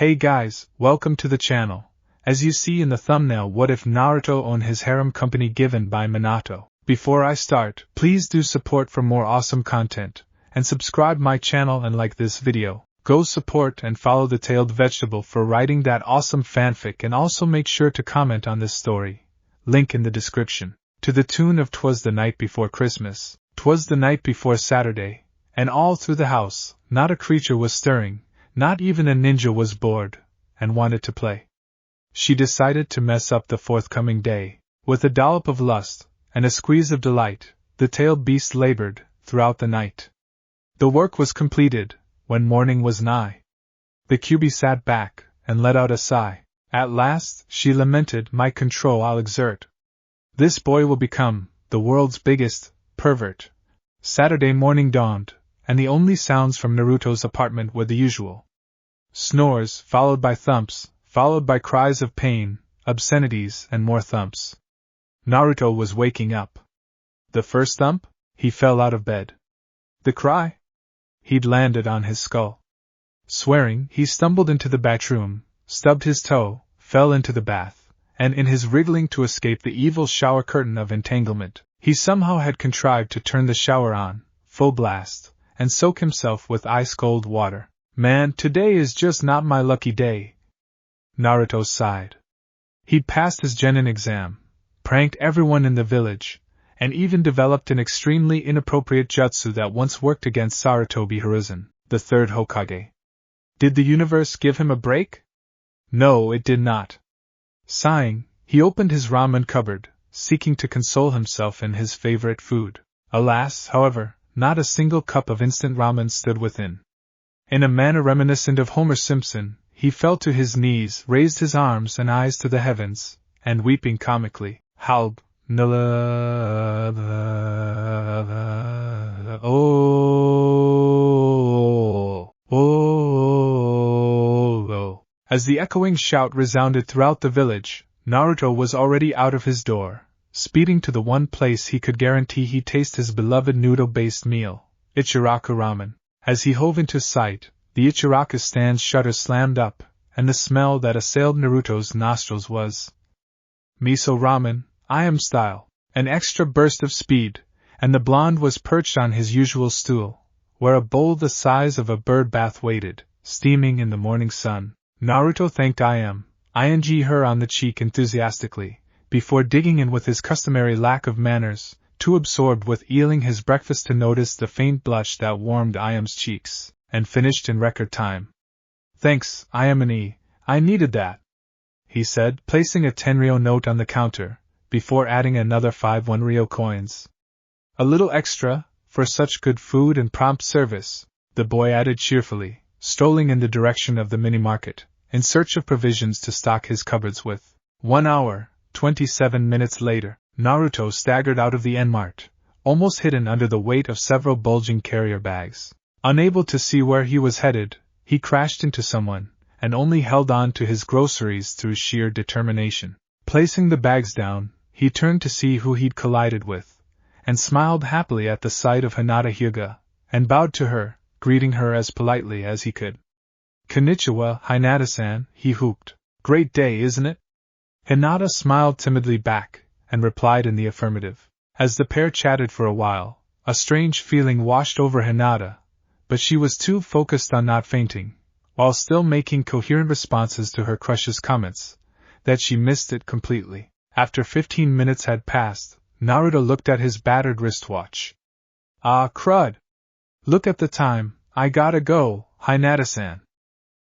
Hey guys, welcome to the channel. As you see in the thumbnail, what if Naruto owned his harem company given by Minato? Before I start, please do support for more awesome content, and subscribe my channel and like this video. Go support and follow the tailed vegetable for writing that awesome fanfic, and also make sure to comment on this story. Link in the description. To the tune of 'Twas the night before Christmas, 'twas the night before Saturday, and all through the house, not a creature was stirring, not even a ninja was bored, and wanted to play. She decided to mess up the forthcoming day. With a dollop of lust, and a squeeze of delight, the tailed beast labored throughout the night. The work was completed, when morning was nigh. The QB sat back, and let out a sigh. At last, she lamented, my control I'll exert. This boy will become the world's biggest pervert. Saturday morning dawned, and the only sounds from Naruto's apartment were the usual snores, followed by thumps, followed by cries of pain, obscenities, and more thumps. Naruto was waking up. The first thump? He fell out of bed. The cry? He'd landed on his skull. Swearing, he stumbled into the bathroom, stubbed his toe, fell into the bath, and in his wriggling to escape the evil shower curtain of entanglement, he somehow had contrived to turn the shower on, full blast, and soak himself with ice-cold water. Man, today is just not my lucky day. Naruto sighed. He'd passed his genin exam, pranked everyone in the village, and even developed an extremely inappropriate jutsu that once worked against Sarutobi Hiruzen, the third Hokage. Did the universe give him a break? No, it did not. Sighing, he opened his ramen cupboard, seeking to console himself in his favorite food. Alas, however, not a single cup of instant ramen stood within. In a manner reminiscent of Homer Simpson, he fell to his knees, raised his arms and eyes to the heavens, and weeping comically, howled, oh. As the echoing shout resounded throughout the village, Naruto was already out of his door, speeding to the one place he could guarantee he'd taste his beloved noodle-based meal, Ichiraku ramen. As he hove into sight, the Ichiraku stand's shutter slammed up, and the smell that assailed Naruto's nostrils was miso ramen, I.M. style. An extra burst of speed, and the blonde was perched on his usual stool, where a bowl the size of a bird bath waited, steaming in the morning sun. Naruto thanked ing her on the cheek enthusiastically, before digging in with his customary lack of manners, too absorbed with eating his breakfast to notice the faint blush that warmed IM's cheeks, and finished in record time. Thanks, I needed that, he said, placing a 10 ryo note on the counter, before adding another 5 1 ryo coins. A little extra, for such good food and prompt service, the boy added cheerfully, strolling in the direction of the mini-market, in search of provisions to stock his cupboards with. 1 hour, 27 minutes later, Naruto staggered out of the N-Mart, almost hidden under the weight of several bulging carrier bags. Unable to see where he was headed, he crashed into someone, and only held on to his groceries through sheer determination. Placing the bags down, he turned to see who he'd collided with, and smiled happily at the sight of Hinata Hyuga, and bowed to her, greeting her as politely as he could. Konnichiwa, Hinata-san, he whooped. Great day, isn't it? Hinata smiled timidly back, and replied in the affirmative. As the pair chatted for a while, a strange feeling washed over Hinata, but she was too focused on not fainting, while still making coherent responses to her crush's comments, that she missed it completely. After 15 minutes had passed, Naruto looked at his battered wristwatch. Ah, crud! Look at the time, I gotta go, Hinata-san.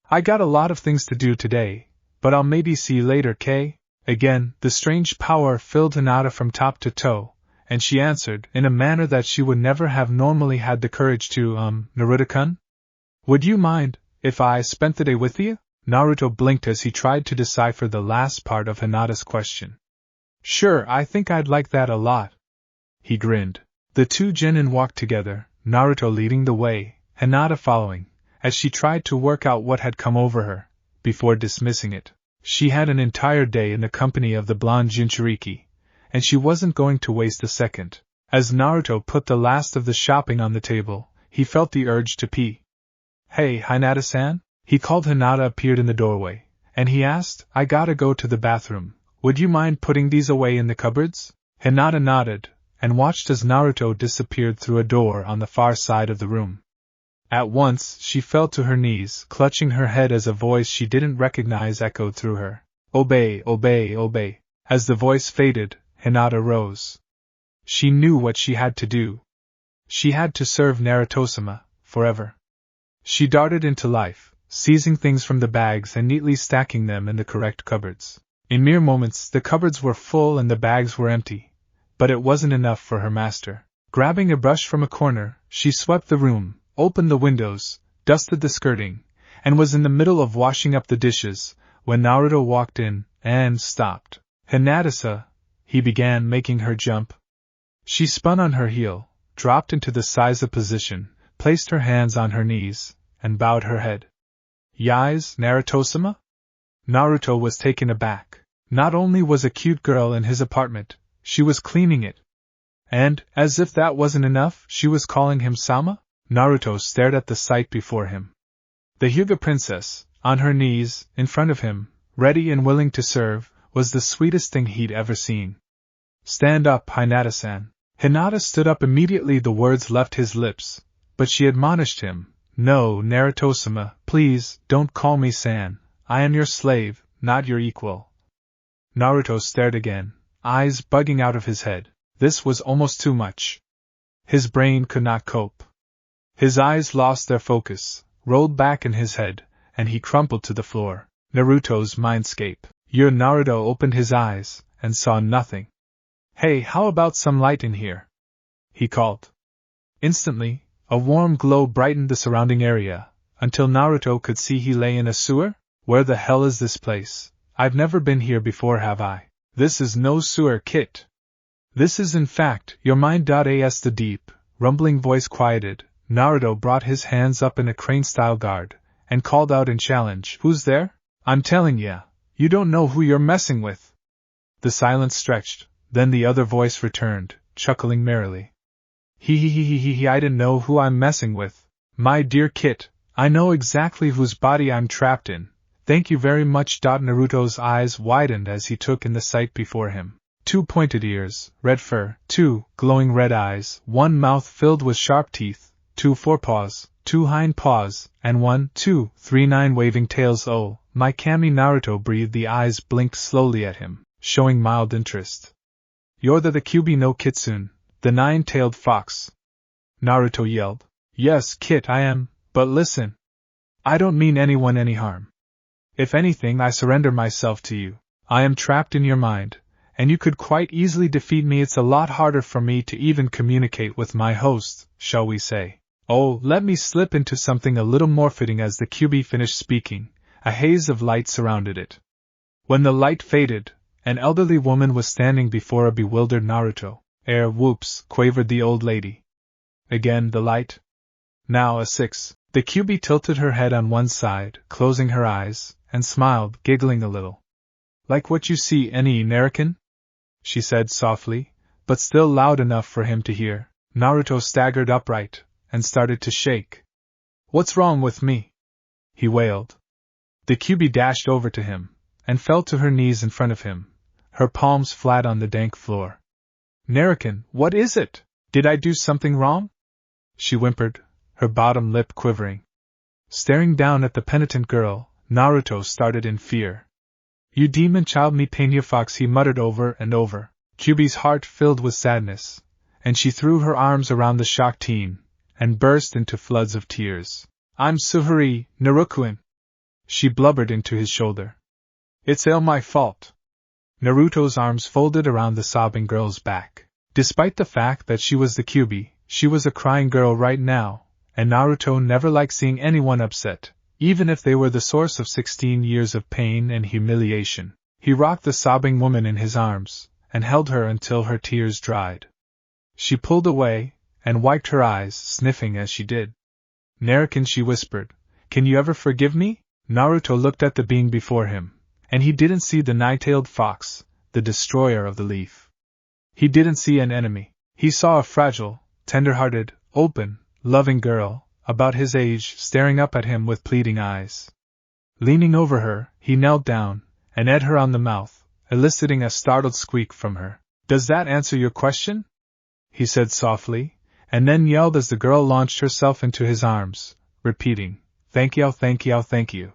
I got a lot of things to do today, but I'll maybe see you later, K? Again, the strange power filled Hinata from top to toe, and she answered, in a manner that she would never have normally had the courage to, Naruto-kun? Would you mind, if I spent the day with you? Naruto blinked as he tried to decipher the last part of Hinata's question. Sure, I think I'd like that a lot. He grinned. The two genin walked together, Naruto leading the way, Hinata following, as she tried to work out what had come over her, before dismissing it. She had an entire day in the company of the blonde Jinchuriki, and she wasn't going to waste a second. As Naruto put the last of the shopping on the table, he felt the urge to pee. Hey, Hinata-san? He called. Hinata appeared in the doorway, and he asked, I gotta go to the bathroom. Would you mind putting these away in the cupboards? Hinata nodded, and watched as Naruto disappeared through a door on the far side of the room. At once, she fell to her knees, clutching her head as a voice she didn't recognize echoed through her. Obey, obey, obey. As the voice faded, Hinata rose. She knew what she had to do. She had to serve Naruto-sama, forever. She darted into life, seizing things from the bags and neatly stacking them in the correct cupboards. In mere moments, the cupboards were full and the bags were empty. But it wasn't enough for her master. Grabbing a brush from a corner, she swept the room, opened the windows, dusted the skirting, and was in the middle of washing up the dishes, when Naruto walked in, and stopped. Hinata, he began, making her jump. She spun on her heel, dropped into the Seiza position, placed her hands on her knees, and bowed her head. Yais, Naruto-sama? Naruto was taken aback. Not only was a cute girl in his apartment, she was cleaning it. And, as if that wasn't enough, she was calling him Sama? Naruto stared at the sight before him. The Hyuga princess, on her knees, in front of him, ready and willing to serve, was the sweetest thing he'd ever seen. Stand up, Hinata-san. Hinata stood up immediately. The words left his lips, but she admonished him. No, Naruto-sama, please, don't call me San. I am your slave, not your equal. Naruto stared again, eyes bugging out of his head. This was almost too much. His brain could not cope. His eyes lost their focus, rolled back in his head, and he crumpled to the floor. Naruto's mindscape. Your Naruto opened his eyes, and saw nothing. Hey, how about some light in here? He called. Instantly, a warm glow brightened the surrounding area, until Naruto could see he lay in a sewer? Where the hell is this place? I've never been here before, have I? This is no sewer, Kit. This is in fact your mind. As the deep, rumbling voice quieted, Naruto brought his hands up in a crane-style guard, and called out in challenge, Who's there? I'm telling ya, you don't know who you're messing with. The silence stretched, then the other voice returned, chuckling merrily. I didn't know who I'm messing with. My dear Kit, I know exactly whose body I'm trapped in. Thank you very much. Naruto's eyes widened as he took in the sight before him. 2 pointed ears, red fur, 2 glowing red eyes, 1 mouth filled with sharp teeth, 2 forepaws, 2 hind paws, and 1, 2, 3 9 waving tails. Oh, my Kami! Naruto breathed. The eyes blinked slowly at him, showing mild interest. You're the Kyuubi no Kitsune, the 9-tailed fox. Naruto yelled. Yes, Kit, I am, but listen. I don't mean anyone any harm. If anything, I surrender myself to you. I am trapped in your mind, and you could quite easily defeat me. It's a lot harder for me to even communicate with my host, shall we say. Oh, let me slip into something a little more fitting. As the Kyuubi finished speaking, a haze of light surrounded it. When the light faded, an elderly woman was standing before a bewildered Naruto. Whoops, quavered the old lady. Again the light. Now a 6. The Kyuubi tilted her head on one side, closing her eyes, and smiled, giggling a little. Like what you see, any American? She said softly, but still loud enough for him to hear. Naruto staggered upright, and started to shake. What's wrong with me? He wailed. The Kyuubi dashed over to him, and fell to her knees in front of him, her palms flat on the dank floor. Narukin, what is it? Did I do something wrong? She whimpered, her bottom lip quivering. Staring down at the penitent girl, Naruto started in fear. You demon child, me pain you fox, he muttered over and over. Kyuubi's heart filled with sadness, and she threw her arms around the shocked teen, and burst into floods of tears. I'm sorry, Narukuin. She blubbered into his shoulder. It's all my fault. Naruto's arms folded around the sobbing girl's back. Despite the fact that she was the Kyuubi, she was a crying girl right now, and Naruto never liked seeing anyone upset, even if they were the source of 16 years of pain and humiliation. He rocked the sobbing woman in his arms, and held her until her tears dried. She pulled away, and wiped her eyes, sniffing as she did. Narukin, she whispered, can you ever forgive me? Naruto looked at the being before him, and he didn't see the 9-tailed fox, the destroyer of the leaf. He didn't see an enemy. He saw a fragile, tender-hearted, open, loving girl, about his age, staring up at him with pleading eyes. Leaning over her, he knelt down, and ate her on the mouth, eliciting a startled squeak from her. "Does that answer your question?" he said softly, and then yelled as the girl launched herself into his arms, repeating, "Thank you, thank you, thank you,"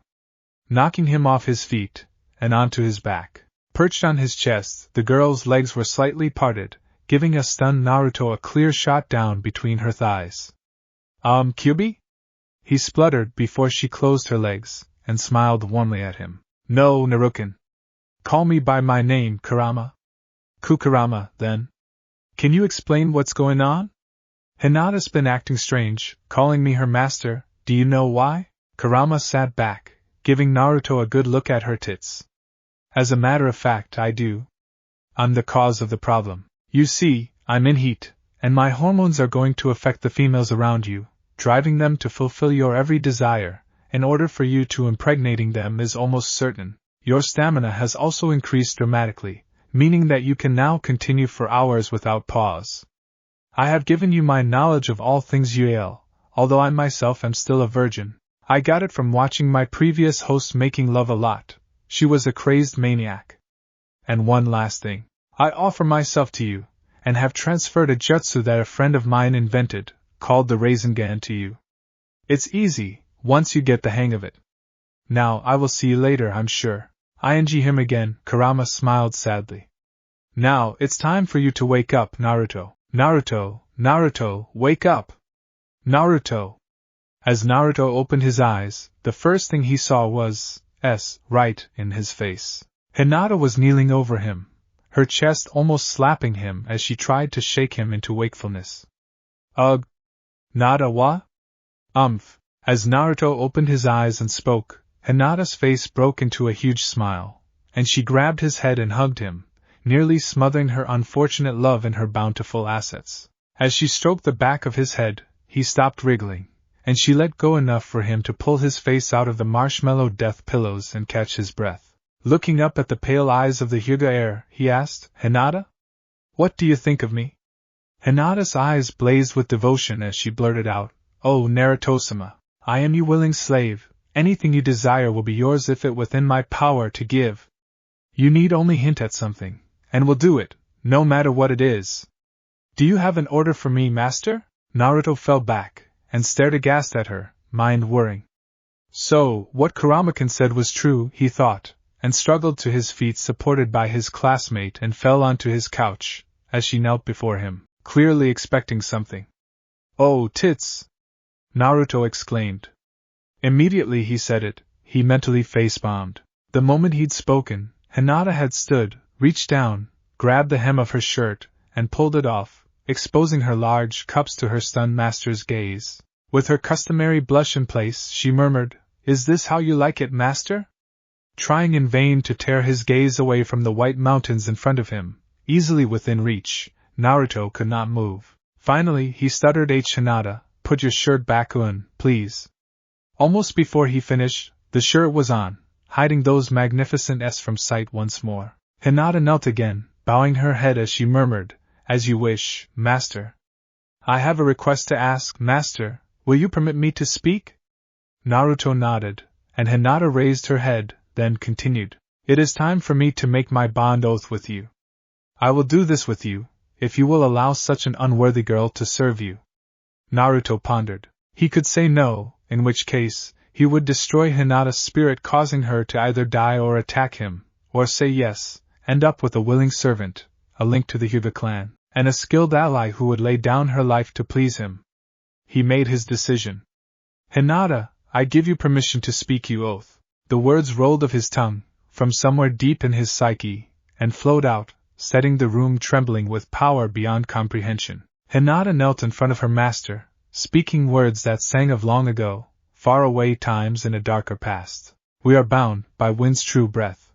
knocking him off his feet, and onto his back. Perched on his chest, the girl's legs were slightly parted, giving a stunned Naruto a clear shot down between her thighs. Kyubi?" he spluttered before she closed her legs, and smiled warmly at him. "No, Naruken. Call me by my name, Kurama." "Kurama, then. Can you explain what's going on?" "Hinata's been acting strange, calling me her master. Do you know why?" Kurama sat back, giving Naruto a good look at her tits. "As a matter of fact, I do. I'm the cause of the problem. You see, I'm in heat, and my hormones are going to affect the females around you, driving them to fulfill your every desire. In order for you to impregnating them is almost certain. Your stamina has also increased dramatically, meaning that you can now continue for hours without pause. I have given you my knowledge of all things UAL, although I myself am still a virgin. I got it from watching my previous host making love a lot. She was a crazed maniac. And one last thing. I offer myself to you, and have transferred a jutsu that a friend of mine invented, called the Rasengan, to you. It's easy, once you get the hang of it. Now, I will see you later, I'm sure." Him again, Kurama smiled sadly. "Now, it's time for you to wake up, Naruto. Naruto, wake up! Naruto!" As Naruto opened his eyes, the first thing he saw was right in his face. Hinata was kneeling over him, her chest almost slapping him as she tried to shake him into wakefulness. "Ugh! Nada wa?" As Naruto opened his eyes and spoke, Hinata's face broke into a huge smile, and she grabbed his head and hugged him, nearly smothering her unfortunate love in her bountiful assets. As she stroked the back of his head, he stopped wriggling, and she let go enough for him to pull his face out of the marshmallow death pillows and catch his breath. Looking up at the pale eyes of the Hyuga heir, he asked, "Hinata? What do you think of me?" Hinata's eyes blazed with devotion as she blurted out, "Oh, Naruto-sama, I am your willing slave. Anything you desire will be yours if it within my power to give. You need only hint at something, and will do it, no matter what it is." "Do you have an order for me, master?" Naruto fell back, and stared aghast at her, mind whirring. So, what Kurama-kun said was true, he thought, and struggled to his feet supported by his classmate and fell onto his couch, as she knelt before him, clearly expecting something. "Oh, tits!" Naruto exclaimed. Immediately he said it, he mentally face-bombed. The moment he'd spoken, Hinata had stood, reached down, grabbed the hem of her shirt, and pulled it off, exposing her large cups to her stunned master's gaze. With her customary blush in place, she murmured, "Is this how you like it, master?" Trying in vain to tear his gaze away from the white mountains in front of him, easily within reach, Naruto could not move. Finally, he stuttered, "Hinata, put your shirt back on, please." Almost before he finished, the shirt was on, hiding those magnificent S from sight once more. Hinata knelt again, bowing her head as she murmured, "As you wish, master." "I have a request to ask, master. Will you permit me to speak?" Naruto nodded, and Hinata raised her head, then continued, "It is time for me to make my bond oath with you. I will do this with you, if you will allow such an unworthy girl to serve you." Naruto pondered. He could say no, in which case, he would destroy Hinata's spirit, causing her to either die or attack him, or say yes, end up with a willing servant, a link to the Hyuga clan, and a skilled ally who would lay down her life to please him. He made his decision. "Hinata, I give you permission to speak your oath." The words rolled of his tongue, from somewhere deep in his psyche, and flowed out, setting the room trembling with power beyond comprehension. Hinata knelt in front of her master, speaking words that sang of long ago, far-away times in a darker past. "We are bound by wind's true breath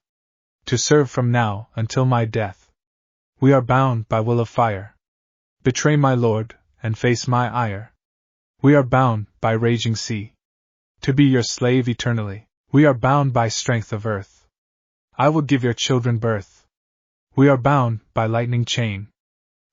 to serve from now until my death. We are bound by will of fire. Betray my lord, and face my ire. We are bound by raging sea to be your slave eternally. We are bound by strength of earth. I will give your children birth. We are bound by lightning chain.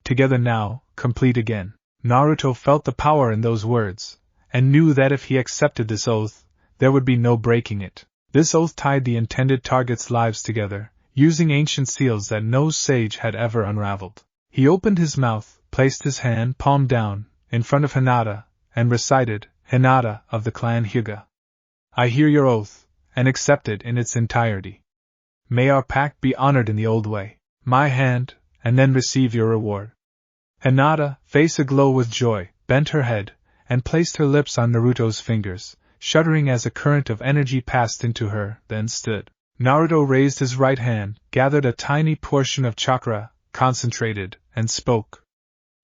Together now, complete again." Naruto felt the power in those words, and knew that if he accepted this oath, there would be no breaking it. This oath tied the intended targets' lives together, using ancient seals that no sage had ever unraveled. He opened his mouth, placed his hand, palm down, in front of Hinata, and recited, "Hinata of the clan Hyuga. I hear your oath, and accept it in its entirety. May our pact be honored in the old way. My hand, and then receive your reward." Hinata, face aglow with joy, bent her head, and placed her lips on Naruto's fingers, shuddering as a current of energy passed into her, then stood. Naruto raised his right hand, gathered a tiny portion of chakra, concentrated, and spoke.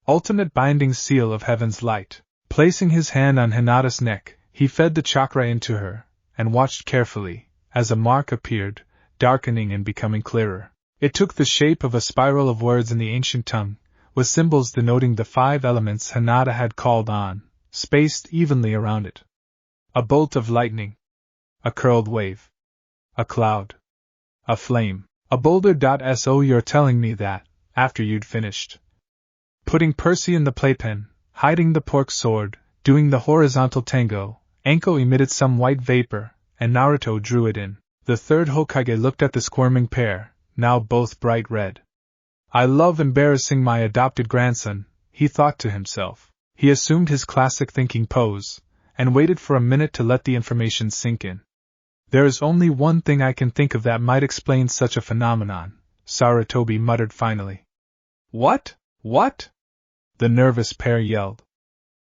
"Ultimate binding seal of heaven's light." Placing his hand on Hinata's neck, he fed the chakra into her, and watched carefully, as a mark appeared, darkening and becoming clearer. It took the shape of a spiral of words in the ancient tongue, with symbols denoting the 5 elements Hinata had called on, spaced evenly around it. A bolt of lightning. A curled wave. A cloud. A flame. A boulder. So you're telling me that, after you'd finished putting Percy in the playpen, hiding the pork sword, doing the horizontal tango, Anko emitted some white vapor, and Naruto drew it in. The third Hokage looked at the squirming pair, now both bright red. "I love embarrassing my adopted grandson," he thought to himself. He assumed his classic thinking pose, and waited for a minute to let the information sink in. "There is only one thing I can think of that might explain such a phenomenon," Sarutobi muttered finally. "What? What?" the nervous pair yelled.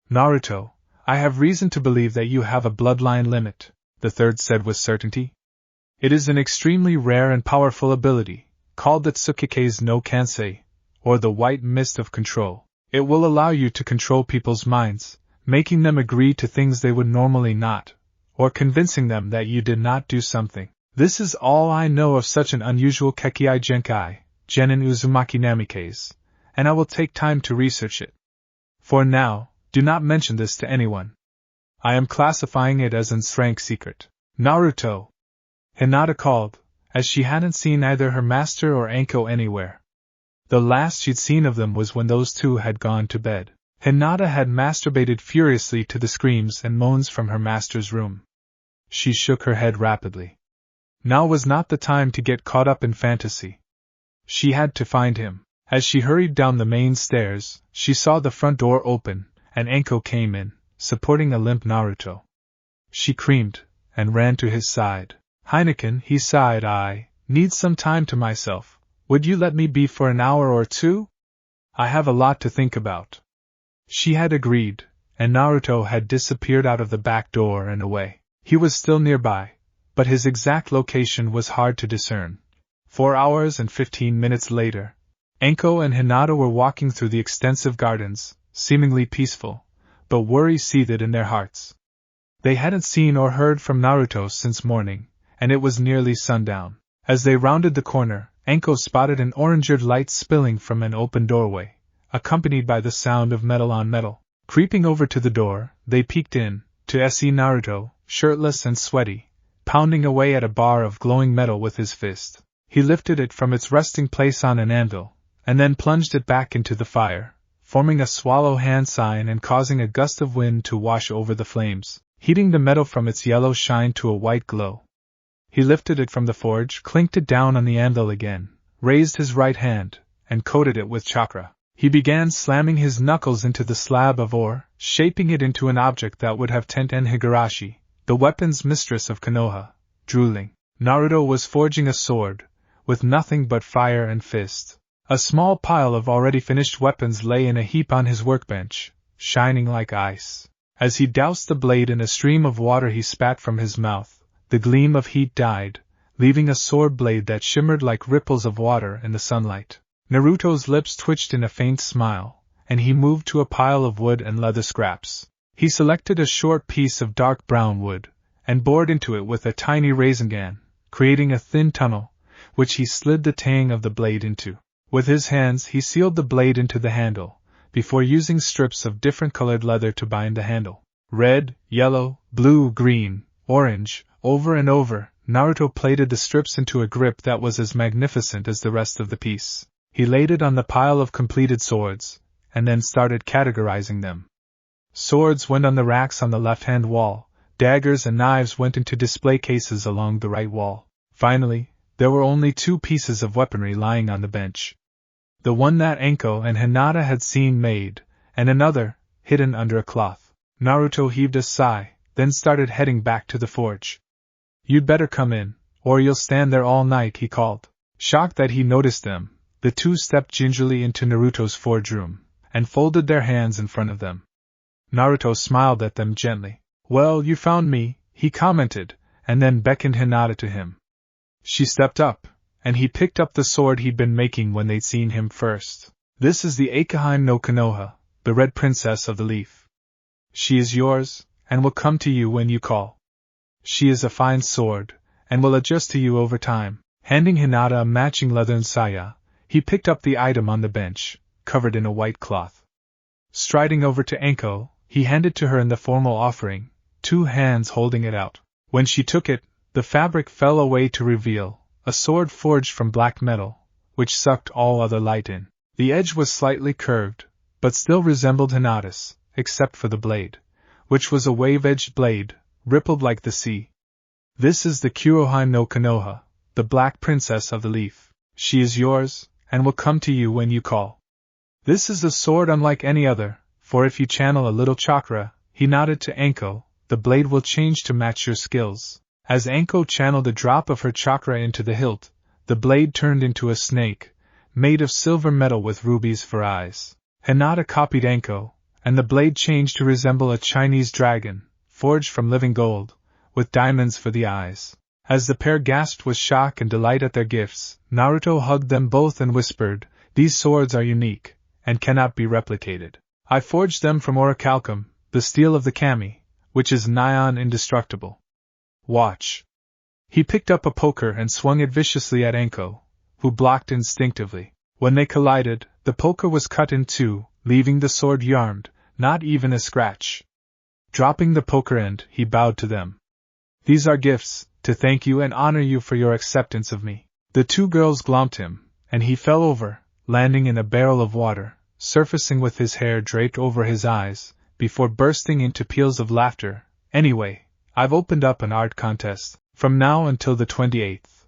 "Naruto, I have reason to believe that you have a bloodline limit," the third said with certainty. "It is an extremely rare and powerful ability, called the Tsukeke's no Kansei, or the white mist of control. It will allow you to control people's minds, making them agree to things they would normally not, or convincing them that you did not do something. This is all I know of such an unusual Kekkai Genkai, Genin Uzumaki Namikaze, and I will take time to research it. For now, do not mention this to anyone. I am classifying it as an rank secret." "Naruto!" Hinata called, as she hadn't seen either her master or Anko anywhere. The last she'd seen of them was when those two had gone to bed. Hinata had masturbated furiously to the screams and moans from her master's room. She shook her head rapidly. Now was not the time to get caught up in fantasy. She had to find him. As she hurried down the main stairs, she saw the front door open, and Anko came in, supporting a limp Naruto. She screamed, and ran to his side. "Heineken," he sighed, "I need some time to myself. Would you let me be for an hour or two? I have a lot to think about." She had agreed, and Naruto had disappeared out of the back door and away. He was still nearby, but his exact location was hard to discern. 4 hours and 15 minutes later, Anko and Hinata were walking through the extensive gardens, seemingly peaceful, but worry seethed in their hearts. They hadn't seen or heard from Naruto since morning, and it was nearly sundown. As they rounded the corner, Anko spotted an orange light spilling from an open doorway, accompanied by the sound of metal on metal. Creeping over to the door, they peeked in, to see Naruto, shirtless and sweaty, pounding away at a bar of glowing metal with his fist. He lifted it from its resting place on an anvil, and then plunged it back into the fire, forming a swallow hand sign and causing a gust of wind to wash over the flames, heating the metal from its yellow shine to a white glow. He lifted it from the forge, clinked it down on the anvil again, raised his right hand, and coated it with chakra. He began slamming his knuckles into the slab of ore, shaping it into an object that would have Tenten Higurashi, the weapons mistress of Konoha, drooling. Naruto was forging a sword, with nothing but fire and fist. A small pile of already finished weapons lay in a heap on his workbench, shining like ice. As he doused the blade in a stream of water he spat from his mouth, the gleam of heat died, leaving a sword blade that shimmered like ripples of water in the sunlight. Naruto's lips twitched in a faint smile, and he moved to a pile of wood and leather scraps. He selected a short piece of dark brown wood, and bored into it with a tiny rasengan, creating a thin tunnel, which he slid the tang of the blade into. With his hands he sealed the blade into the handle, before using strips of different colored leather to bind the handle. Red, yellow, blue, green, orange, over and over, Naruto plaited the strips into a grip that was as magnificent as the rest of the piece. He laid it on the pile of completed swords, and then started categorizing them. Swords went on the racks on the left-hand wall, Daggers and knives went into display cases along the right wall. Finally, there were only 2 pieces of weaponry lying on the bench. The one that Anko and Hinata had seen made, and another, hidden under a cloth. Naruto heaved a sigh, then started heading back to the forge. "You'd better come in, or you'll stand there all night," he called. Shocked that he noticed them, the 2 stepped gingerly into Naruto's forge room, and folded their hands in front of them. Naruto smiled at them gently. "Well, you found me," he commented, and then beckoned Hinata to him. She stepped up, and he picked up the sword he'd been making when they'd seen him first. "This is the Akahime no Konoha, the Red Princess of the Leaf. She is yours, and will come to you when you call. She is a fine sword, and will adjust to you over time." Handing Hinata a matching leathern saya, he picked up the item on the bench, covered in a white cloth. Striding over to Anko, he handed to her in the formal offering, 2 hands holding it out. When she took it, the fabric fell away to reveal a sword forged from black metal, which sucked all other light in. The edge was slightly curved, but still resembled Hinata's, except for the blade, which was a wave-edged blade, rippled like the sea. "This is the Kurohime no Konoha, the Black Princess of the Leaf. She is yours, and will come to you when you call. This is a sword unlike any other, for if you channel a little chakra," he nodded to Anko, "the blade will change to match your skills." As Anko channeled a drop of her chakra into the hilt, the blade turned into a snake, made of silver metal with rubies for eyes. Hinata copied Anko, and the blade changed to resemble a Chinese dragon, forged from living gold, with diamonds for the eyes. As the pair gasped with shock and delight at their gifts, Naruto hugged them both and whispered, "These swords are unique, and cannot be replicated. I forged them from orichalcum, the steel of the kami, which is nigh indestructible. Watch." He picked up a poker and swung it viciously at Anko, who blocked instinctively. When they collided, the poker was cut in 2, leaving the sword unharmed, not even a scratch. Dropping the poker end, he bowed to them. "These are gifts, to thank you and honor you for your acceptance of me." The 2 girls glomped him, and he fell over, landing in a barrel of water, surfacing with his hair draped over his eyes, before bursting into peals of laughter. "Anyway, I've opened up an art contest, from now until the 28th.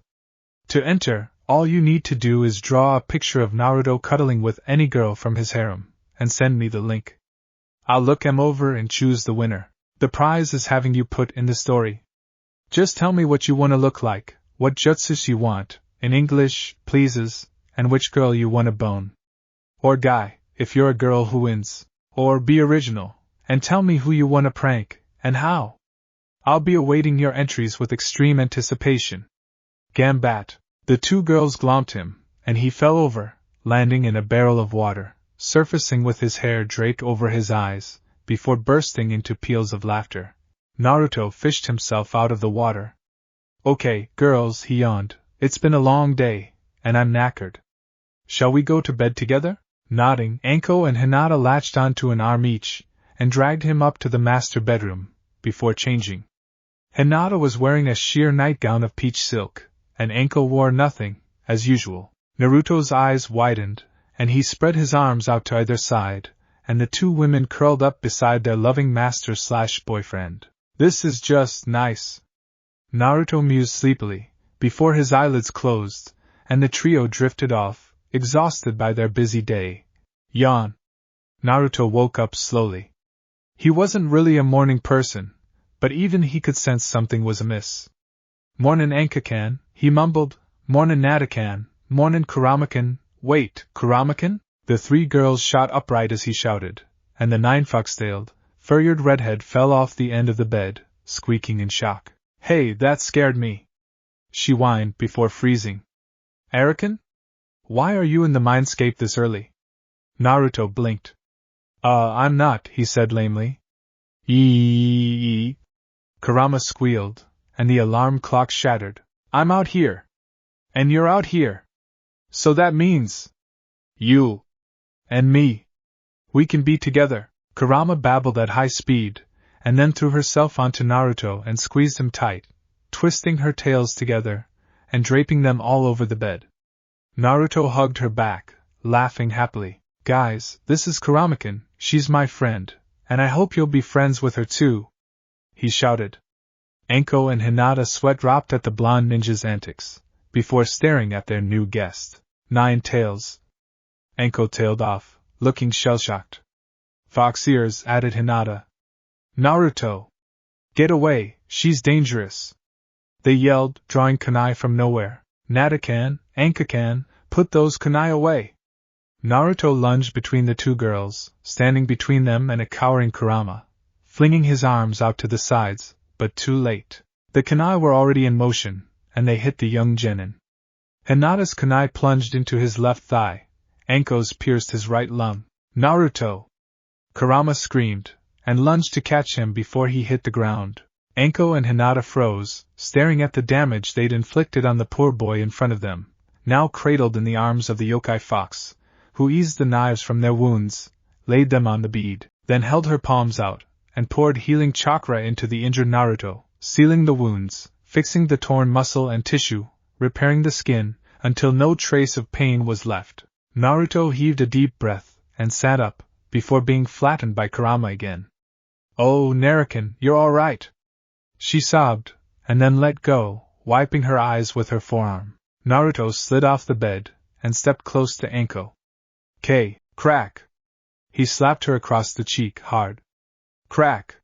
To enter, all you need to do is draw a picture of Naruto cuddling with any girl from his harem, and send me the link. I'll look 'em over and choose the winner. The prize is having you put in the story. Just tell me what you want to look like, what jutsus you want, in English, pleases, and which girl you want to bone. Or guy, if you're a girl who wins. Or be original, and tell me who you want to prank, and how. I'll be awaiting your entries with extreme anticipation." Gambat. The 2 girls glomped him, and he fell over, landing in a barrel of water, surfacing with his hair draped over his eyes, before bursting into peals of laughter. Naruto fished himself out of the water. "Okay, girls," he yawned, "it's been a long day, and I'm knackered. Shall we go to bed together?" Nodding, Anko and Hinata latched onto an arm each, and dragged him up to the master bedroom, before changing. Hinata was wearing a sheer nightgown of peach silk, and Anko wore nothing, as usual. Naruto's eyes widened, and he spread his arms out to either side, and the 2 women curled up beside their loving master/boyfriend. "This is just nice," Naruto mused sleepily, before his eyelids closed, and the trio drifted off, exhausted by their busy day. Yawn. Naruto woke up slowly. He wasn't really a morning person, but even he could sense something was amiss. "Mornin' Anka-kan," he mumbled. "Mornin' Nata-kan, mornin' Kurama-kan, wait, Kurama-kan?" The 3 girls shot upright as he shouted, and the 9-fox-tailed, fur-eared redhead fell off the end of the bed, squeaking in shock. "Hey, that scared me," she whined before freezing. "Arakan? Why are you in the mindscape this early?" Naruto blinked. I'm not," he said lamely. Yee. Kurama squealed, and the alarm clock shattered. "I'm out here. And you're out here. So that means you and me. We can be together." Kurama babbled at high speed, and then threw herself onto Naruto and squeezed him tight, twisting her tails together, and draping them all over the bed. Naruto hugged her back, laughing happily. "Guys, this is Kurama-kan, she's my friend, and I hope you'll be friends with her too." he shouted. Anko and Hinata sweat dropped at the blonde ninja's antics, before staring at their new guest. 9 tails. Anko tailed off, looking shell-shocked. Fox ears, added Hinata. Naruto! Get away, she's dangerous! They yelled, drawing kunai from nowhere. Nata-kan, Anka-kan, put those kunai away! Naruto lunged between the two girls, standing between them and a cowering Kurama, flinging his arms out to the sides, but too late. The kunai were already in motion, and they hit the young genin. Hinata's kunai plunged into his left thigh, Anko's pierced his right lung. Naruto! Kurama screamed, and lunged to catch him before he hit the ground. Anko and Hinata froze, staring at the damage they'd inflicted on the poor boy in front of them, now cradled in the arms of the yokai fox, who eased the knives from their wounds, laid them on the bead, then held her palms out, and poured healing chakra into the injured Naruto, sealing the wounds, fixing the torn muscle and tissue, repairing the skin, until no trace of pain was left. Naruto heaved a deep breath, and sat up, before being flattened by Kurama again. Oh, Narakan, you're all right! She sobbed, and then let go, wiping her eyes with her forearm. Naruto slid off the bed, and stepped close to Anko. Crack! He slapped her across the cheek, hard. Crack!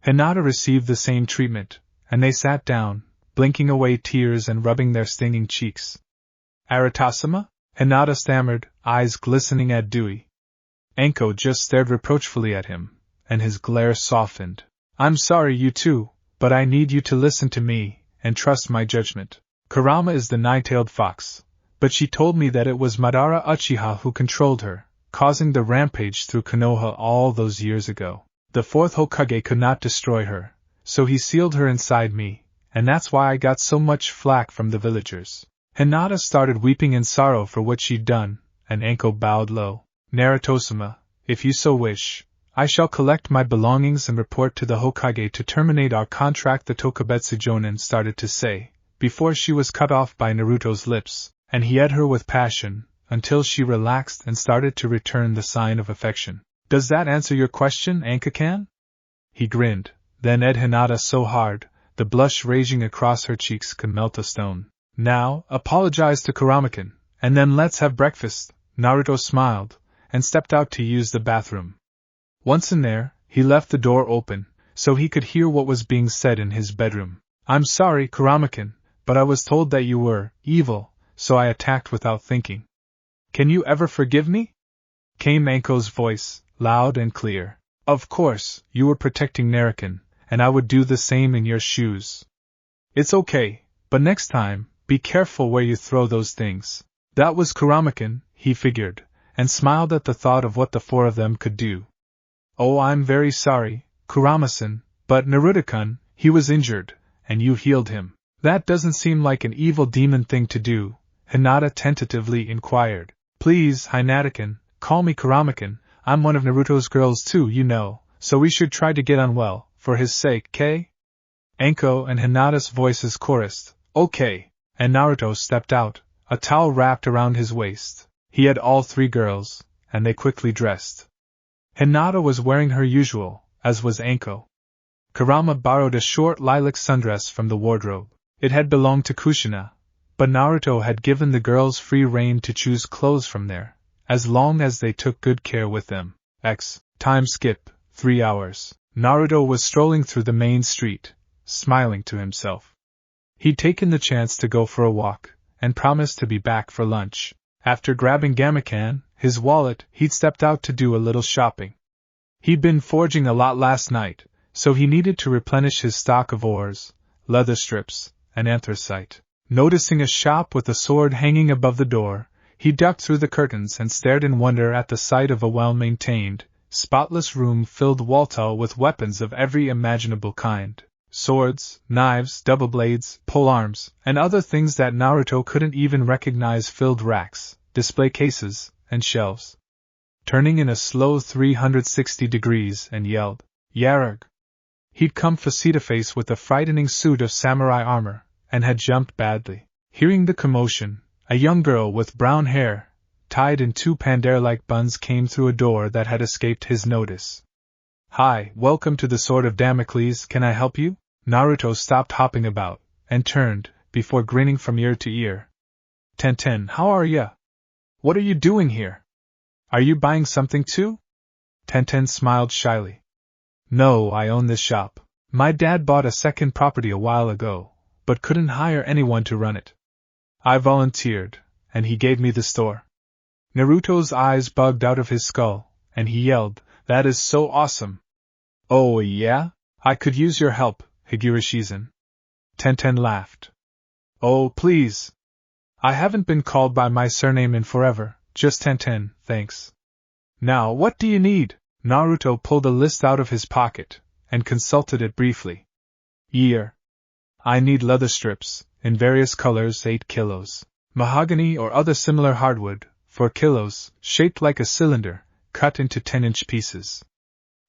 Hinata received the same treatment, and they sat down, blinking away tears and rubbing their stinging cheeks. Aratasama? Hinata stammered, eyes glistening at Dewey. Anko just stared reproachfully at him, and his glare softened. I'm sorry, you two, but I need you to listen to me, and trust my judgment. Kurama is the nine-tailed fox, but she told me that it was Madara Uchiha who controlled her, causing the rampage through Konoha all those years ago. The fourth Hokage could not destroy her, so he sealed her inside me, and that's why I got so much flack from the villagers. Hinata started weeping in sorrow for what she'd done, and Anko bowed low. Naruto-sama, if you so wish, I shall collect my belongings and report to the Hokage to terminate our contract, the Tokubetsu Jonin started to say, before she was cut off by Naruto's lips, and he had her with passion, until she relaxed and started to return the sign of affection. Does that answer your question, Anka-kan? He grinned, then eyed Hinata so hard, the blush raging across her cheeks could melt a stone. Now, apologize to Kurama-kun, and then let's have breakfast. Naruto smiled, and stepped out to use the bathroom. Once in there, he left the door open, so he could hear what was being said in his bedroom. I'm sorry, Kurama-kun, but I was told that you were evil, so I attacked without thinking. Can you ever forgive me? Came Anko's voice, loud and clear. Of course, you were protecting Narakan, and I would do the same in your shoes. It's okay, but next time, be careful where you throw those things. That was Kurama-kun, he figured, and smiled at the thought of what the four of them could do. Oh, I'm very sorry, Kurama-san, but Naruto-kun, he was injured, and you healed him. That doesn't seem like an evil demon thing to do, Hinata tentatively inquired. Please, Hinata-kun, call me Kurama-kun, I'm one of Naruto's girls too, you know, so we should try to get on well, for his sake, K? Anko and Hinata's voices chorused, okay, and Naruto stepped out, a towel wrapped around his waist. He had all three girls, and they quickly dressed. Hinata was wearing her usual, as was Anko. Kurama borrowed a short lilac sundress from the wardrobe. It had belonged to Kushina, but Naruto had given the girls free rein to choose clothes from there, as long as they took good care with them. Time skip, 3 hours. Naruto was strolling through the main street, smiling to himself. He'd taken the chance to go for a walk, and promised to be back for lunch. After grabbing Gamakan, his wallet, he'd stepped out to do a little shopping. He'd been forging a lot last night, so he needed to replenish his stock of ores, leather strips, and anthracite. Noticing a shop with a sword hanging above the door, he ducked through the curtains and stared in wonder at the sight of a well-maintained, spotless room filled wall-to with weapons of every imaginable kind. Swords, knives, double blades, polearms, and other things that Naruto couldn't even recognize filled racks, display cases, and shelves. Turning in a slow 360 degrees and yelled, Yarug! He'd come face-to-face with a frightening suit of samurai armor, and had jumped badly. Hearing the commotion, a young girl with brown hair, tied in 2 pandare-like buns came through a door that had escaped his notice. Hi, welcome to the Sword of Damocles, can I help you? Naruto stopped hopping about, and turned, before grinning from ear to ear. Tenten, how are ya? What are you doing here? Are you buying something too? Tenten smiled shyly. No, I own this shop. My dad bought a second property a while ago, but couldn't hire anyone to run it. I volunteered, and he gave me the store. Naruto's eyes bugged out of his skull, and he yelled, That is so awesome! Oh yeah? I could use your help, Higurashi-san. Tenten laughed. Oh please! I haven't been called by my surname in forever, just Tenten, thanks. Now what do you need? Naruto pulled a list out of his pocket, and consulted it briefly. Year. I need leather strips, in various colors 8 kilos. Mahogany or other similar hardwood, 4 kilos, shaped like a cylinder, cut into 10-inch pieces.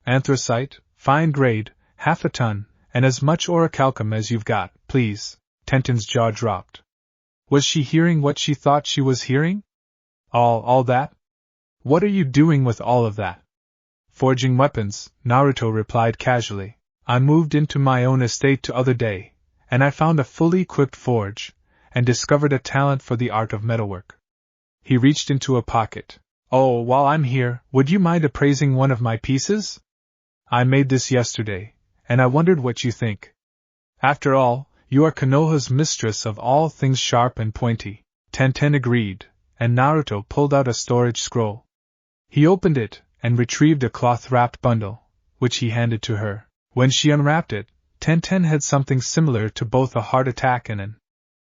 Anthracite, fine grade, half a ton, and as much orichalcum as you've got, please. Tenten's jaw dropped. Was she hearing what she thought she was hearing? All that? What are you doing with all of that? Forging weapons, Naruto replied casually. I moved into my own estate the other day, and I found a fully equipped forge, and discovered a talent for the art of metalwork. He reached into a pocket. Oh, while I'm here, would you mind appraising one of my pieces? I made this yesterday, and I wondered what you think. After all, you are Konoha's mistress of all things sharp and pointy. Tenten agreed, and Naruto pulled out a storage scroll. He opened it, and retrieved a cloth-wrapped bundle, which he handed to her. When she unwrapped it, Tenten had something similar to both a heart attack and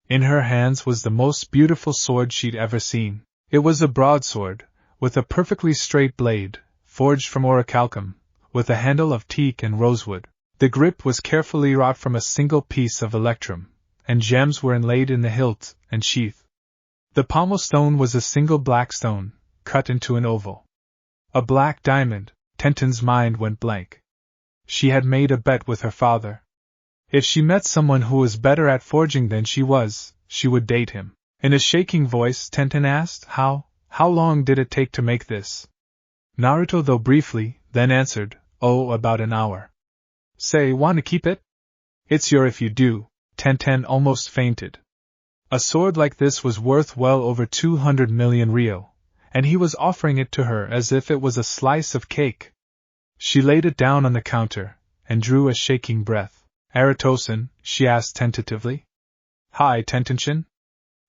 in her hands was the most beautiful sword she'd ever seen. It was a broadsword, with a perfectly straight blade, forged from orichalcum, with a handle of teak and rosewood. The grip was carefully wrought from a single piece of electrum, and gems were inlaid in the hilt and sheath. The pommel stone was a single black stone, cut into an oval. A black diamond. Tenten's mind went blank. She had made a bet with her father. If she met someone who was better at forging than she was, she would date him. In a shaking voice, Tenten asked, How long did it take to make this? Naruto, though briefly, then answered, Oh, about an hour. Say, want to keep it? It's your if you do. Tenten almost fainted. A sword like this was worth well over 200 million ryo, and he was offering it to her as if it was a slice of cake. She laid it down on the counter, and drew a shaking breath. Aritosan, she asked tentatively. Hi, Tenten-chan?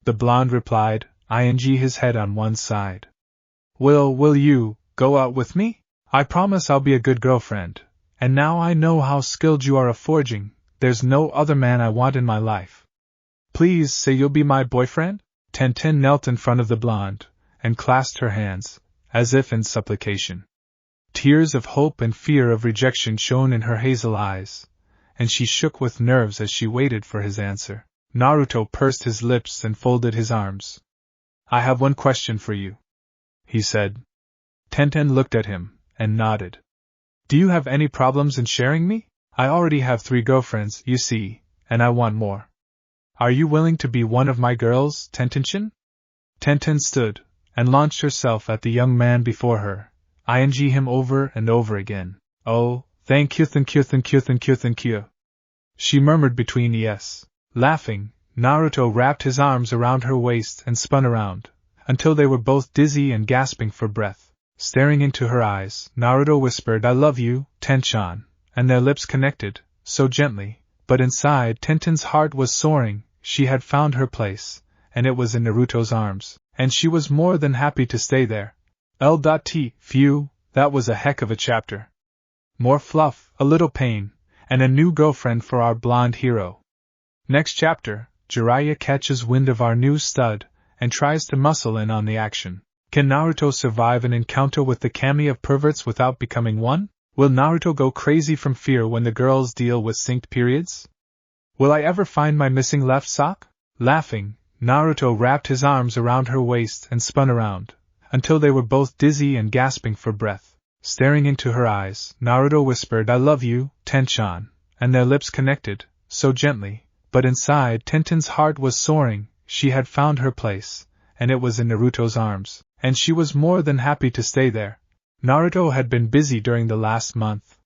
The blonde replied, ing his head on one side. Will you go out with me? I promise I'll be a good girlfriend, and now I know how skilled you are of forging, there's no other man I want in my life. Please say you'll be my boyfriend? Tenten knelt in front of the blonde, and clasped her hands, as if in supplication. Tears of hope and fear of rejection shone in her hazel eyes, and she shook with nerves as she waited for his answer. Naruto pursed his lips and folded his arms. I have one question for you, he said. Tenten looked at him, and nodded. Do you have any problems in sharing me? I already have 3 girlfriends, you see, and I want more. Are you willing to be one of my girls, Tenten-chan? Tenten stood, and launched herself at the young man before her, ing him over and over again. Oh, thank you. She murmured between yes. Laughing, Naruto wrapped his arms around her waist and spun around, until they were both dizzy and gasping for breath. Staring into her eyes, Naruto whispered, I love you, Ten-chan, and their lips connected, so gently, but inside Tenten's heart was soaring. She had found her place, and it was in Naruto's arms, and she was more than happy to stay there. Phew, that was a heck of a chapter. More fluff, a little pain, and a new girlfriend for our blonde hero. Next chapter, Jiraiya catches wind of our new stud, and tries to muscle in on the action. Can Naruto survive an encounter with the kami of perverts without becoming one? Will Naruto go crazy from fear when the girls deal with synced periods? Will I ever find my missing left sock? Laughing, Naruto wrapped his arms around her waist and spun around, until they were both dizzy and gasping for breath. Staring into her eyes, Naruto whispered, I love you, Ten-chan, and their lips connected, so gently, but inside Tenten's heart was soaring. She had found her place, and it was in Naruto's arms, and she was more than happy to stay there. Naruto had been busy during the last month,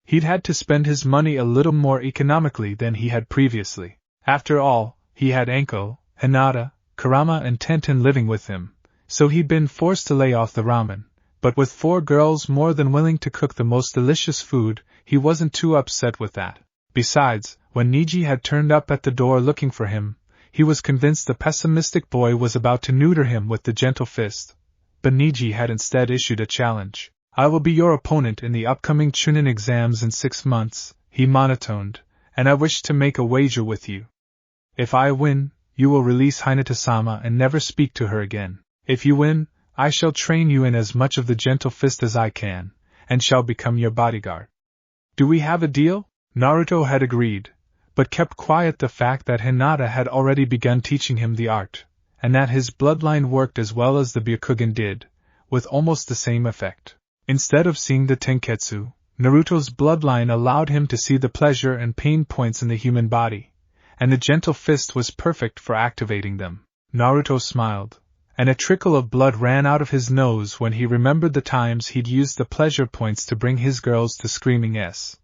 He'd had to spend his money a little more economically than he had previously. After all, he had Anko, Hinata, Kurama and Tenten living with him, so he'd been forced to lay off the ramen. But with 4 girls more than willing to cook the most delicious food, he wasn't too upset with that. Besides, when Neji had turned up at the door looking for him, he was convinced the pessimistic boy was about to neuter him with the gentle fist. But Neji had instead issued a challenge. "I will be your opponent in the upcoming Chunin exams in 6 months, he monotoned, and I wish to make a wager with you. If I win, you will release Hinata-sama and never speak to her again. If you win, I shall train you in as much of the gentle fist as I can, and shall become your bodyguard. Do we have a deal?" Naruto had agreed, but kept quiet the fact that Hinata had already begun teaching him the art, and that his bloodline worked as well as the Byakugan did, with almost the same effect. Instead of seeing the tenketsu, Naruto's bloodline allowed him to see the pleasure and pain points in the human body, and the gentle fist was perfect for activating them. Naruto smiled, and a trickle of blood ran out of his nose when he remembered the times he'd used the pleasure points to bring his girls to screaming yes.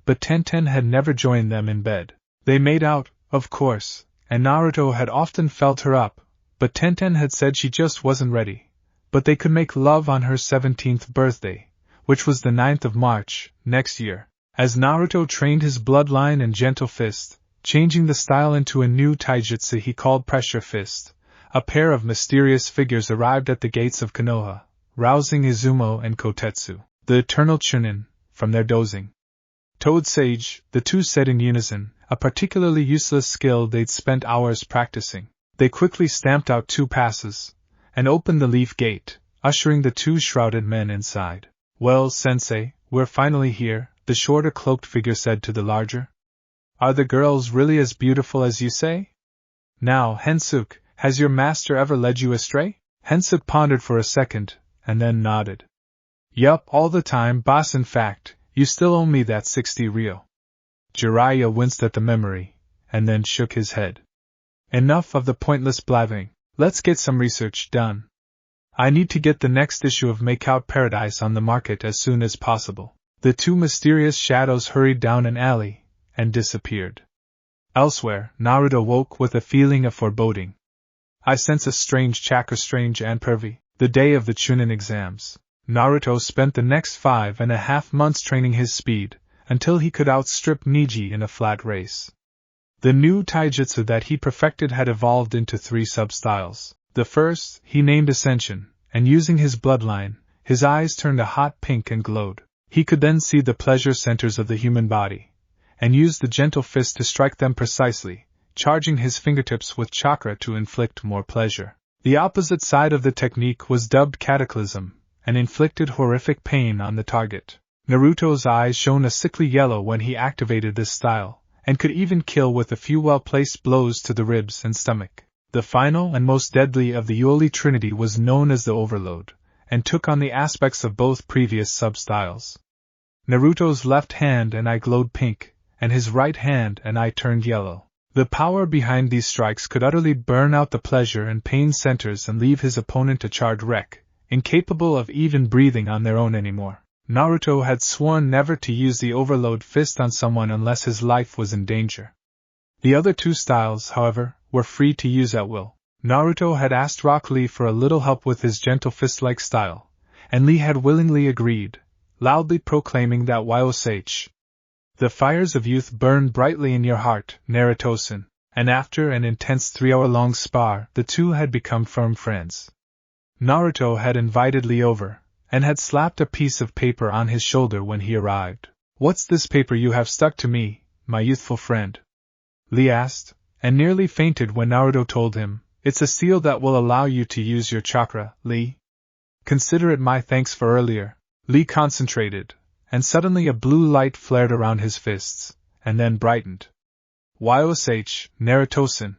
But Tenten had never joined them in bed. They made out, of course, and Naruto had often felt her up, but Tenten had said she just wasn't ready. But they could make love on her 17th birthday, which was the 9th of March, next year. As Naruto trained his bloodline and gentle fist, changing the style into a new taijutsu he called pressure fist, a pair of mysterious figures arrived at the gates of Konoha, rousing Izumo and Kotetsu, the eternal Chunin, from their dozing. "Toad Sage," the two said in unison, a particularly useless skill they'd spent hours practicing. They quickly stamped out 2 passes, and opened the leaf gate, ushering the 2 shrouded men inside. "Well, Sensei, we're finally here," the shorter cloaked figure said to the larger. "Are the girls really as beautiful as you say? Now, Hensuke, has your master ever led you astray?" Hensuke pondered for a second, and then nodded. "Yup, all the time, boss. In fact, you still owe me that 60 ryo. Jiraiya winced at the memory, and then shook his head. "Enough of the pointless blabbing. Let's get some research done. I need to get the next issue of Makeout Paradise on the market as soon as possible." The 2 mysterious shadows hurried down an alley, and disappeared. Elsewhere, Naruto woke with a feeling of foreboding. "I sense a strange chakra, strange and pervy." The day of the Chunin exams, Naruto spent the next 5.5 months training his speed, until he could outstrip Neji in a flat race. The new taijutsu that he perfected had evolved into 3 sub-styles. The first, he named Ascension, and using his bloodline, his eyes turned a hot pink and glowed. He could then see the pleasure centers of the human body, and used the gentle fist to strike them precisely, charging his fingertips with chakra to inflict more pleasure. The opposite side of the technique was dubbed Cataclysm, and inflicted horrific pain on the target. Naruto's eyes shone a sickly yellow when he activated this style, and could even kill with a few well-placed blows to the ribs and stomach. The final and most deadly of the Yoli Trinity was known as the Overload, and took on the aspects of both previous sub-styles. Naruto's left hand and eye glowed pink, and his right hand and eye turned yellow. The power behind these strikes could utterly burn out the pleasure and pain centers and leave his opponent a charred wreck, incapable of even breathing on their own anymore. Naruto had sworn never to use the Overload fist on someone unless his life was in danger. The other 2 styles, however, were free to use at will. Naruto had asked Rock Lee for a little help with his gentle fist-like style, and Lee had willingly agreed, loudly proclaiming that Waiosage. The fires of youth burn brightly in your heart, Naruto-san, and after an intense 3-hour-long spar, the 2 had become firm friends. Naruto had invited Lee over, and had slapped a piece of paper on his shoulder when he arrived. "What's this paper you have stuck to me, my youthful friend?" Lee asked, and nearly fainted when Naruto told him, "It's a seal that will allow you to use your chakra, Lee. Consider it my thanks for earlier." Lee concentrated, and suddenly a blue light flared around his fists, and then brightened. "Waiosage, Naruto-san.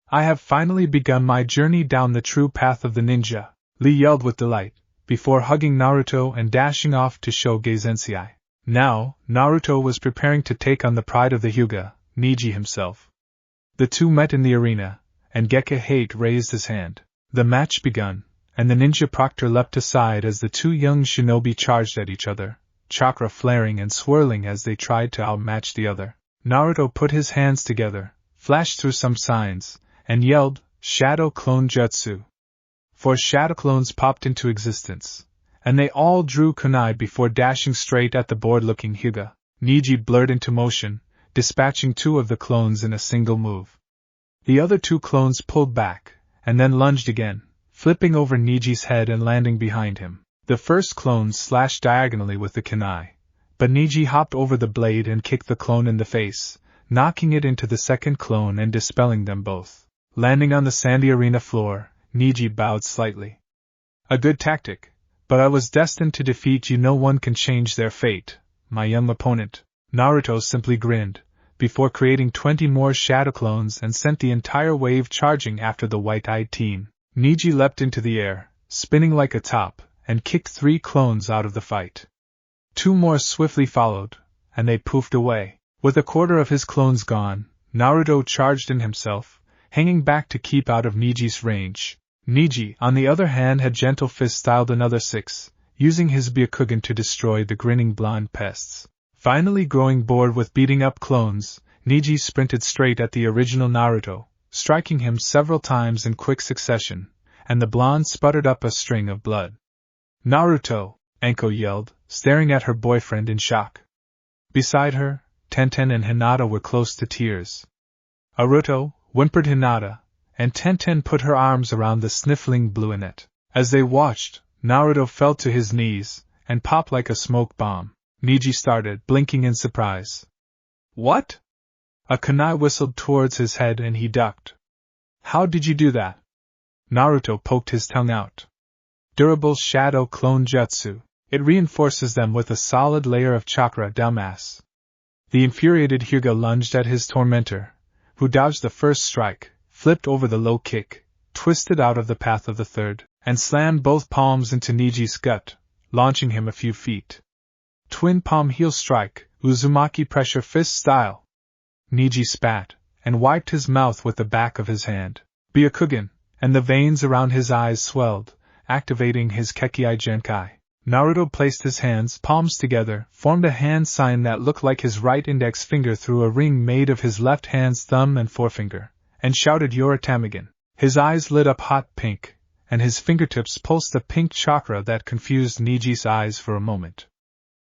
I have finally begun my journey down the true path of the ninja," Lee yelled with delight, before hugging Naruto and dashing off to show Geizensei. Now, Naruto was preparing to take on the pride of the Hyuga, Neji himself. The 2 met in the arena, and Gekahate raised his hand. The match begun, and the ninja proctor leapt aside as the 2 young shinobi charged at each other, chakra flaring and swirling as they tried to outmatch the other. Naruto put his hands together, flashed through some signs, and yelled, "Shadow Clone Jutsu!" 4 shadow clones popped into existence, and they all drew kunai before dashing straight at the bored-looking Hyuga. Neji blurred into motion, dispatching 2 of the clones in a single move. The other 2 clones pulled back, and then lunged again, flipping over Neji's head and landing behind him. The first clone slashed diagonally with the kunai, but Neji hopped over the blade and kicked the clone in the face, knocking it into the second clone and dispelling them both. Landing on the sandy arena floor, Neji bowed slightly. "A good tactic, but I was destined to defeat you. No one can change their fate, my young opponent." Naruto simply grinned, before creating 20 more shadow clones and sent the entire wave charging after the white-eyed teen. Neji leapt into the air, spinning like a top, and kicked 3 clones out of the fight. 2 more swiftly followed, and they poofed away. With a quarter of his clones gone, Naruto charged in himself, hanging back to keep out of Neji's range. Neji, on the other hand, had gentle fist-styled another 6, using his Byakugan to destroy the grinning blonde pests. Finally growing bored with beating up clones, Neji sprinted straight at the original Naruto, striking him several times in quick succession, and the blonde sputtered up a string of blood. "Naruto!" Anko yelled, staring at her boyfriend in shock. Beside her, Tenten and Hinata were close to tears. "Naruto!" whimpered Hinata, and Tenten put her arms around the sniffling brunette. As they watched, Naruto fell to his knees, and popped like a smoke bomb. Neji started, blinking in surprise. "What?" A kunai whistled towards his head and he ducked. "How did you do that?" Naruto poked his tongue out. "Durable Shadow Clone Jutsu. It reinforces them with a solid layer of chakra, dumbass." The infuriated Hyuga lunged at his tormentor, who dodged the first strike, flipped over the low kick, twisted out of the path of the third, and slammed both palms into Neji's gut, launching him a few feet. Twin palm heel strike, Uzumaki pressure fist style. Neji spat, and wiped his mouth with the back of his hand. Byakugan, and the veins around his eyes swelled, activating his Kekkai Genkai. Naruto placed his hands, palms together, formed a hand sign that looked like his right index finger through a ring made of his left hand's thumb and forefinger, and shouted Yoritamigan. His eyes lit up hot pink, and his fingertips pulsed a pink chakra that confused Neji's eyes for a moment.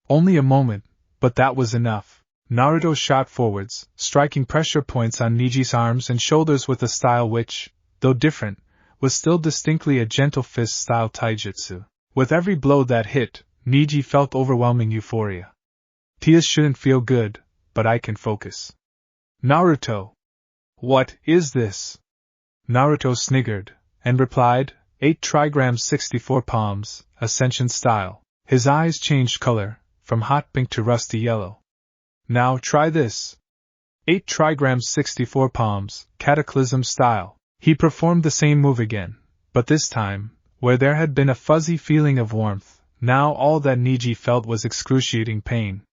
Only a moment, but that was enough. Naruto shot forwards, striking pressure points on Neji's arms and shoulders with a style which, though different, was still distinctly a gentle fist-style taijutsu. With every blow that hit, Neji felt overwhelming euphoria. "Tears shouldn't feel good, but I can focus." "Naruto! What is this?" Naruto sniggered, and replied, 8 trigrams 64 palms, ascension style. His eyes changed color, from hot pink to rusty yellow. "Now try this." 8 trigrams 64 palms, cataclysm style. He performed the same move again, but this time, where there had been a fuzzy feeling of warmth, now all that Neji felt was excruciating pain.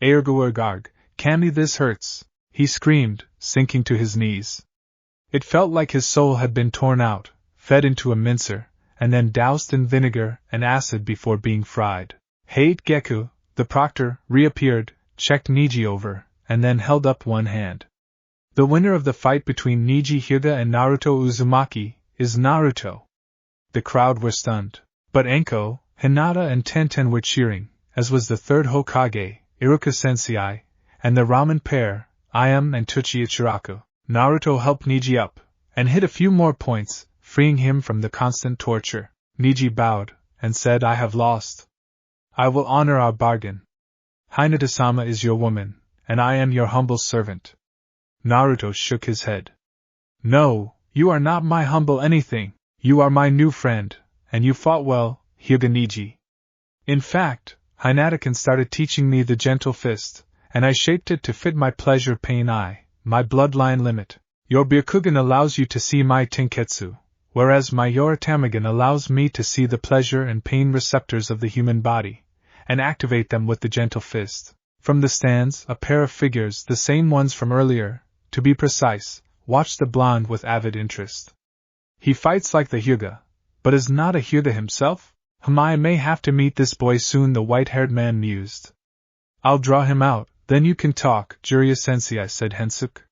"Erguergarg, Kami, this hurts," he screamed, sinking to his knees. It felt like his soul had been torn out, fed into a mincer, and then doused in vinegar and acid before being fried. Hate Geku, the proctor, reappeared, checked Neji over, and then held up one hand. "The winner of the fight between Neji Hyuga and Naruto Uzumaki is Naruto." The crowd were stunned. But Anko, Hinata and Tenten were cheering, as was the third Hokage, Iruka Sensei, and the ramen pair, Ayame and Tsuchi Ichiraku. Naruto helped Neji up, and hit a few more points, freeing him from the constant torture. Neji bowed, and said, "I have lost. I will honor our bargain. Hinata-sama is your woman, and I am your humble servant." Naruto shook his head. "No, you are not my humble anything. You are my new friend, and you fought well, Hyuga Neji. In fact, Hinata-kun started teaching me the gentle fist, and I shaped it to fit my pleasure-pain eye, my bloodline limit. Your Byakugan allows you to see my Tenketsu, whereas my Yoritamigan allows me to see the pleasure and pain receptors of the human body, and activate them with the gentle fist." From the stands, a pair of figures, the same ones from earlier, to be precise, watched the blonde with avid interest. "He fights like the Hyuga, but is not a Hyuga himself? I may have to meet this boy soon, the white-haired man mused. I'll draw him out, then you can talk, Jiraiya-sensei, said Hensuke.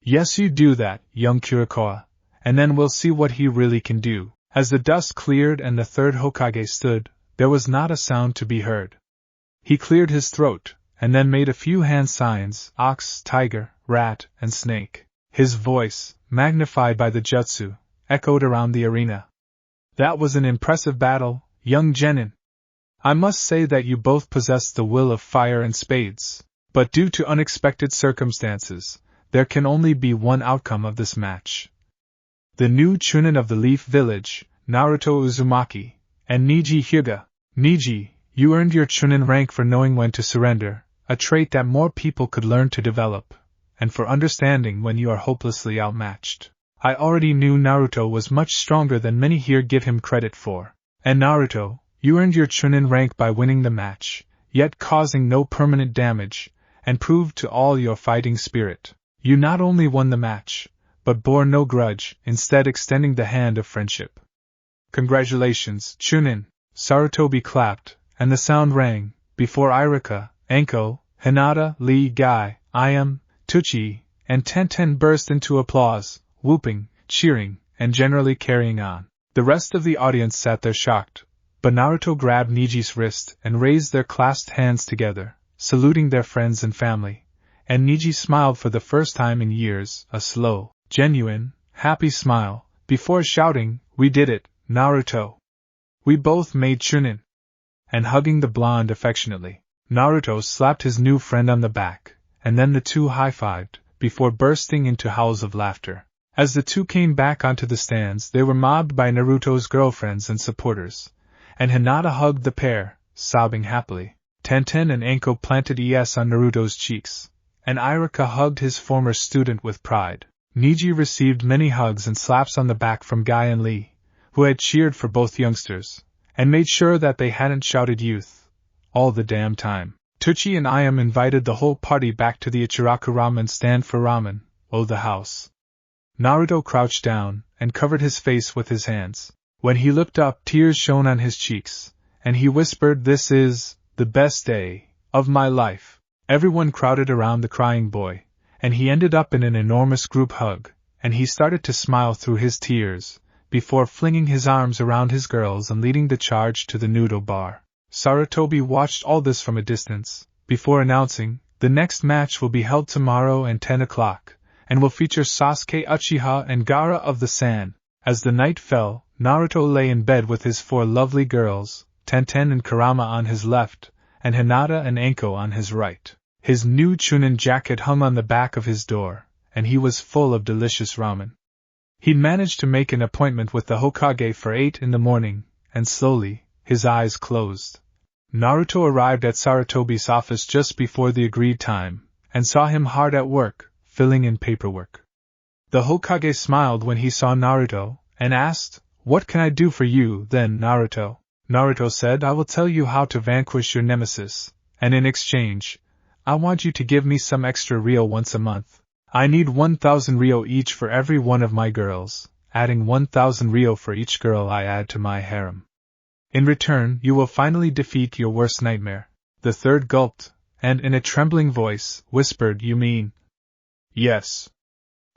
Yes, you do that, young Kurikoa, and then we'll see what he really can do. As the dust cleared and the third Hokage stood, there was not a sound to be heard. He cleared his throat, and then made a few hand signs: ox, tiger, rat, and snake. His voice, magnified by the jutsu, echoed around the arena. That was an impressive battle, young genin. I must say that you both possessed the will of fire and spades, but due to unexpected circumstances, there can only be one outcome of this match. The new Chunin of the Leaf Village, Naruto Uzumaki, and Neji Hyuga. Neji, you earned your Chunin rank for knowing when to surrender, a trait that more people could learn to develop, and for understanding when you are hopelessly outmatched. I already knew Naruto was much stronger than many here give him credit for. And Naruto, you earned your Chunin rank by winning the match, yet causing no permanent damage, and proved to all your fighting spirit. You not only won the match, but bore no grudge, instead extending the hand of friendship. Congratulations, Chunin! Sarutobi clapped, and the sound rang, before Irika, Anko, Hinata, Lee Guy, Iam, Tuchi, and Tenten burst into applause, whooping, cheering, and generally carrying on. The rest of the audience sat there shocked, but Naruto grabbed Neji's wrist and raised their clasped hands together, saluting their friends and family, and Neji smiled for the first time in years, a slow, genuine, happy smile, before shouting, "We did it, Naruto! We both made Chunin!" And hugging the blonde affectionately, Naruto slapped his new friend on the back, and then the two high-fived, before bursting into howls of laughter. As the two came back onto the stands, they were mobbed by Naruto's girlfriends and supporters, and Hinata hugged the pair, sobbing happily. Tenten and Anko planted ES on Naruto's cheeks, and Irika hugged his former student with pride. Neji received many hugs and slaps on the back from Guy and Lee, who had cheered for both youngsters, and made sure that they hadn't shouted youth all the damn time. Tuchi and Iam invited the whole party back to the Ichiraku ramen stand for ramen, the house. Naruto crouched down and covered his face with his hands. When he looked up, tears shone on his cheeks, and he whispered, "This is the best day of my life." Everyone crowded around the crying boy, and he ended up in an enormous group hug, and he started to smile through his tears, before flinging his arms around his girls and leading the charge to the noodle bar. Sarutobi watched all this from a distance, before announcing, "The next match will be held tomorrow at 10 o'clock, and will feature Sasuke, Uchiha, and Gaara of the Sand." As the night fell, Naruto lay in bed with his four lovely girls, Tenten and Kurama on his left, and Hinata and Anko on his right. His new Chunin jacket hung on the back of his door, and he was full of delicious ramen. He'd managed to make an appointment with the Hokage for 8 in the morning, and slowly, his eyes closed. Naruto arrived at Sarutobi's office just before the agreed time, and saw him hard at work, filling in paperwork. The Hokage smiled when he saw Naruto, and asked, "What can I do for you, then, Naruto?" Naruto said, "I will tell you how to vanquish your nemesis, and in exchange, I want you to give me some extra Ryo once a month. I need 1,000 Ryo each for every one of my girls, adding 1,000 Ryo for each girl I add to my harem. In return, you will finally defeat your worst nightmare." The third gulped, and in a trembling voice, whispered, "You mean?" "Yes.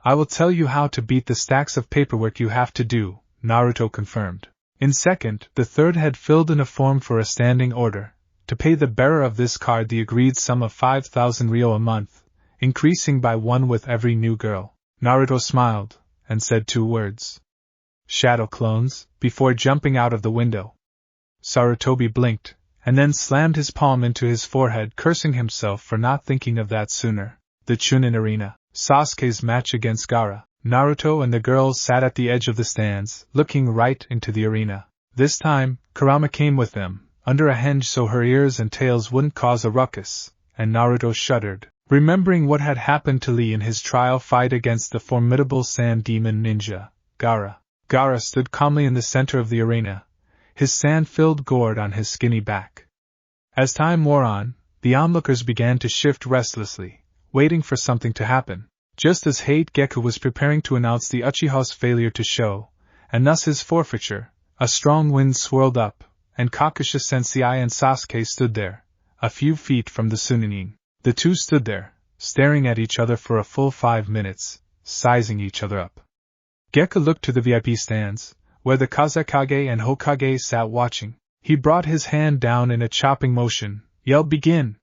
I will tell you how to beat the stacks of paperwork you have to do," Naruto confirmed. In second, the third had filled in a form for a standing order, to pay the bearer of this card the agreed sum of 5,000 Ryo a month, increasing by 1 with every new girl. Naruto smiled, and said 2 words. "Shadow clones," before jumping out of the window. Sarutobi blinked, and then slammed his palm into his forehead, cursing himself for not thinking of that sooner. The Chunin Arena. Sasuke's match against Gaara. Naruto and the girls sat at the edge of the stands, looking right into the arena. This time, Kurama came with them, under a henge so her ears and tails wouldn't cause a ruckus, and Naruto shuddered, remembering what had happened to Lee in his trial fight against the formidable sand demon ninja, Gaara. Gaara stood calmly in the center of the arena, his sand-filled gourd on his skinny back. As time wore on, the onlookers began to shift restlessly, waiting for something to happen. Just as Hate Geku was preparing to announce the Uchiha's failure to show, and thus his forfeiture, a strong wind swirled up, and Kakashi Sensei and Sasuke stood there, a few feet from the Tsunin. The two stood there, staring at each other for a full 5 minutes, sizing each other up. Gekka looked to the VIP stands, where the Kazekage and Hokage sat watching. He brought his hand down in a chopping motion, yelled "Begin!"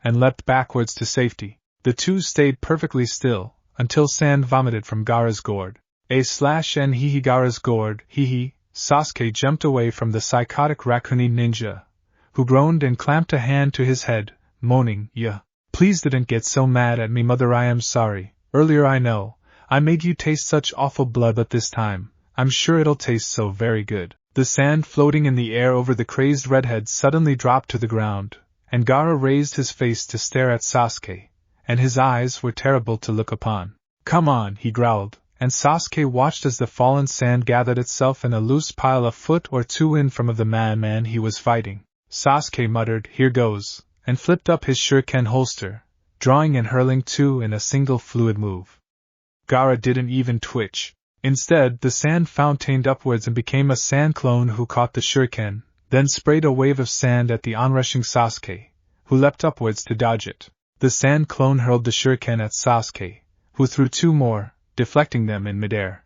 and leapt backwards to safety. The two stayed perfectly still, until sand vomited from Gaara's gourd. /n hee Gaara's gourd, hee. Sasuke jumped away from the psychotic raccoony ninja, who groaned and clamped a hand to his head, moaning, "Yeah. Please didn't get so mad at me, mother, I am sorry. Earlier I know, I made you taste such awful blood, but this time, I'm sure it'll taste so very good." The sand floating in the air over the crazed redhead suddenly dropped to the ground, and Gaara raised his face to stare at Sasuke, and his eyes were terrible to look upon. "Come on," he growled, and Sasuke watched as the fallen sand gathered itself in a loose pile a foot or two in front of the man he was fighting. Sasuke muttered, "Here goes," and flipped up his shuriken holster, drawing and hurling two in a single fluid move. Gaara didn't even twitch. Instead, the sand fountained upwards and became a sand clone who caught the shuriken, then sprayed a wave of sand at the onrushing Sasuke, who leapt upwards to dodge it. The sand clone hurled the shuriken at Sasuke, who threw two more, deflecting them in midair.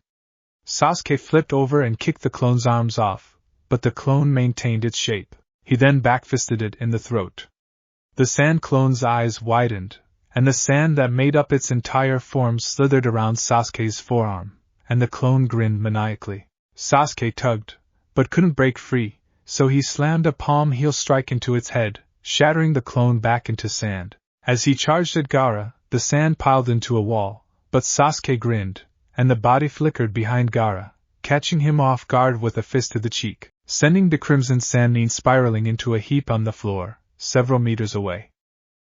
Sasuke flipped over and kicked the clone's arms off, but the clone maintained its shape. He then backfisted it in the throat. The sand clone's eyes widened, and the sand that made up its entire form slithered around Sasuke's forearm, and the clone grinned maniacally. Sasuke tugged, but couldn't break free, so he slammed a palm heel strike into its head, shattering the clone back into sand. As he charged at Gaara, the sand piled into a wall, but Sasuke grinned, and the body flickered behind Gaara, catching him off guard with a fist to the cheek, sending the crimson sand spiraling into a heap on the floor, several meters away.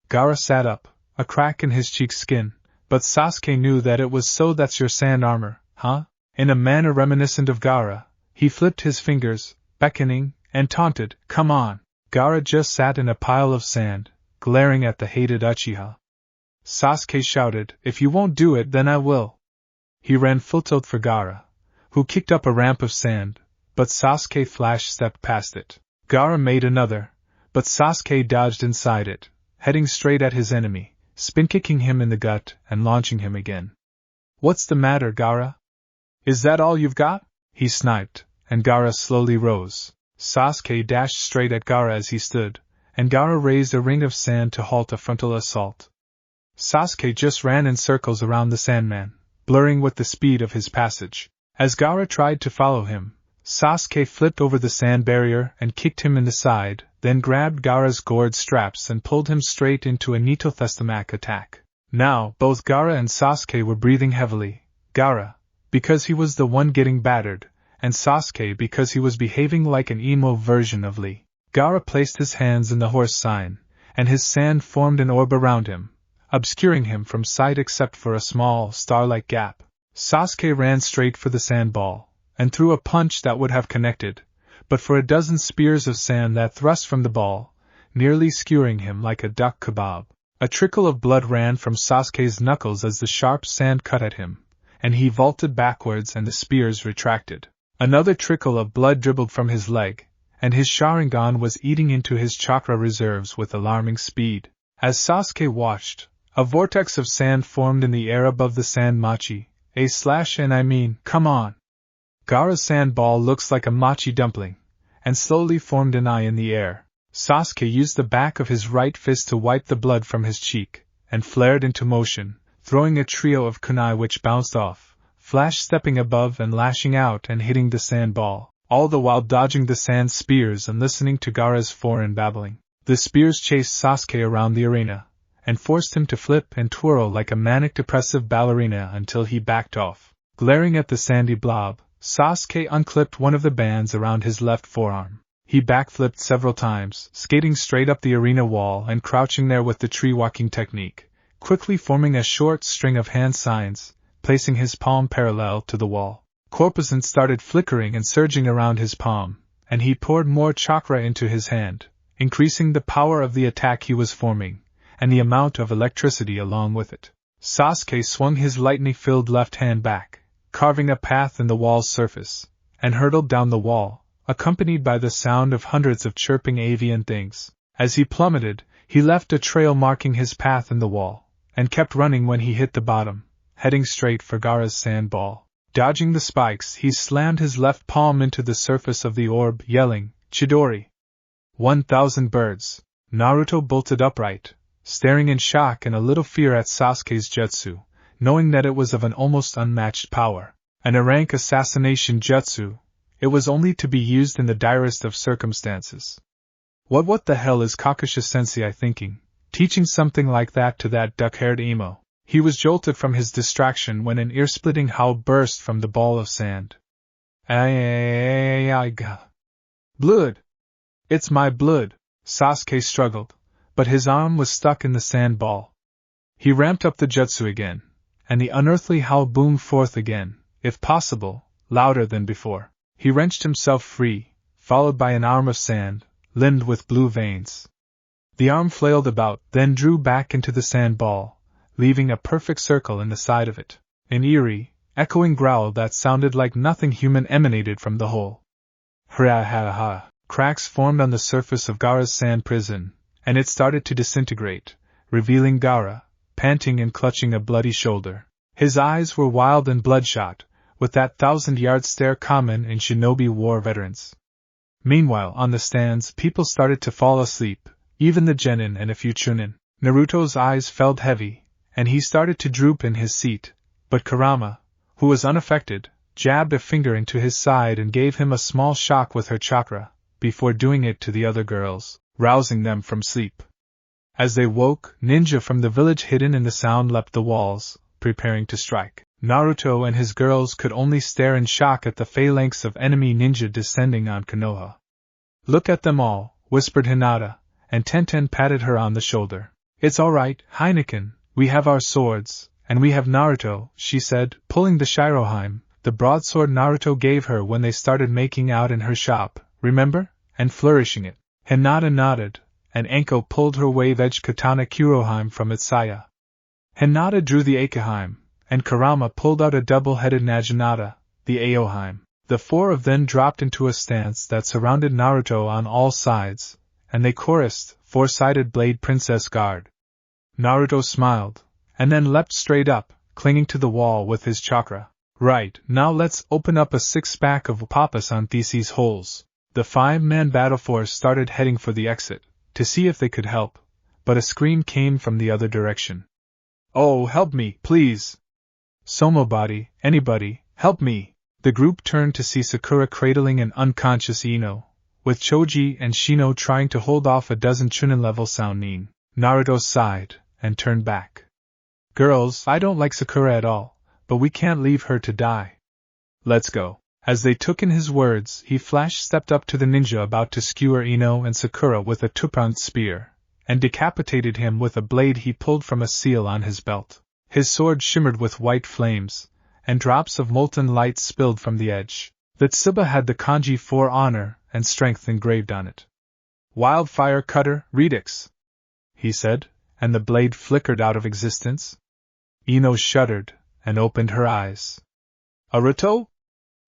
Gaara sat up, a crack in his cheek skin, but Sasuke knew that it was "So that's your sand armor, huh?" In a manner reminiscent of Gaara, he flipped his fingers, beckoning, and taunted, "Come on!" Gaara just sat in a pile of sand, glaring at the hated Uchiha. Sasuke shouted, "If you won't do it, then I will." He ran full tilt for Gaara, who kicked up a ramp of sand, but Sasuke flash-stepped past it. Gaara made another, but Sasuke dodged inside it, heading straight at his enemy, spin-kicking him in the gut and launching him again. "What's the matter, Gaara? Is that all you've got?" he sniped, and Gaara slowly rose. Sasuke dashed straight at Gaara as he stood, and Gaara raised a ring of sand to halt a frontal assault. Sasuke just ran in circles around the Sandman, blurring with the speed of his passage. As Gaara tried to follow him, Sasuke flipped over the sand barrier and kicked him in the side, then grabbed Gaara's gourd straps and pulled him straight into a Nito-Thestamak attack. Now, both Gaara and Sasuke were breathing heavily, Gaara, because he was the one getting battered, and Sasuke because he was behaving like an emo version of Lee. Gaara placed his hands in the horse sign, and his sand formed an orb around him, obscuring him from sight except for a small, star-like gap. Sasuke ran straight for the sand ball, and threw a punch that would have connected, but for a dozen spears of sand that thrust from the ball, nearly skewering him like a duck kebab. A trickle of blood ran from Sasuke's knuckles as the sharp sand cut at him, and he vaulted backwards and the spears retracted. Another trickle of blood dribbled from his leg, and his Sharingan was eating into his chakra reserves with alarming speed. As Sasuke watched, a vortex of sand formed in the air above the sand machi, come on! Gaara's sand ball looks like a machi dumpling, and slowly formed an eye in the air. Sasuke used the back of his right fist to wipe the blood from his cheek, and flared into motion, throwing a trio of kunai which bounced off, flash-stepping above and lashing out and hitting the sand ball, all the while dodging the sand spears and listening to Gaara's foreign babbling. The spears chased Sasuke around the arena, and forced him to flip and twirl like a manic-depressive ballerina until he backed off. Glaring at the sandy blob, Sasuke unclipped one of the bands around his left forearm. He backflipped several times, skating straight up the arena wall and crouching there with the tree-walking technique, quickly forming a short string of hand signs, placing his palm parallel to the wall. Corposant started flickering and surging around his palm, and he poured more chakra into his hand, increasing the power of the attack he was forming, and the amount of electricity along with it. Sasuke swung his lightning-filled left hand back, carving a path in the wall's surface, and hurtled down the wall, accompanied by the sound of hundreds of chirping avian things. As he plummeted, he left a trail marking his path in the wall, and kept running when he hit the bottom, heading straight for Gaara's sand ball. Dodging the spikes, he slammed his left palm into the surface of the orb, yelling, "Chidori!" 1,000 birds. Naruto bolted upright, staring in shock and a little fear at Sasuke's jutsu, knowing that it was of an almost unmatched power. An rank assassination jutsu, it was only to be used in the direst of circumstances. What the hell is Kakashi-sensei thinking, teaching something like that to that duck-haired emo? He was jolted from his distraction when an ear-splitting howl burst from the ball of sand. Blood! It's my blood! Sasuke struggled, but his arm was stuck in the sand ball. He ramped up the jutsu again, and the unearthly howl boomed forth again, if possible, louder than before. He wrenched himself free, followed by an arm of sand, limned with blue veins. The arm flailed about, then drew back into the sand ball, leaving a perfect circle in the side of it. An eerie, echoing growl that sounded like nothing human emanated from the hole. Ha! Cracks formed on the surface of Gaara's sand prison, and it started to disintegrate, revealing Gaara, panting and clutching a bloody shoulder. His eyes were wild and bloodshot, with that 1,000-yard stare common in shinobi war veterans. Meanwhile, on the stands, people started to fall asleep, even the genin and a few chunin. Naruto's eyes felt heavy, and he started to droop in his seat, but Kurama, who was unaffected, jabbed a finger into his side and gave him a small shock with her chakra, before doing it to the other girls, rousing them from sleep. As they woke, ninja from the village hidden in the sound leapt the walls, preparing to strike. Naruto and his girls could only stare in shock at the phalanx of enemy ninja descending on Konoha. "Look at them all," whispered Hinata, and Tenten patted her on the shoulder. "It's all right, Heineken, we have our swords, and we have Naruto," she said, pulling the Shirohime, the broadsword Naruto gave her when they started making out in her shop, remember? And flourishing it. Hinata nodded, and Anko pulled her wave-edged katana Kurohime from its saya. Hinata drew the Akihime, and Kurama pulled out a double-headed Naginata, the Aohime. The four of them dropped into a stance that surrounded Naruto on all sides, and they chorused, "Four-sided blade princess guard." Naruto smiled, and then leapt straight up, clinging to the wall with his chakra. "Right, now let's open up a six-pack of papas on these holes." The 5-man battle force started heading for the exit, to see if they could help, but a scream came from the other direction. "Oh, help me, please! Somobody, anybody, help me!" The group turned to see Sakura cradling an unconscious Ino, with Choji and Shino trying to hold off a dozen Chunin-level Sannin. Naruto sighed, and turned back. "Girls, I don't like Sakura at all, but we can't leave her to die. Let's go." As they took in his words, he flash-stepped up to the ninja about to skewer Ino and Sakura with a two-pronged spear, and decapitated him with a blade he pulled from a seal on his belt. His sword shimmered with white flames, and drops of molten light spilled from the edge. The tsuba had the kanji for honor and strength engraved on it. "Wildfire cutter, Redux," he said, and the blade flickered out of existence. Ino shuddered, and opened her eyes. "Naruto?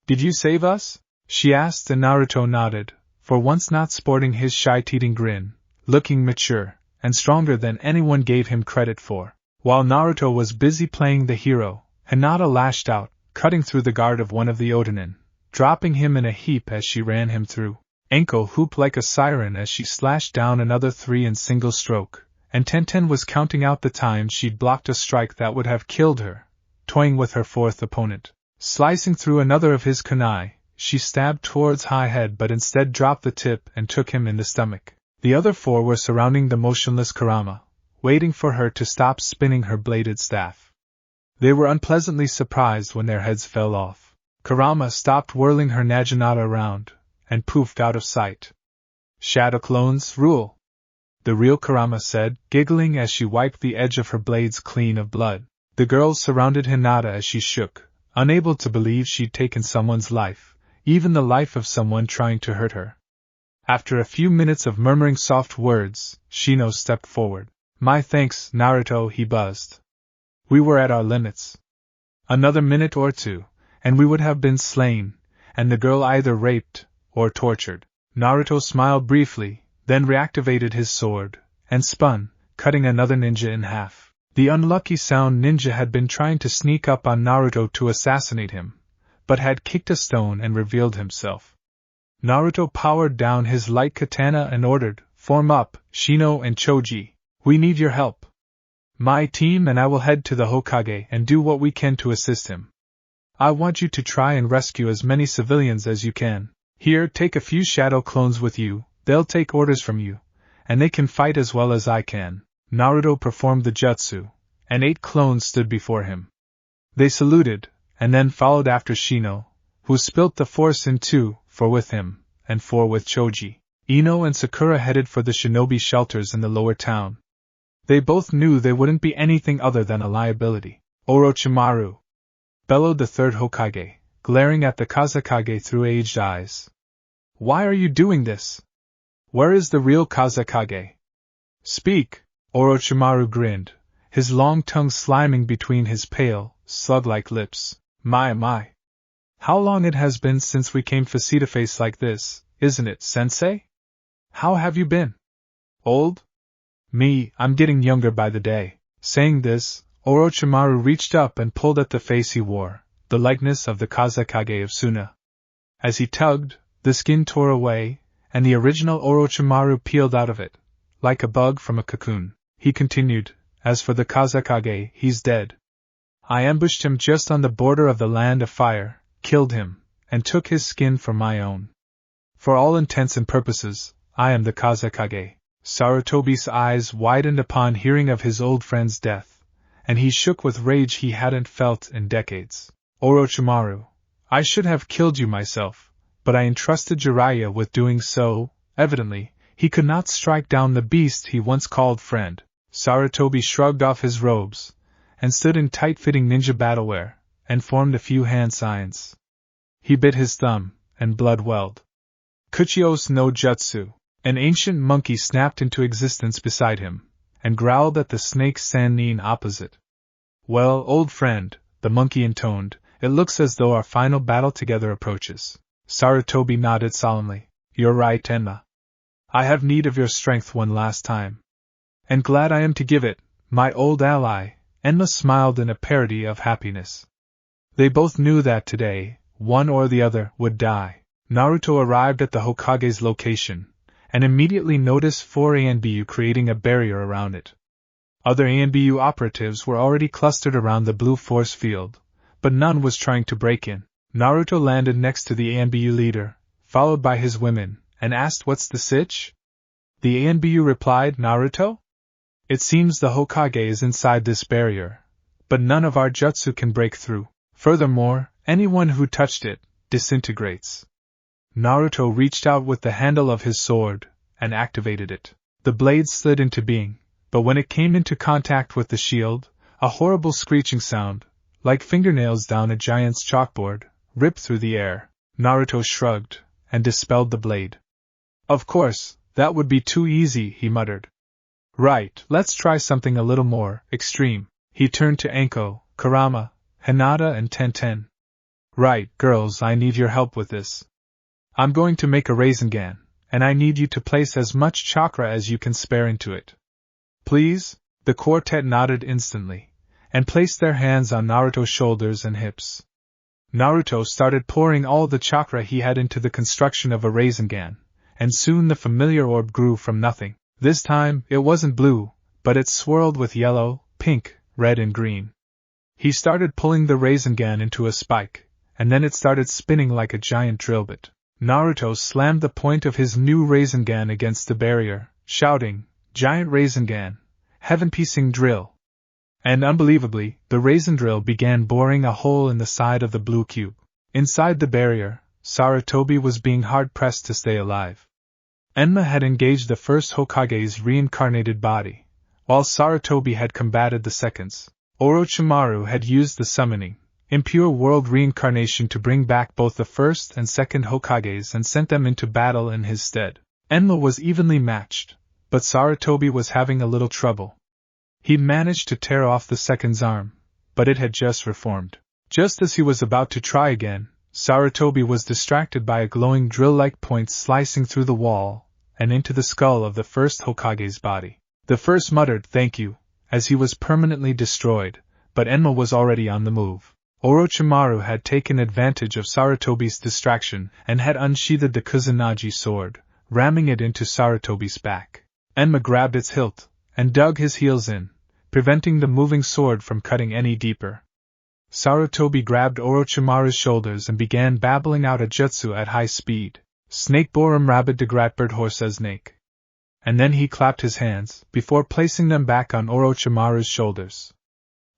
Did you save us?" she asked, and Naruto nodded, for once not sporting his shy-teething grin, looking mature, and stronger than anyone gave him credit for. While Naruto was busy playing the hero, Hinata lashed out, cutting through the guard of one of the Odanin, dropping him in a heap as she ran him through. Anko whooped like a siren as she slashed down another 3 in single stroke, and Tenten was counting out the times she'd blocked a strike that would have killed her, toying with her 4th opponent. Slicing through another of his kunai, she stabbed towards High Head but instead dropped the tip and took him in the stomach. The other 4 were surrounding the motionless Kurama, waiting for her to stop spinning her bladed staff. They were unpleasantly surprised when their heads fell off. Kurama stopped whirling her Naginata around, and poofed out of sight. "Shadow clones rule," the real Kurama said, giggling as she wiped the edge of her blades clean of blood. The girls surrounded Hinata as she shook, unable to believe she'd taken someone's life, even the life of someone trying to hurt her. After a few minutes of murmuring soft words, Shino stepped forward. "My thanks, Naruto," he buzzed. "We were at our limits. Another minute or two, and we would have been slain, and the girl either raped, or tortured. Naruto smiled briefly, then reactivated his sword, and spun, cutting another ninja in half. The unlucky Sound Ninja had been trying to sneak up on Naruto to assassinate him, but had kicked a stone and revealed himself. Naruto powered down his light katana and ordered, "Form up, Shino and Choji. We need your help. My team and I will head to the Hokage and do what we can to assist him. I want you to try and rescue as many civilians as you can. Here, take a few shadow clones with you, they'll take orders from you, and they can fight as well as I can." Naruto performed the jutsu, and 8 clones stood before him. They saluted, and then followed after Shino, who split the force in 2, 4 with him, and 4 with Choji. Ino and Sakura headed for the shinobi shelters in the lower town. They both knew they wouldn't be anything other than a liability. "Orochimaru!" bellowed the third Hokage, glaring at the Kazekage through aged eyes. "Why are you doing this? Where is the real Kazekage? Speak!" Orochimaru grinned, his long tongue sliming between his pale, slug-like lips. My. How long it has been since we came face-to-face like this, isn't it, sensei? How have you been? Old? Me, I'm getting younger by the day." Saying this, Orochimaru reached up and pulled at the face he wore, the likeness of the Kazekage of Suna. As he tugged, the skin tore away, and the original Orochimaru peeled out of it, like a bug from a cocoon. He continued, "As for the Kazekage, he's dead. I ambushed him just on the border of the Land of Fire, killed him, and took his skin for my own. For all intents and purposes, I am the Kazekage." Sarutobi's eyes widened upon hearing of his old friend's death, and he shook with rage he hadn't felt in decades. "Orochimaru, I should have killed you myself, but I entrusted Jiraiya with doing so." Evidently, he could not strike down the beast he once called friend. Sarutobi shrugged off his robes, and stood in tight-fitting ninja battlewear, and formed a few hand signs. He bit his thumb, and blood welled. "Kuchios no Jutsu." An ancient monkey snapped into existence beside him, and growled at the snake Sannin opposite. "Well, old friend," the monkey intoned, "it looks as though our final battle together approaches." Sarutobi nodded solemnly. "You're right, Enma. I have need of your strength one last time. And glad I am to give it, my old ally." Enma smiled in a parody of happiness. They both knew that today, one or the other would die. Naruto arrived at the Hokage's location, and immediately noticed 4 ANBU creating a barrier around it. Other ANBU operatives were already clustered around the blue force field, but none was trying to break in. Naruto landed next to the ANBU leader, followed by his women, and asked, "What's the sitch?" The ANBU replied, "Naruto? It seems the Hokage is inside this barrier, but none of our jutsu can break through. Furthermore, anyone who touched it disintegrates." Naruto reached out with the handle of his sword, and activated it. The blade slid into being, but when it came into contact with the shield, a horrible screeching sound, like fingernails down a giant's chalkboard, ripped through the air. Naruto shrugged, and dispelled the blade. "Of course, that would be too easy," he muttered. "Right, let's try something a little more extreme." He turned to Anko, Kurama, Hinata and Tenten. "Right, girls, I need your help with this. I'm going to make a Rasengan, and I need you to place as much chakra as you can spare into it. Please?" The quartet nodded instantly, and placed their hands on Naruto's shoulders and hips. Naruto started pouring all the chakra he had into the construction of a Rasengan, and soon the familiar orb grew from nothing. This time, it wasn't blue, but it swirled with yellow, pink, red and green. He started pulling the Rasengan into a spike, and then it started spinning like a giant drill bit. Naruto slammed the point of his new Rasengan against the barrier, shouting, "Giant Rasengan, heaven-piecing drill!" And unbelievably, the Raisin drill began boring a hole in the side of the blue cube. Inside the barrier, Sarutobi was being hard-pressed to stay alive. Enma had engaged the first Hokage's reincarnated body, while Sarutobi had combated the second's. Orochimaru had used the summoning, impure world reincarnation to bring back both the first and second Hokages and sent them into battle in his stead. Enma was evenly matched, but Sarutobi was having a little trouble. He'd managed to tear off the second's arm, but it had just reformed. Just as he was about to try again, Sarutobi was distracted by a glowing drill-like point slicing through the wall and into the skull of the first Hokage's body. The first muttered "thank you," as he was permanently destroyed, but Enma was already on the move. Orochimaru had taken advantage of Sarutobi's distraction and had unsheathed the Kusanagi sword, ramming it into Sarutobi's back. Enma grabbed its hilt and dug his heels in, preventing the moving sword from cutting any deeper. Sarutobi grabbed Orochimaru's shoulders and began babbling out a jutsu at high speed. Snake borum rabbit de gratbird horse as snake. And then he clapped his hands, before placing them back on Orochimaru's shoulders.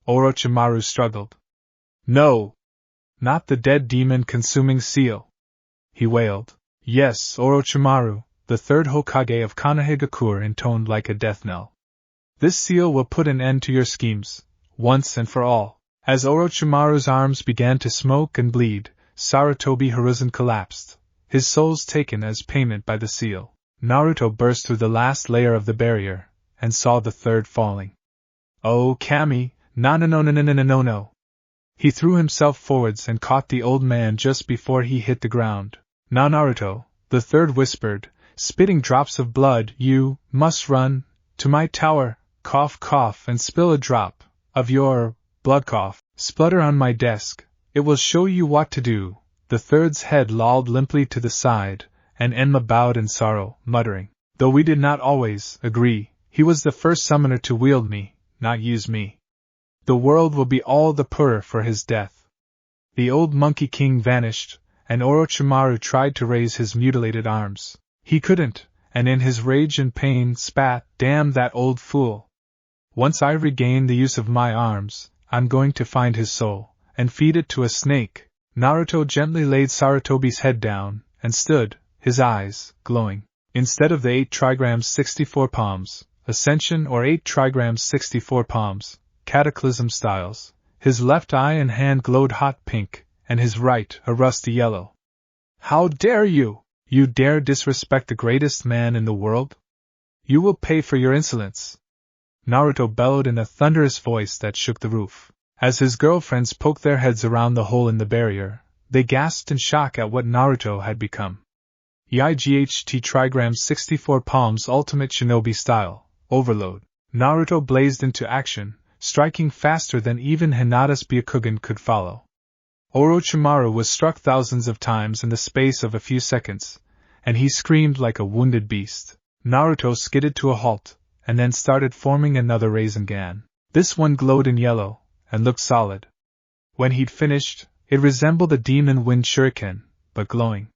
Orochimaru struggled. "No! Not the dead demon-consuming seal!" he wailed. "Yes, Orochimaru," the third Hokage of Konohagakure intoned like a death knell. "This seal will put an end to your schemes, once and for all." As Orochimaru's arms began to smoke and bleed, Sarutobi Hiruzen collapsed, his souls taken as payment by the seal. Naruto burst through the last layer of the barrier, and saw the third falling. "Oh, Kami, no. He threw himself forwards and caught the old man just before he hit the ground. "Now Naruto," the third whispered, spitting drops of blood, "you must run to my tower, cough, and spill a drop of your blood splutter on my desk. It will show you what to do." The third's head lolled limply to the side, and Enma bowed in sorrow, muttering, "Though we did not always agree, he was the first summoner to wield me, not use me. The world will be all the poorer for his death." The old Monkey King vanished, and Orochimaru tried to raise his mutilated arms. He couldn't, and in his rage and pain spat, "Damn that old fool! Once I regain the use of my arms, I'm going to find his soul, and feed it to a snake." Naruto gently laid Sarutobi's head down, and stood, his eyes glowing. Instead of the 8 trigrams 64 palms, Ascension or 8 trigrams 64 palms, Cataclysm styles, his left eye and hand glowed hot pink, and his right a rusty yellow. "How dare you! You dare disrespect the greatest man in the world? You will pay for your insolence!" Naruto bellowed in a thunderous voice that shook the roof. As his girlfriends poked their heads around the hole in the barrier, they gasped in shock at what Naruto had become. EIGHT trigrams 64 palms Ultimate Shinobi Style, Overload. Naruto blazed into action, striking faster than even Hinata's Byakugan could follow. Orochimaru was struck thousands of times in the space of a few seconds, and he screamed like a wounded beast. Naruto skidded to a halt, and then started forming another Rasengan. This one glowed in yellow, and looked solid. When he'd finished, it resembled a demon wind shuriken, but glowing.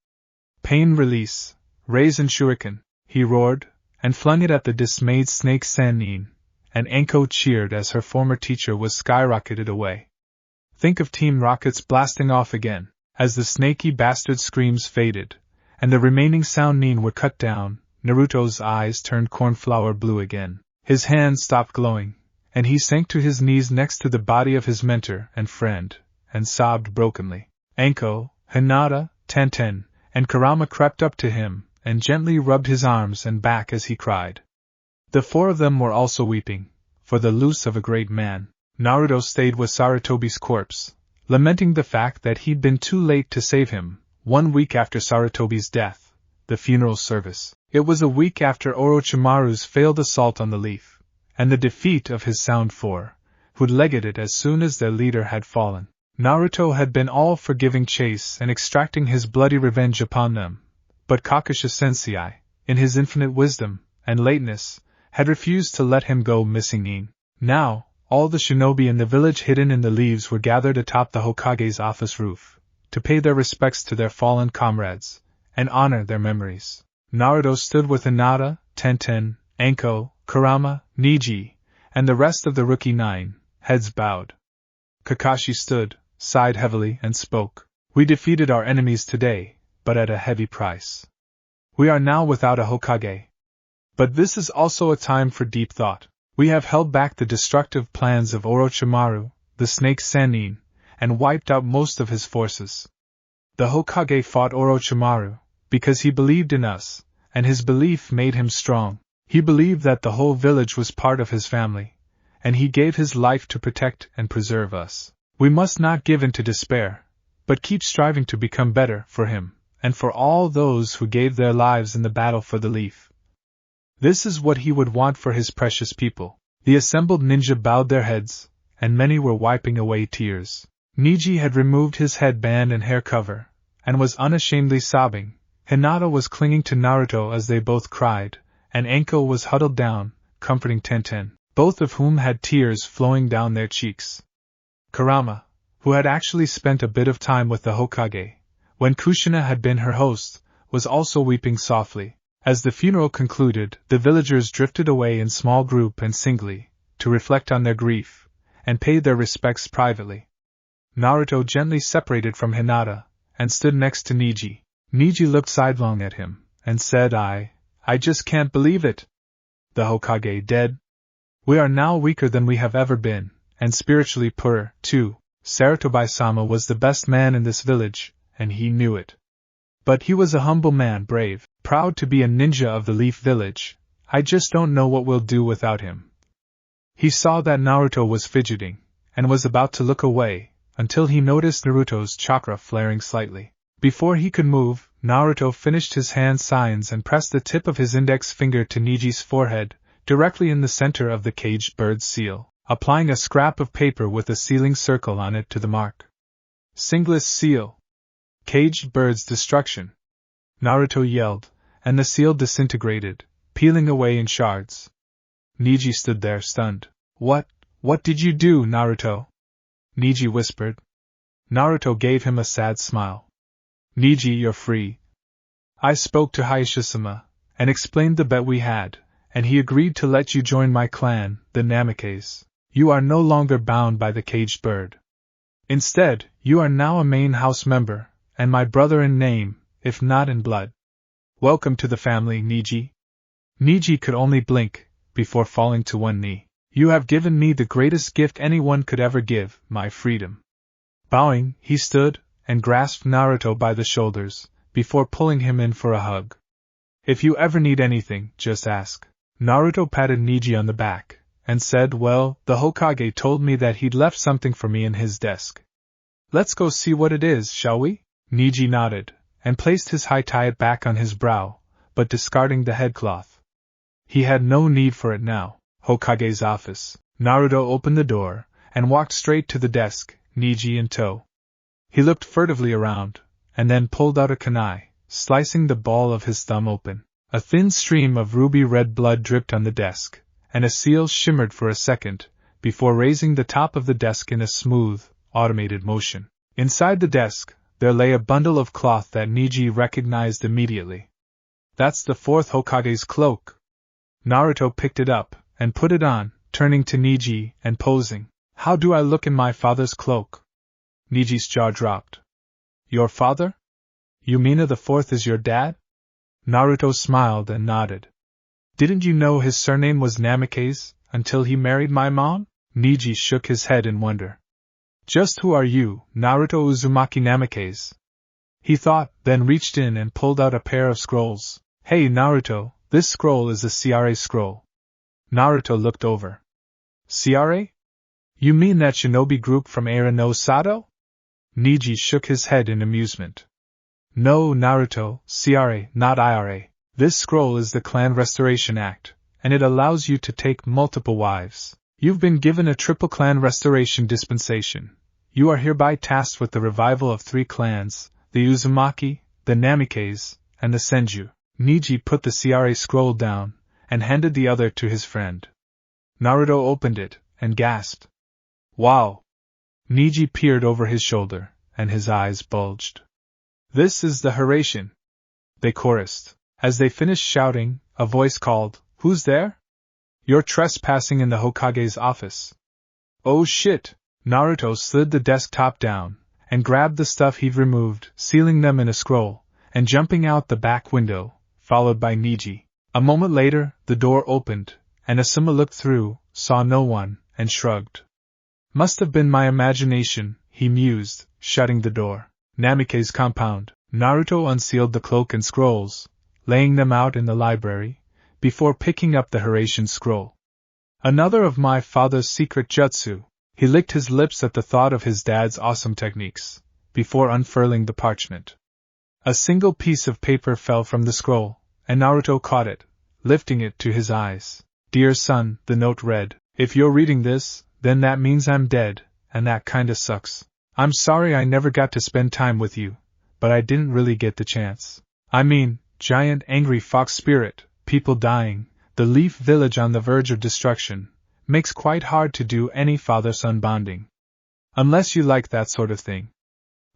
"Pain release, Raisen Shuriken," he roared, and flung it at the dismayed Snake Sannin, and Anko cheered as her former teacher was skyrocketed away. Think of Team Rocket's blasting off again. As the snaky bastard screams faded, and the remaining Sannin were cut down, Naruto's eyes turned cornflower blue again. His hands stopped glowing, and he sank to his knees next to the body of his mentor and friend, and sobbed brokenly. Anko, Hinata, Tenten, and Kurama crept up to him, and gently rubbed his arms and back as he cried. The 4 of them were also weeping, for the loss of a great man. Naruto stayed with Sarutobi's corpse, lamenting the fact that he'd been too late to save him. 1 week after Sarutobi's death, the funeral service. It was a week after Orochimaru's failed assault on the Leaf, and the defeat of his Sound Four, who'd legged it as soon as their leader had fallen. Naruto had been all for giving chase and extracting his bloody revenge upon them, but Kakashi-sensei, in his infinite wisdom and lateness, had refused to let him go missing. Now, all the shinobi in the village hidden in the leaves were gathered atop the Hokage's office roof, to pay their respects to their fallen comrades, and honor their memories. Naruto stood with Hinata, Tenten, Anko, Kurama, Neji, and the rest of the Rookie 9, heads bowed. Kakashi stood, sighed heavily, and spoke. "We defeated our enemies today, but at a heavy price. We are now without a Hokage. But this is also a time for deep thought. We have held back the destructive plans of Orochimaru, the Snake Sannin, and wiped out most of his forces. The Hokage fought Orochimaru because he believed in us, and his belief made him strong. He believed that the whole village was part of his family, and he gave his life to protect and preserve us. We must not give in to despair, but keep striving to become better for him, and for all those who gave their lives in the battle for the leaf. This is what he would want for his precious people. The assembled ninja bowed their heads, and many were wiping away tears. Neji had removed his headband and hair cover, and was unashamedly sobbing. Hinata was clinging to Naruto as they both cried, and Anko was huddled down, comforting Tenten, both of whom had tears flowing down their cheeks. Kurama, who had actually spent a bit of time with the Hokage, when Kushina had been her host, was also weeping softly. As the funeral concluded, the villagers drifted away in small group and singly, to reflect on their grief, and pay their respects privately. Naruto gently separated from Hinata, and stood next to Neji. Neji looked sidelong at him, and said, I just can't believe it. The Hokage dead? We are now weaker than we have ever been, and spiritually poorer, too. Sarutobi-sama was the best man in this village, and he knew it. But he was a humble man, brave, proud to be a ninja of the Leaf Village. I just don't know what we'll do without him. He saw that Naruto was fidgeting, and was about to look away, until he noticed Naruto's chakra flaring slightly. Before he could move, Naruto finished his hand signs and pressed the tip of his index finger to Neji's forehead, directly in the center of the caged bird's seal, applying a scrap of paper with a sealing circle on it to the mark. Singless seal. Caged bird's destruction. Naruto yelled, and the seal disintegrated, peeling away in shards. Neji stood there stunned. What did you do, Naruto? Neji whispered. Naruto gave him a sad smile. Neji, you're free. I spoke to Haishasama, and explained the bet we had, and he agreed to let you join my clan, the Namikaze. You are no longer bound by the caged bird. Instead, you are now a main house member, and my brother in name, if not in blood. Welcome to the family, Neji. Neji could only blink, before falling to one knee. You have given me the greatest gift anyone could ever give, my freedom. Bowing, he stood, and grasped Naruto by the shoulders, before pulling him in for a hug. If you ever need anything, just ask. Naruto patted Neji on the back, and said, well, the Hokage told me that he'd left something for me in his desk. Let's go see what it is, shall we? Neji nodded, and placed his high-tie back on his brow, but discarding the headcloth. He had no need for it now. Hokage's office. Naruto opened the door, and walked straight to the desk, Neji in tow. He looked furtively around, and then pulled out a kunai, slicing the ball of his thumb open. A thin stream of ruby-red blood dripped on the desk, and a seal shimmered for a second, before raising the top of the desk in a smooth, automated motion. Inside the desk, there lay a bundle of cloth that Neji recognized immediately. That's the fourth Hokage's cloak. Naruto picked it up, and put it on, turning to Neji and posing. How do I look in my father's cloak? Neji's jaw dropped. Your father? Yumina the Fourth is your dad? Naruto smiled and nodded. Didn't you know his surname was Namikaze, until he married my mom? Neji shook his head in wonder. Just who are you, Naruto Uzumaki Namikaze? He thought, then reached in and pulled out a pair of scrolls. Hey Naruto, this scroll is a CRA scroll. Naruto looked over. CRA? You mean that shinobi group from Era no Sato? Neji shook his head in amusement. No, Naruto, CRA, not IRA. This scroll is the Clan Restoration Act, and it allows you to take multiple wives. You've been given a triple clan restoration dispensation. You are hereby tasked with the revival of 3 clans, the Uzumaki, the Namikaze, and the Senju. Neji put the CRA scroll down, and handed the other to his friend. Naruto opened it, and gasped. Wow! Neji peered over his shoulder, and his eyes bulged. This is the Harem, they chorused. As they finished shouting, a voice called, Who's there? You're trespassing in the Hokage's office. Oh shit! Naruto slid the desktop down, and grabbed the stuff he'd removed, sealing them in a scroll, and jumping out the back window, followed by Neji. A moment later, the door opened, and Asuma looked through, saw no one, and shrugged. Must have been my imagination, he mused, shutting the door. Namikaze compound. Naruto unsealed the cloak and scrolls, laying them out in the library, before picking up the Harem scroll. Another of my father's secret jutsu. He licked his lips at the thought of his dad's awesome techniques, before unfurling the parchment. A single piece of paper fell from the scroll, and Naruto caught it, lifting it to his eyes. Dear son, the note read, if you're reading this, then that means I'm dead, and that kinda sucks. I'm sorry I never got to spend time with you, but I didn't really get the chance. I mean, giant angry fox spirit, people dying, the Leaf Village on the verge of destruction, makes quite hard to do any father-son bonding. Unless you like that sort of thing.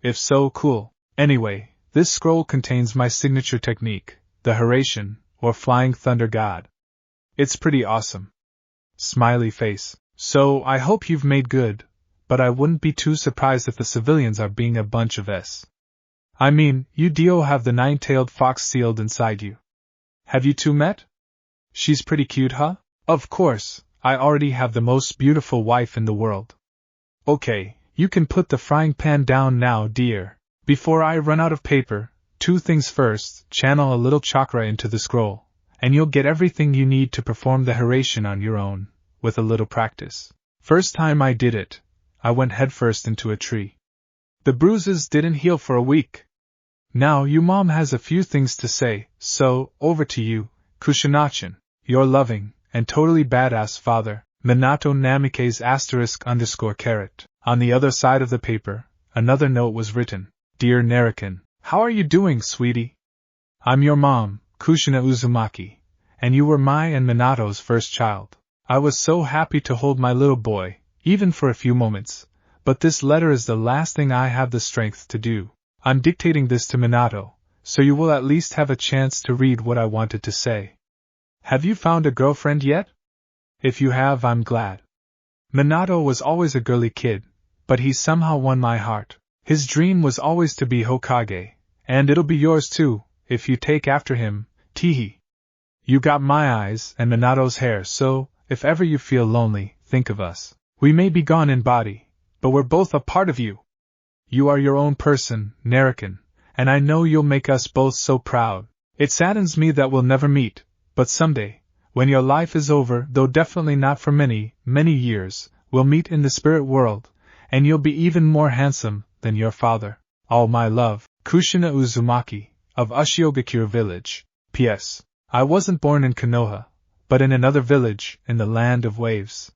If so, cool. Anyway, this scroll contains my signature technique, the Haracian, or Flying Thunder God. It's pretty awesome. Smiley face. So, I hope you've made good, but I wouldn't be too surprised if the civilians are being a bunch of s. I mean, you do have the nine-tailed fox sealed inside you. Have you two met? She's pretty cute, huh? Of course, I already have the most beautiful wife in the world. Okay, you can put the frying pan down now, dear. Before I run out of paper, 2 things first, channel a little chakra into the scroll, and you'll get everything you need to perform the Haracian on your own, with a little practice. First time I did it, I went headfirst into a tree. The bruises didn't heal for a week. Now your mom has a few things to say, so, over to you, Kushina-chan, your loving, and totally badass father, Minato Namike's *_. On the other side of the paper, another note was written. Dear Narakan, how are you doing, sweetie? I'm your mom, Kushina Uzumaki, and you were my and Minato's first child. I was so happy to hold my little boy, even for a few moments, but this letter is the last thing I have the strength to do. I'm dictating this to Minato, so you will at least have a chance to read what I wanted to say. Have you found a girlfriend yet? If you have, I'm glad. Minato was always a girly kid, but he somehow won my heart. His dream was always to be Hokage, and it'll be yours too, if you take after him, teehee. You got my eyes and Minato's hair, so, if ever you feel lonely, think of us. We may be gone in body, but we're both a part of you. You are your own person, Narakan, and I know you'll make us both so proud. It saddens me that we'll never meet, but someday, when your life is over, though definitely not for many, many years, we'll meet in the spirit world, and you'll be even more handsome than your father. All my love, Kushina Uzumaki, of Ushiogakure Village. P.S. I wasn't born in Konoha, but in another village, in the land of waves.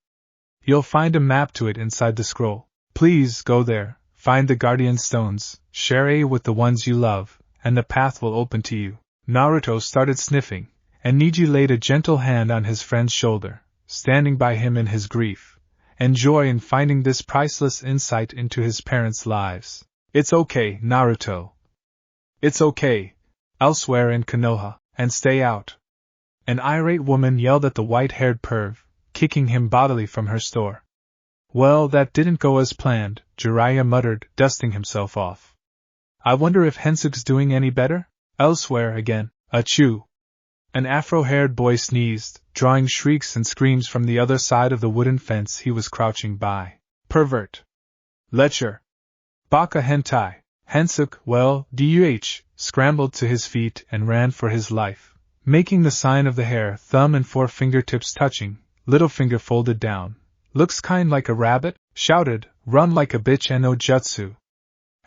You'll find a map to it inside the scroll. Please go there, find the guardian stones, share A with the ones you love, and the path will open to you. Naruto started sniffing, and Neji laid a gentle hand on his friend's shoulder, standing by him in his grief, and joy in finding this priceless insight into his parents' lives. It's okay, Naruto. It's okay. Elsewhere in Konoha, and stay out. An irate woman yelled at the white-haired perv, kicking him bodily from her store. Well, that didn't go as planned, Jiraiya muttered, dusting himself off. I wonder if Hensuke's doing any better? Elsewhere again, achoo. An afro-haired boy sneezed, drawing shrieks and screams from the other side of the wooden fence he was crouching by. Pervert. Lecher. Baka hentai. Hensuke, scrambled to his feet and ran for his life, making the sign of the hair, thumb and 4 fingertips touching, little finger folded down. Looks kind like a rabbit, shouted, run like a bitch and no jutsu.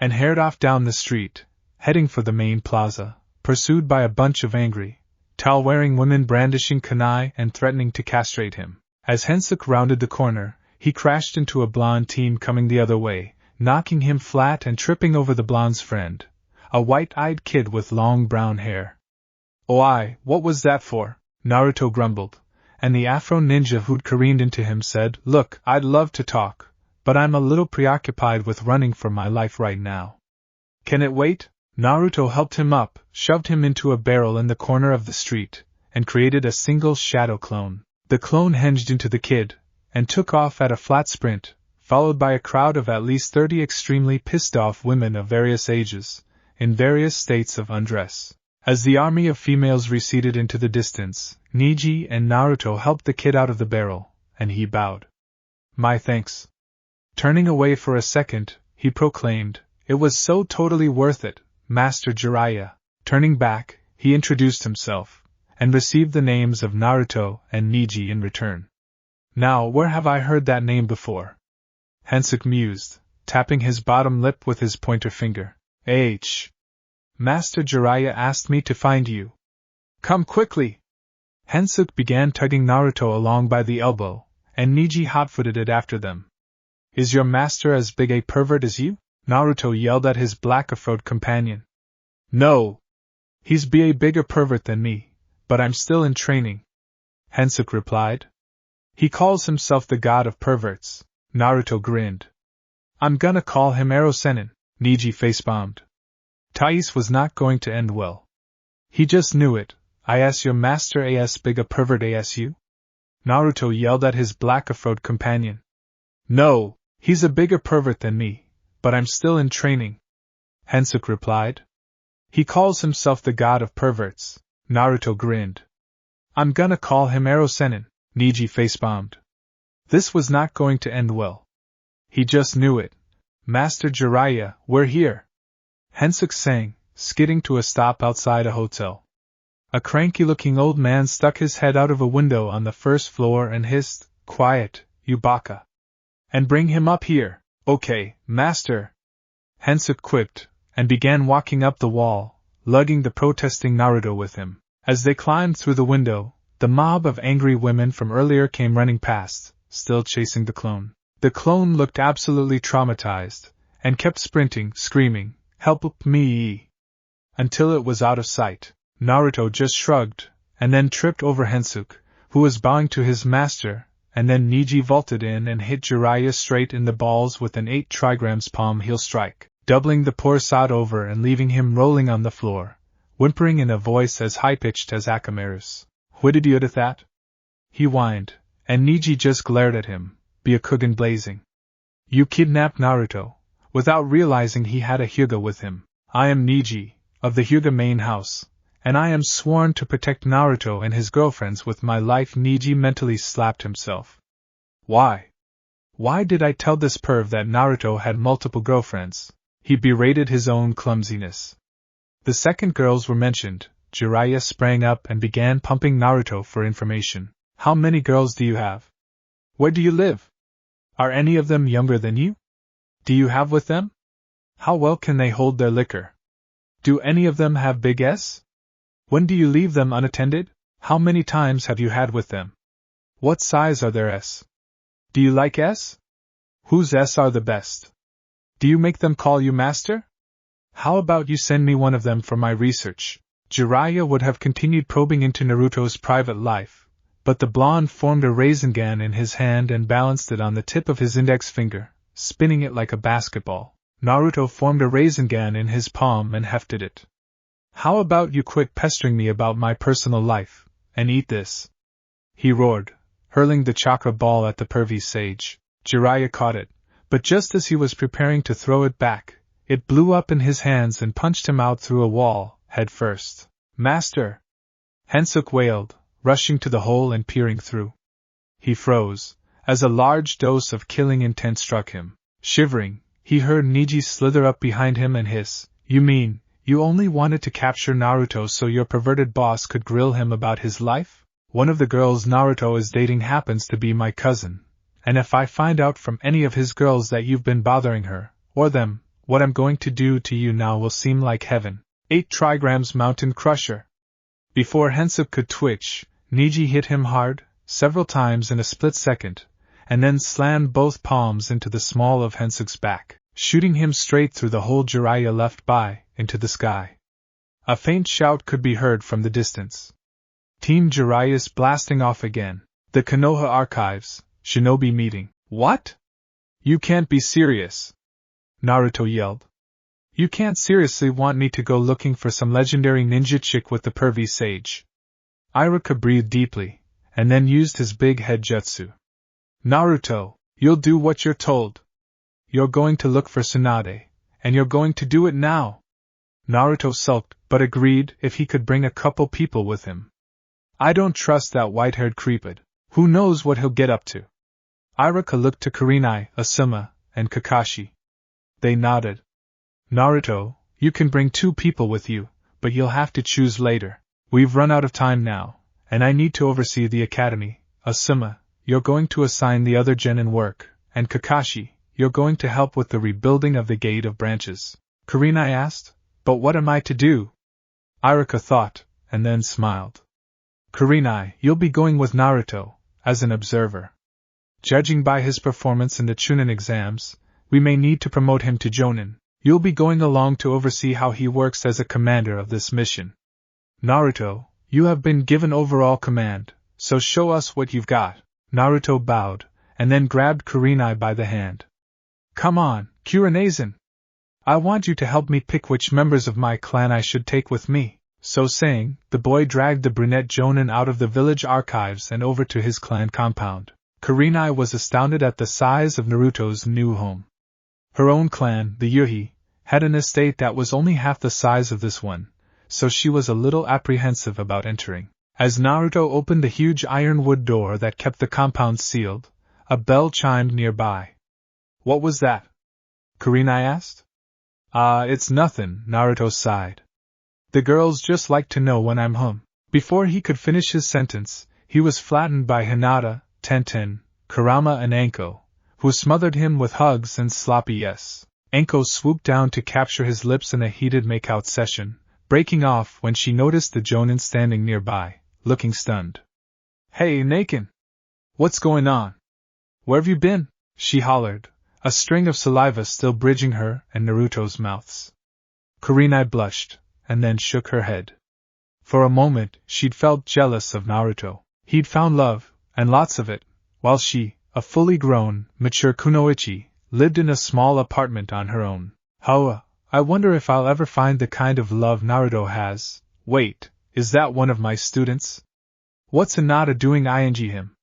And haired off down the street, heading for the main plaza, pursued by a bunch of angry, towel-wearing women brandishing kunai and threatening to castrate him. As Hensuke rounded the corner, he crashed into a blonde teen coming the other way, knocking him flat and tripping over the blonde's friend, a white-eyed kid with long brown hair. Oh, what was that for? Naruto grumbled, and the Afro ninja who'd careened into him said, Look, I'd love to talk, but I'm a little preoccupied with running for my life right now. Can it wait? Naruto helped him up, shoved him into a barrel in the corner of the street, and created a single shadow clone. The clone hinged into the kid, and took off at a flat sprint, followed by a crowd of at least 30 extremely pissed-off women of various ages, in various states of undress. As the army of females receded into the distance, Neji and Naruto helped the kid out of the barrel, and he bowed. My thanks. Turning away for a second, he proclaimed, It was so totally worth it, Master Jiraiya. Turning back, he introduced himself, and received the names of Naruto and Neji in return. Now, where have I heard that name before? Hensuke mused, tapping his bottom lip with his pointer finger. Master Jiraiya asked me to find you. Come quickly! Hensuke began tugging Naruto along by the elbow, and Neji hot-footed it after them. Is your master as big a pervert as you? Naruto yelled at his black-afroed companion. No! He's a bigger pervert than me, but I'm still in training. Hensuke replied. He calls himself the god of perverts. Naruto grinned. I'm gonna call him Erosenin. Neji face-bombed. Thais was not going to end well. He just knew it. Is your master as big a pervert as you? Naruto yelled at his black-afroed companion. No, he's a bigger pervert than me, but I'm still in training. Hensuke replied. He calls himself the god of perverts. Naruto grinned. I'm gonna call him Erosenin. Neji face-bombed. This was not going to end well. He just knew it. Master Jiraiya, we're here. Hensuke sang, skidding to a stop outside a hotel. A cranky-looking old man stuck his head out of a window on the first floor and hissed, Quiet, you baka. And bring him up here. Okay, master. Hensuke quipped, and began walking up the wall, lugging the protesting Naruto with him. As they climbed through the window, the mob of angry women from earlier came running past, still chasing the clone. The clone looked absolutely traumatized, and kept sprinting, screaming, Help me! Until it was out of sight. Naruto just shrugged, and then tripped over Hensuke, who was bowing to his master, and then Neji vaulted in and hit Jiraiya straight in the balls with an 8 trigrams palm heel strike, doubling the poor sod over and leaving him rolling on the floor, whimpering in a voice as high-pitched as Akamaru's. What did you do that? He whined, and Neji just glared at him, Byakugan blazing. You kidnapped Naruto, without realizing he had a Hyuga with him. I am Neji, of the Hyuga main house, and I am sworn to protect Naruto and his girlfriends with my life. Neji mentally slapped himself. Why? Why did I tell this perv that Naruto had multiple girlfriends? He berated his own clumsiness. The second girls were mentioned. Jiraiya sprang up and began pumping Naruto for information. How many girls do you have? Where do you live? Are any of them younger than you? Do you have with them? How well can they hold their liquor? Do any of them have big S? When do you leave them unattended? How many times have you had with them? What size are their S? Do you like S? Whose S are the best? Do you make them call you master? How about you send me one of them for my research? Jiraiya would have continued probing into Naruto's private life, but the blonde formed a Rasengan in his hand and balanced it on the tip of his index finger, spinning it like a basketball. Naruto formed a Rasengan in his palm and hefted it. How about you quit pestering me about my personal life, and eat this? He roared, hurling the chakra ball at the pervy sage. Jiraiya caught it, but just as he was preparing to throw it back, it blew up in his hands and punched him out through a wall, head first. Master! Hensuke wailed, rushing to the hole and peering through. He froze, as a large dose of killing intent struck him. Shivering, he heard Neji slither up behind him and hiss, You mean, you only wanted to capture Naruto so your perverted boss could grill him about his life? One of the girls Naruto is dating happens to be my cousin, and if I find out from any of his girls that you've been bothering her, or them, what I'm going to do to you now will seem like heaven. 8 trigrams Mountain Crusher. Before Hensuke could twitch, Neji hit him hard, several times in a split second, and then slammed both palms into the small of Hensuke's back, shooting him straight through the hole Jiraiya left by, into the sky. A faint shout could be heard from the distance. Team Jiraiya's blasting off again. The Konoha Archives, Shinobi meeting. What? You can't be serious! Naruto yelled. You can't seriously want me to go looking for some legendary ninja chick with the pervy sage. Iruka breathed deeply, and then used his big head jutsu. Naruto, you'll do what you're told. You're going to look for Tsunade, and you're going to do it now. Naruto sulked, but agreed if he could bring a couple people with him. I don't trust that white-haired creepud. Who knows what he'll get up to? Iruka looked to Kurenai, Asuma, and Kakashi. They nodded. Naruto, you can bring 2 people with you, but you'll have to choose later. We've run out of time now, and I need to oversee the academy. Asuma, you're going to assign the other genin work, and Kakashi, you're going to help with the rebuilding of the Gate of Branches? Kurenai asked. But what am I to do? Iruka thought, and then smiled. Kurenai, you'll be going with Naruto, as an observer. Judging by his performance in the Chunin exams, we may need to promote him to Jonin. You'll be going along to oversee how he works as a commander of this mission. Naruto, you have been given overall command, so show us what you've got. Naruto bowed, and then grabbed Kurenai by the hand. Come on, Kurenai-san. I want you to help me pick which members of my clan I should take with me. So saying, the boy dragged the brunette Jonin out of the village archives and over to his clan compound. Kurenai was astounded at the size of Naruto's new home. Her own clan, the Yuhi, had an estate that was only half the size of this one, so she was a little apprehensive about entering. As Naruto opened the huge ironwood door that kept the compound sealed, a bell chimed nearby. What was that? Kurenai asked. It's nothing, Naruto sighed. The girls just like to know when I'm home. Before he could finish his sentence, he was flattened by Hinata, Tenten, Kurama and Anko, who smothered him with hugs and sloppy yes. Anko swooped down to capture his lips in a heated make-out session, breaking off when she noticed the Jonin standing nearby, looking stunned. Hey, Nakin! What's going on? Where've you been? She hollered, a string of saliva still bridging her and Naruto's mouths. Kurenai blushed, and then shook her head. For a moment, she'd felt jealous of Naruto. He'd found love, and lots of it, while she, a fully grown, mature kunoichi, lived in a small apartment on her own. I wonder if I'll ever find the kind of love Naruto has. Wait, is that one of my students? What's Hinata doing ing him?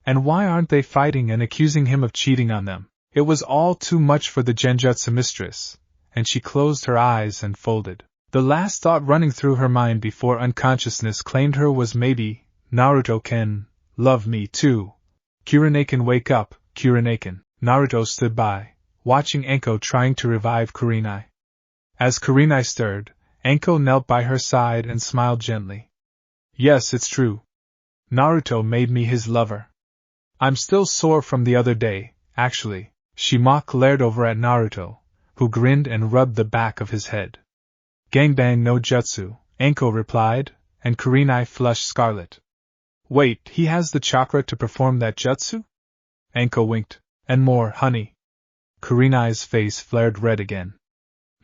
And why aren't they fighting and accusing him of cheating on them? It was all too much for the Genjutsu mistress, and she closed her eyes and folded. The last thought running through her mind before unconsciousness claimed her was maybe, Naruto can love me too. Kurenai-can, wake up, Kurenai-can. Naruto stood by, watching Anko trying to revive Kurenai. As Kurenai stirred, Anko knelt by her side and smiled gently. Yes, it's true. Naruto made me his lover. I'm still sore from the other day, actually. She mock-glared over at Naruto, who grinned and rubbed the back of his head. Gangbang no jutsu, Anko replied, and Kurenai flushed scarlet. Wait, he has the chakra to perform that jutsu? Anko winked. And more, honey. Kurenai's face flared red again.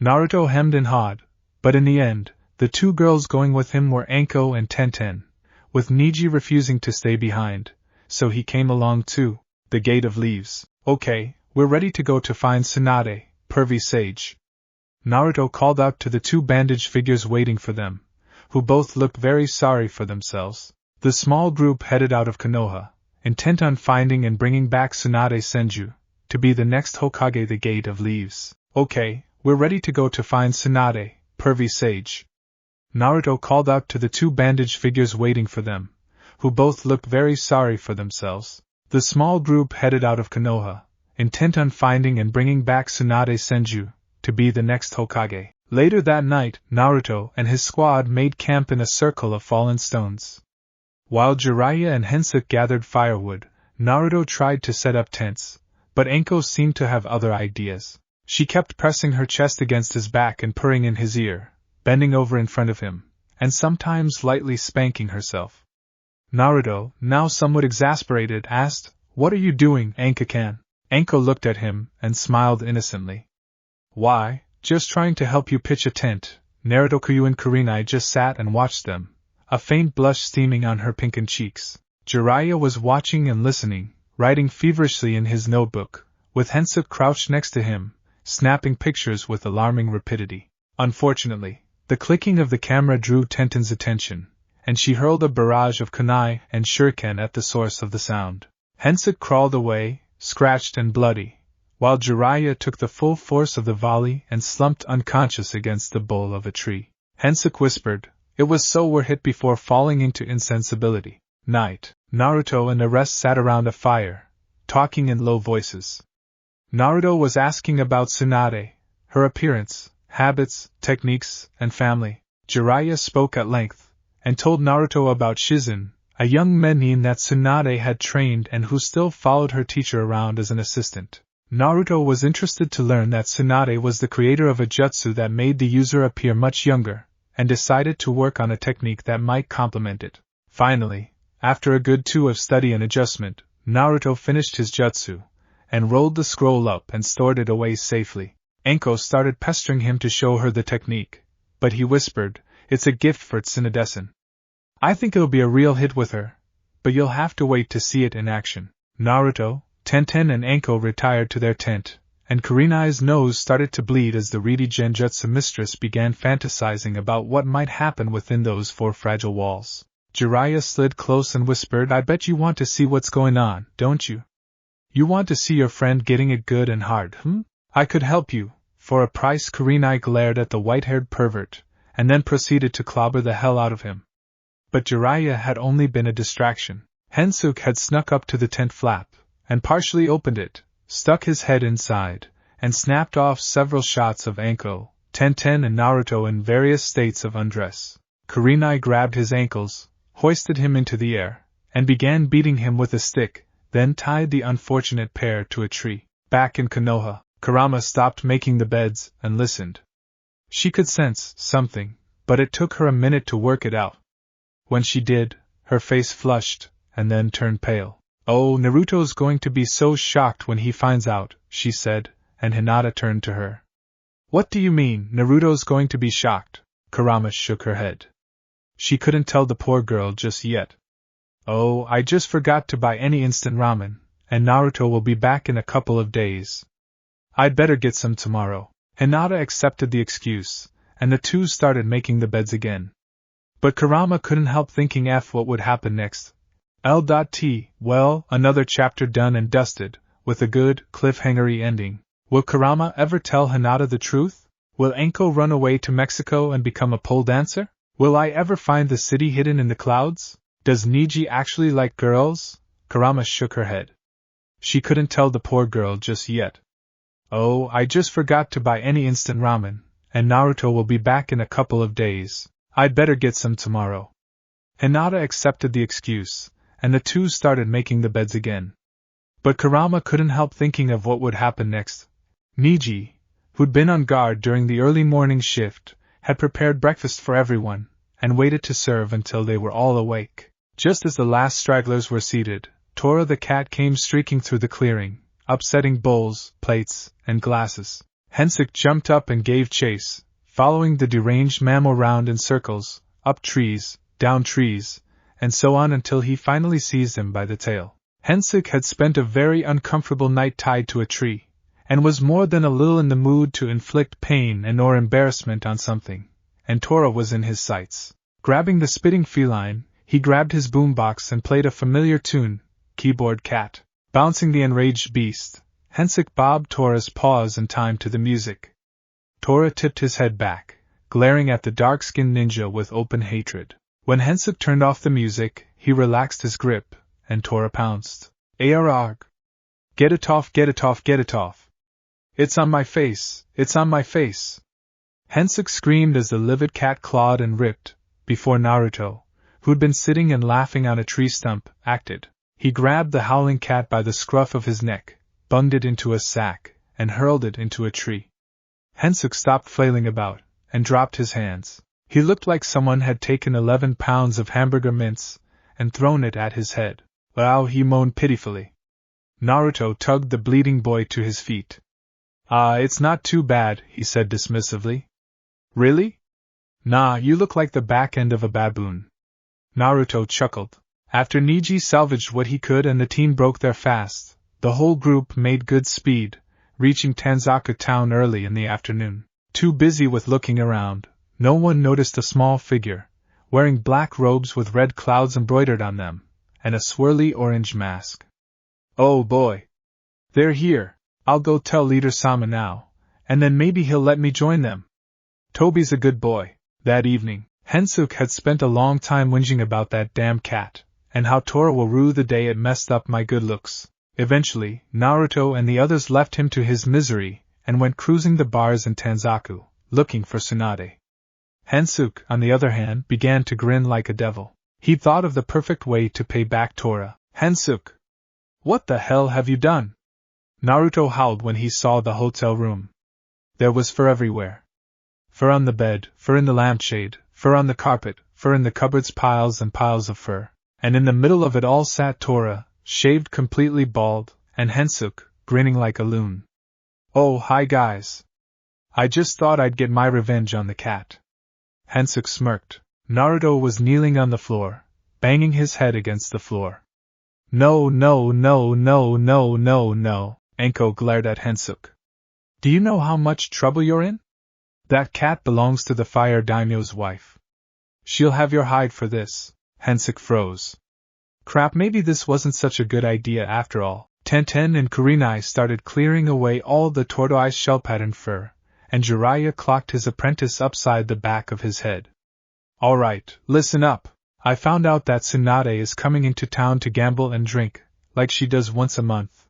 Naruto hemmed and hawed, but in the end, the two girls going with him were Anko and Tenten, with Neji refusing to stay behind, so he came along too. The Gate of Leaves. Okay, we're ready to go to find Tsunade, pervy sage. Naruto called out to the two bandaged figures waiting for them, who both looked very sorry for themselves. The small group headed out of Konoha, intent on finding and bringing back Tsunade Senju, to be the next Hokage. The Gate of Leaves. Okay, we're ready to go to find Tsunade, pervy sage. Naruto called out to the two bandaged figures waiting for them, who both looked very sorry for themselves. The small group headed out of Konoha, intent on finding and bringing back Tsunade Senju, to be the next Hokage. Later that night, Naruto and his squad made camp in a circle of fallen stones. While Jiraiya and Hinata gathered firewood, Naruto tried to set up tents, but Anko seemed to have other ideas. She kept pressing her chest against his back and purring in his ear, bending over in front of him, and sometimes lightly spanking herself. Naruto, now somewhat exasperated, asked, "What are you doing, Anko-kan?" Anko looked at him and smiled innocently. "Why, just trying to help you pitch a tent." Naruto and Kurenai just sat and watched them, a faint blush steaming on her pinkened cheeks. Jiraiya was watching and listening, writing feverishly in his notebook, with Hinata crouched next to him, snapping pictures with alarming rapidity. Unfortunately, the clicking of the camera drew Tenten's attention, and she hurled a barrage of kunai and shuriken at the source of the sound. Hinata crawled away, scratched and bloody, while Jiraiya took the full force of the volley and slumped unconscious against the bole of a tree. Hinata whispered, "It was so we're hit," before falling into insensibility. Night. Naruto and the rest sat around a fire, talking in low voices. Naruto was asking about Tsunade, her appearance, habits, techniques, and family. Jiraiya spoke at length, and told Naruto about Shizen, a young menin that Tsunade had trained and who still followed her teacher around as an assistant. Naruto was interested to learn that Tsunade was the creator of a jutsu that made the user appear much younger, and decided to work on a technique that might complement it. Finally, after a good 2 of study and adjustment, Naruto finished his jutsu, and rolled the scroll up and stored it away safely. Enko started pestering him to show her the technique, but he whispered, "It's a gift for Tsunade. I think it'll be a real hit with her, but you'll have to wait to see it in action." Naruto, Tenten and Enko retired to their tent, and Kurenai's nose started to bleed as the reedy genjutsu mistress began fantasizing about what might happen within those 4 fragile walls. Jiraiya slid close and whispered, "I bet you want to see what's going on, don't you? You want to see your friend getting it good and hard, I could help you, for a price." Kurenai glared at the white-haired pervert, and then proceeded to clobber the hell out of him. But Jiraiya had only been a distraction. Hensuke had snuck up to the tent flap, and partially opened it, stuck his head inside, and snapped off several shots of Enko, Tenten and Naruto in various states of undress. Kurenai grabbed his ankles, hoisted him into the air, and began beating him with a stick, then tied the unfortunate pair to a tree. Back in Konoha, Kurama stopped making the beds and listened. She could sense something, but it took her a minute to work it out. When she did, her face flushed, and then turned pale. "Oh, Naruto's going to be so shocked when he finds out," she said, and Hinata turned to her. "What do you mean, Naruto's going to be shocked?" Kurama shook her head. She couldn't tell the poor girl just yet. "Oh, I just forgot to buy any instant ramen, and Naruto will be back in a couple of days. I'd better get some tomorrow." Hinata accepted the excuse, and the two started making the beds again. But Kurama couldn't help thinking what would happen next. Well, another chapter done and dusted, with a good, cliffhangery ending. Will Kurama ever tell Hinata the truth? Will Enko run away to Mexico and become a pole dancer? Will I ever find the city hidden in the clouds? Does Neji actually like girls? Kurama shook her head. She couldn't tell the poor girl just yet. "Oh, I just forgot to buy any instant ramen, and Naruto will be back in a couple of days. I'd better get some tomorrow." Hinata accepted the excuse, and the two started making the beds again. But Kurama couldn't help thinking of what would happen next. Neji, who'd been on guard during the early morning shift, had prepared breakfast for everyone, and waited to serve until they were all awake. Just as the last stragglers were seated, Tora the cat came streaking through the clearing, upsetting bowls, plates, and glasses. Hensuke jumped up and gave chase, following the deranged mammal round in circles, up trees, down trees, and so on until he finally seized him by the tail. Hensuke had spent a very uncomfortable night tied to a tree, and was more than a little in the mood to inflict pain and or embarrassment on something, and Tora was in his sights. Grabbing the spitting feline, he grabbed his boombox and played a familiar tune, Keyboard Cat. Bouncing the enraged beast, Hensuke bobbed Tora's paws in time to the music. Tora tipped his head back, glaring at the dark-skinned ninja with open hatred. When Hensuke turned off the music, he relaxed his grip, and Tora pounced. "Arrgh! Get it off, get it off, get it off! It's on my face, it's on my face!" Hensuke screamed as the livid cat clawed and ripped, before Naruto, who'd been sitting and laughing on a tree stump, acted. He grabbed the howling cat by the scruff of his neck, bunged it into a sack, and hurled it into a tree. Hensuke stopped flailing about, and dropped his hands. He looked like someone had taken 11 pounds of hamburger mince, and thrown it at his head. "Wow," he moaned pitifully. Naruto tugged the bleeding boy to his feet. It's not too bad," he said dismissively. "Really? Nah, you look like the back end of a baboon." Naruto chuckled. After Neji salvaged what he could and the team broke their fast, the whole group made good speed, reaching Tanzaku town early in the afternoon. Too busy with looking around, no one noticed a small figure, wearing black robes with red clouds embroidered on them, and a swirly orange mask. "Oh boy! They're here! I'll go tell Leader Sama now, and then maybe he'll let me join them." Tobi's a good boy. That evening, Hensuke had spent a long time whinging about that damn cat, and how Tora will rue the day it messed up my good looks. Eventually, Naruto and the others left him to his misery, and went cruising the bars in Tanzaku, looking for Tsunade. Hensuke, on the other hand, began to grin like a devil. He thought of the perfect way to pay back Tora. "Hensuke! What the hell have you done?" Naruto howled when he saw the hotel room. There was fur everywhere. Fur on the bed, fur in the lampshade, fur on the carpet, fur in the cupboards, piles and piles of fur. And in the middle of it all sat Tora, shaved completely bald, and Hensuke, grinning like a loon. "Oh, hi guys. I just thought I'd get my revenge on the cat." Hensuke smirked. Naruto was kneeling on the floor, banging his head against the floor. "No, no, no, no, no, no, no," Enko glared at Hensuke. "Do you know how much trouble you're in? That cat belongs to the fire daimyo's wife. She'll have your hide for this." Hensuke froze. Crap, maybe this wasn't such a good idea after all. Tenten and Kurenai started clearing away all the tortoise shell pattern fur, and Jiraiya clocked his apprentice upside the back of his head. "All right, listen up. I found out that Tsunade is coming into town to gamble and drink, like she does once a month.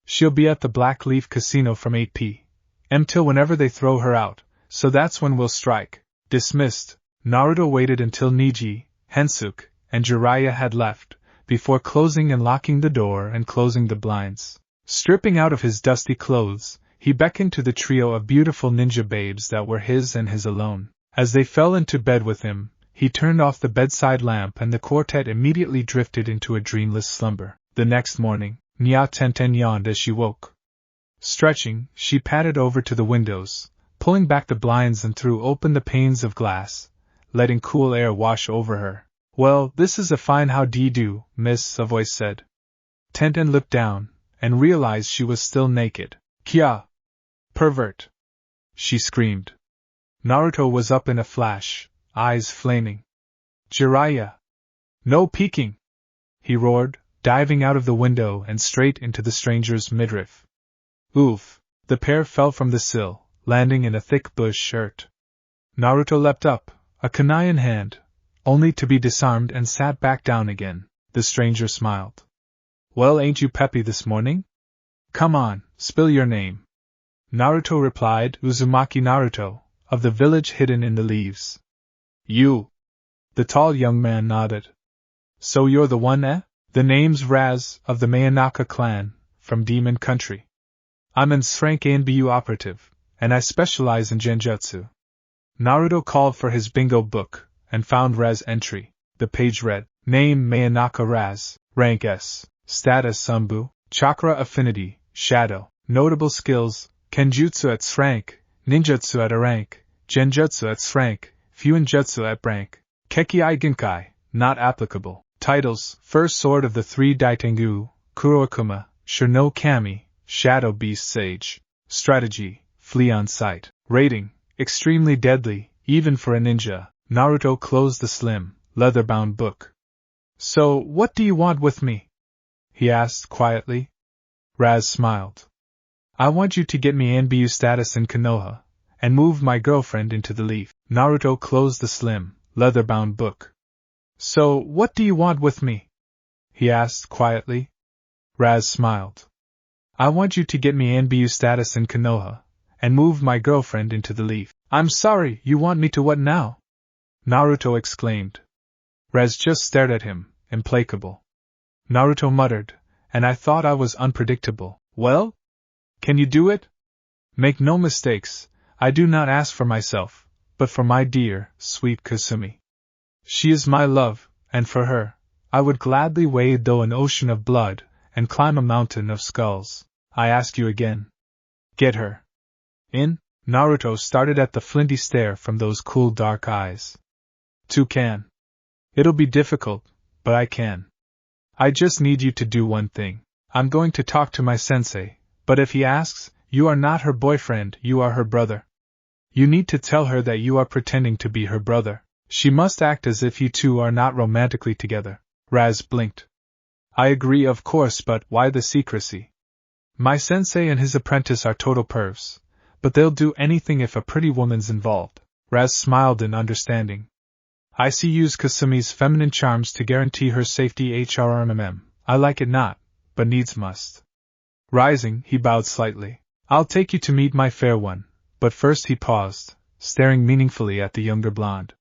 She'll be at the Black Leaf Casino from 8 p.m. till whenever they throw her out, so that's when we'll strike." Dismissed. Naruto waited until Neji, Hensuke, and Jiraiya had left, before closing and locking the door and closing the blinds. Stripping out of his dusty clothes, he beckoned to the trio of beautiful ninja babes that were his and his alone. As they fell into bed with him, he turned off the bedside lamp and the quartet immediately drifted into a dreamless slumber. The next morning, Tenten yawned as she woke. Stretching, she padded over to the windows, pulling back the blinds and threw open the panes of glass, letting cool air wash over her. "Well, this is a fine how d'ye do, miss," a voice said. Tenten looked down, and realized she was still naked. "Kya! Pervert!" she screamed. Naruto was up in a flash, eyes flaming. "Jiraiya! No peeking!" he roared, diving out of the window and straight into the stranger's midriff. Oof! The pair fell from the sill, landing in a thick bush shirt. Naruto leapt up, a kunai in hand, only to be disarmed and sat back down again. The stranger smiled. "Well, ain't you peppy this morning? Come on, spill your name." Naruto replied, "Uzumaki Naruto, of the village hidden in the leaves." "You?" The tall young man nodded. "So you're the one, eh?" "The name's Raz, of the Mayonaka clan, from Demon Country. I'm an Srank Anbu operative, and I specialize in genjutsu." Naruto called for his bingo book, and found Raz entry. The page read, "Name Mayonaka Raz, rank S, status Sunbu, chakra affinity, shadow, notable skills, kenjutsu at rank, ninjutsu at a rank, genjutsu at rank, fuinjutsu at rank, kekkai genkai, not applicable. Titles: First Sword of the Three Daitengu, Kurokuma, Shino Kami, Shadow Beast Sage. Strategy: Flee on sight. Rating: Extremely deadly, even for a ninja." Naruto closed the slim, leather-bound book. "So, what do you want with me?" he asked quietly. Raz smiled. "I want you to get me Anbu status in Konoha, and move my girlfriend into the leaf." Naruto closed the slim, leather-bound book. "So, what do you want with me?" he asked quietly. Raz smiled. "I want you to get me Anbu status in Konoha, and move my girlfriend into the leaf." "I'm sorry, you want me to what now?" Naruto exclaimed. Raz just stared at him, implacable. Naruto muttered, "And I thought I was unpredictable. Well? Can you do it? Make no mistakes, I do not ask for myself, but for my dear, sweet Kasumi. She is my love, and for her, I would gladly wade through an ocean of blood, and climb a mountain of skulls. I ask you again. Get her in?" Naruto started at the flinty stare from those cool dark eyes. "Can. It'll be difficult, but I can. I just need you to do one thing. I'm going to talk to my sensei, but if he asks, you are not her boyfriend, you are her brother. You need to tell her that you are pretending to be her brother. She must act as if you two are not romantically together." Raz blinked. "I agree, of course, but why the secrecy? My sensei and his apprentice are total pervs, but they'll do anything if a pretty woman's involved." Raz smiled in understanding. "I see use Kasumi's feminine charms to guarantee her safety. HRMM. I like it not, but needs must." Rising, he bowed slightly. "I'll take you to meet my fair one, but first," he paused, staring meaningfully at the younger blonde.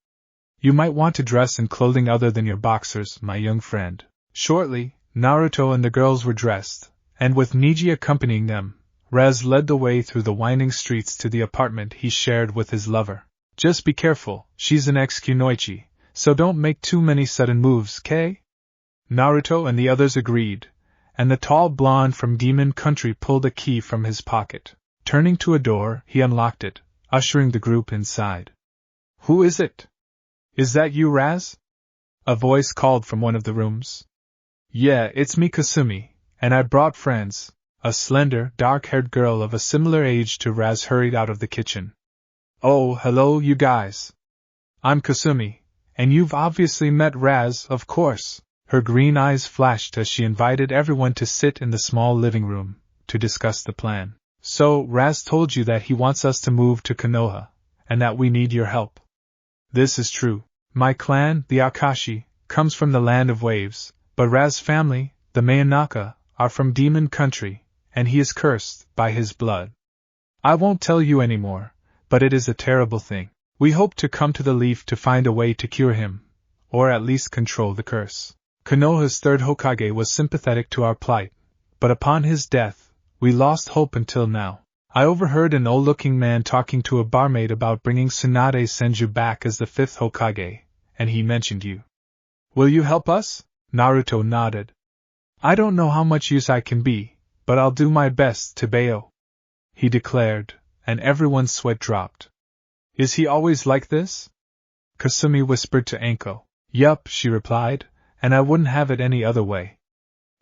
"You might want to dress in clothing other than your boxers, my young friend." Shortly, Naruto and the girls were dressed, and with Neji accompanying them, Raz led the way through the winding streets to the apartment he shared with his lover. Just be careful, she's an ex-kunoichi, so don't make too many sudden moves, kay? Naruto and the others agreed, and the tall blonde from Demon Country pulled a key from his pocket. Turning to a door, he unlocked it, ushering the group inside. Who is it? Is that you, Raz? A voice called from one of the rooms. Yeah, it's me, Kasumi, and I brought friends. A slender, dark-haired girl of a similar age to Raz hurried out of the kitchen. Oh, hello, you guys. I'm Kasumi, and you've obviously met Raz, of course. Her green eyes flashed as she invited everyone to sit in the small living room to discuss the plan. So, Raz told you that he wants us to move to Konoha, and that we need your help. This is true. My clan, the Akashi, comes from the land of waves, but Raz's family, the Mayonaka, are from Demon Country, and he is cursed by his blood. I won't tell you anymore, but it is a terrible thing. We hope to come to the Leaf to find a way to cure him, or at least control the curse. Konoha's third Hokage was sympathetic to our plight, but upon his death, we lost hope until now. I overheard an old-looking man talking to a barmaid about bringing Tsunade Senju back as the fifth Hokage, and he mentioned you. Will you help us? Naruto nodded. I don't know how much use I can be, but I'll do my best, Tebeo, he declared, and everyone's sweat dropped. Is he always like this? Kasumi whispered to Anko. Yup, she replied, and I wouldn't have it any other way.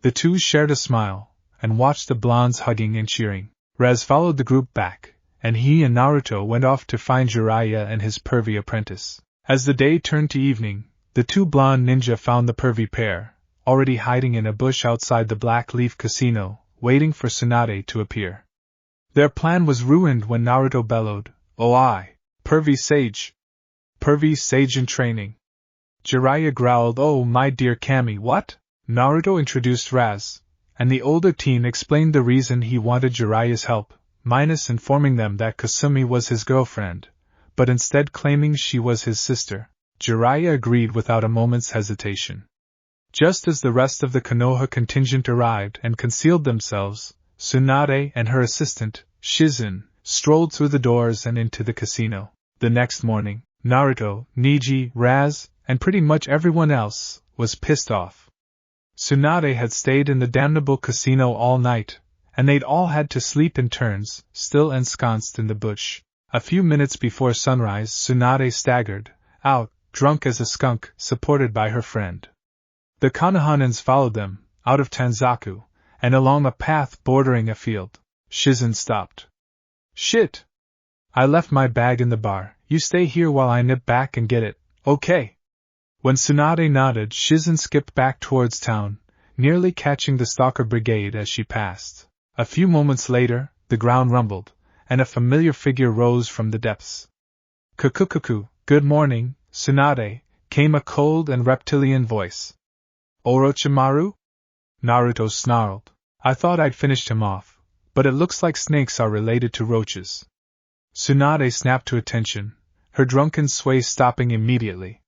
The two shared a smile, and watched the blondes hugging and cheering. Raz followed the group back, and he and Naruto went off to find Jiraiya and his pervy apprentice. As the day turned to evening, the two blonde ninja found the pervy pair, already hiding in a bush outside the Black Leaf Casino, waiting for Tsunade to appear. Their plan was ruined when Naruto bellowed, "Oh I, pervy sage! Pervy sage in training!" Jiraiya growled, "Oh my dear Kami, what?" Naruto introduced Raz, and the older teen explained the reason he wanted Jiraiya's help, minus informing them that Kasumi was his girlfriend, but instead claiming she was his sister. Jiraiya agreed without a moment's hesitation. Just as the rest of the Konoha contingent arrived and concealed themselves, Tsunade and her assistant, Shizun, strolled through the doors and into the casino. The next morning, Naruto, Neji, Raz, and pretty much everyone else was pissed off. Tsunade had stayed in the damnable casino all night, and they'd all had to sleep in turns, still ensconced in the bush. A few minutes before sunrise, Tsunade staggered out, drunk as a skunk, supported by her friend. The Konohanans followed them, out of Tanzaku, and along a path bordering a field. Shizun stopped. Shit! I left my bag in the bar, you stay here while I nip back and get it, okay? When Tsunade nodded, Shizun skipped back towards town, nearly catching the stalker brigade as she passed. A few moments later, the ground rumbled, and a familiar figure rose from the depths. Kukukuku, good morning, Tsunade, came a cold and reptilian voice. Orochimaru? Naruto snarled. I thought I'd finished him off, but it looks like snakes are related to roaches. Tsunade snapped to attention, her drunken sway stopping immediately.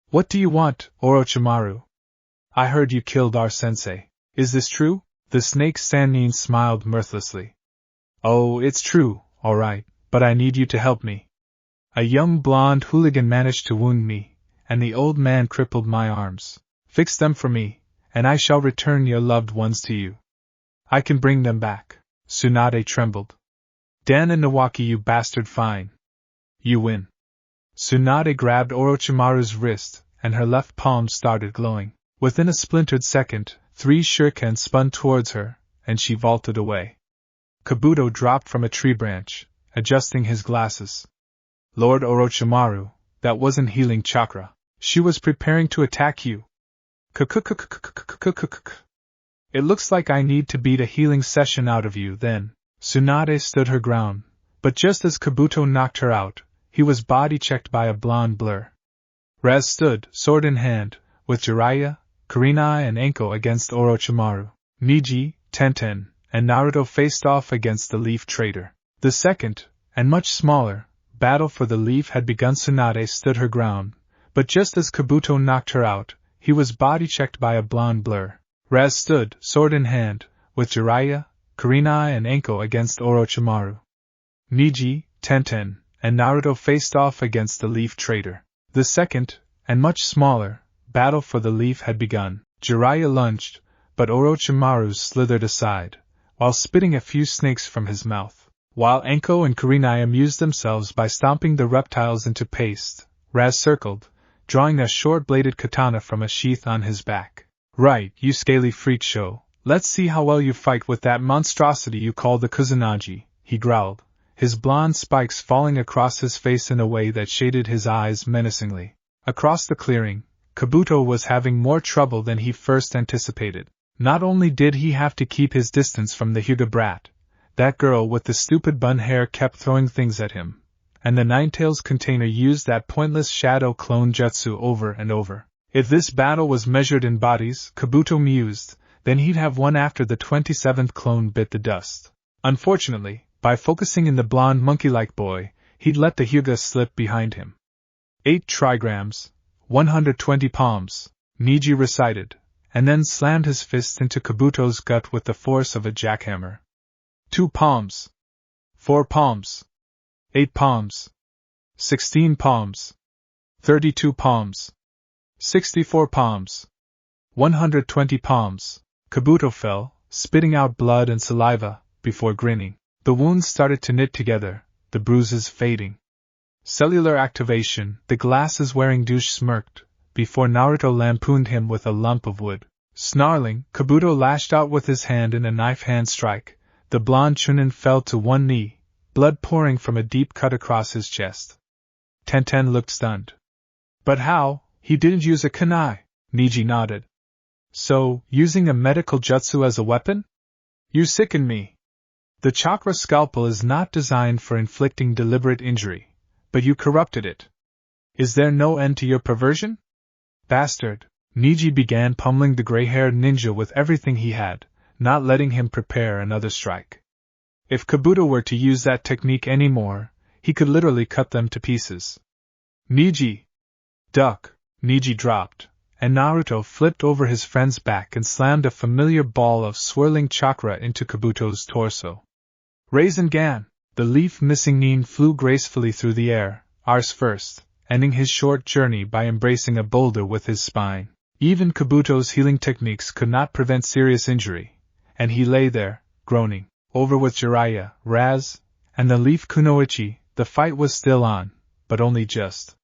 What do you want, Orochimaru? I heard you killed our sensei. Is this true? The snake Sannin smiled mirthlessly. Oh, it's true, alright, but I need you to help me. A young blonde hooligan managed to wound me, and the old man crippled my arms. Fix them for me, and I shall return your loved ones to you. I can bring them back. Tsunade trembled. Dan and Nawaki, you bastard, fine. You win. Tsunade grabbed Orochimaru's wrist, and her left palm started glowing. Within a splintered second, 3 shurikens spun towards her, and she vaulted away. Kabuto dropped from a tree branch, adjusting his glasses. Lord Orochimaru, that wasn't healing chakra. She was preparing to attack you. It looks like I need to beat a healing session out of you then. Tsunade stood her ground, but just as Kabuto knocked her out, he was body-checked by a blonde blur. Raz stood, sword in hand, with Jiraiya, Kurenai and Anko against Orochimaru. Neji, Tenten, and Naruto faced off against the Leaf Trader. The second, and much smaller, battle for the Leaf had begun. Tsunade stood her ground, but just as Kabuto knocked her out, he was body-checked by a blonde blur. Raz stood, sword in hand, with Jiraiya, Kurama and Anko against Orochimaru. Neji, Tenten, and Naruto faced off against the Leaf Trader. The second, and much smaller, battle for the leaf had begun. Jiraiya lunged, but Orochimaru slithered aside, while spitting a few snakes from his mouth. While Anko and Kurama amused themselves by stomping the reptiles into paste, Raz circled, drawing a short-bladed katana from a sheath on his back. "Right, you scaly freak show, let's see how well you fight with that monstrosity you call the Kusanagi," he growled, his blonde spikes falling across his face in a way that shaded his eyes menacingly. Across the clearing, Kabuto was having more trouble than he first anticipated. Not only did he have to keep his distance from the Hyuga brat, that girl with the stupid bun hair kept throwing things at him, and the Ninetales container used that pointless shadow clone jutsu over and over. If this battle was measured in bodies, Kabuto mused, then he'd have won after the 27th clone bit the dust. Unfortunately, by focusing in the blonde monkey-like boy, he'd let the Hyuga slip behind him. 8 trigrams, 120 palms, Neji recited, and then slammed his fist into Kabuto's gut with the force of a jackhammer. 2 palms. 4 palms. 8 palms. 16 palms. 32 palms. 64 palms. 120 palms. Kabuto fell, spitting out blood and saliva, before grinning. The wounds started to knit together, the bruises fading. Cellular activation, the glasses-wearing douche smirked, before Naruto lampooned him with a lump of wood. Snarling, Kabuto lashed out with his hand in a knife-hand strike. The blonde Chunin fell to one knee, blood pouring from a deep cut across his chest. Tenten looked stunned. "But how? He didn't use a kunai," Neji nodded. "So, using a medical jutsu as a weapon? You sicken me. The chakra scalpel is not designed for inflicting deliberate injury, but you corrupted it. Is there no end to your perversion? Bastard!" Neji began pummeling the gray-haired ninja with everything he had, not letting him prepare another strike. If Kabuto were to use that technique anymore, he could literally cut them to pieces. "Neji! Duck!" Neji dropped, and Naruto flipped over his friend's back and slammed a familiar ball of swirling chakra into Kabuto's torso. Raisin Gan! The leaf-missing Nin flew gracefully through the air, arse first, ending his short journey by embracing a boulder with his spine. Even Kabuto's healing techniques could not prevent serious injury, and he lay there, groaning. Over with Jiraiya, Raz, and the leaf kunoichi, the fight was still on, but only just.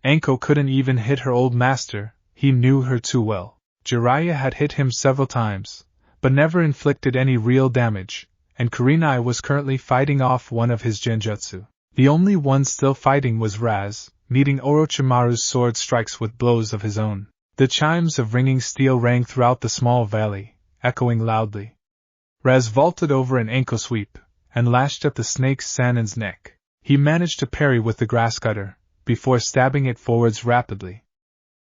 Anko couldn't even hit her old master, he knew her too well. Jiraiya had hit him several times, but never inflicted any real damage, and Kurama was currently fighting off one of his genjutsu. The only one still fighting was Raz, meeting Orochimaru's sword strikes with blows of his own. The chimes of ringing steel rang throughout the small valley, echoing loudly. Raz vaulted over an ankle sweep, and lashed at the snake Sanin's neck. He managed to parry with the grass cutter, before stabbing it forwards rapidly.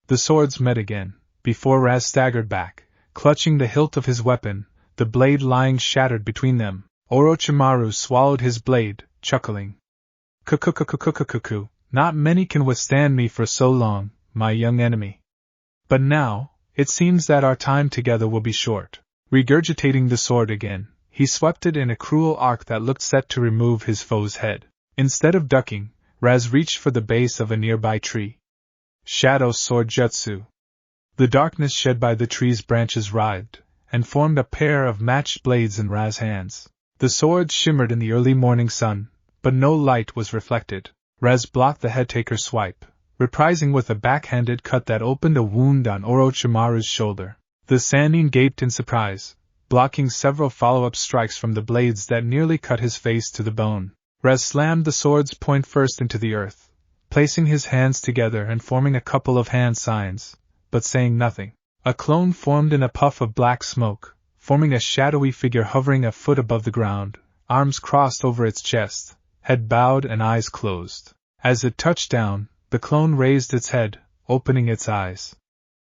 The swords met again, before Raz staggered back, clutching the hilt of his weapon, the blade lying shattered between them. Orochimaru swallowed his blade, chuckling. "Kukukukukukuku, not many can withstand me for so long, my young enemy. But now, it seems that our time together will be short." Regurgitating the sword again, he swept it in a cruel arc that looked set to remove his foe's head. Instead of ducking, Raz reached for the base of a nearby tree. Shadow Sword Jutsu. The darkness shed by the tree's branches writhed, and formed a pair of matched blades in Raz's hands. The swords shimmered in the early morning sun, but no light was reflected. Raz blocked the headtaker's swipe, reprising with a backhanded cut that opened a wound on Orochimaru's shoulder. The Sannin gaped in surprise, blocking several follow-up strikes from the blades that nearly cut his face to the bone. Raz slammed the sword's point first into the earth, placing his hands together and forming a couple of hand signs, but saying nothing. A clone formed in a puff of black smoke, forming a shadowy figure hovering a foot above the ground, arms crossed over its chest, head bowed and eyes closed. As it touched down, the clone raised its head, opening its eyes.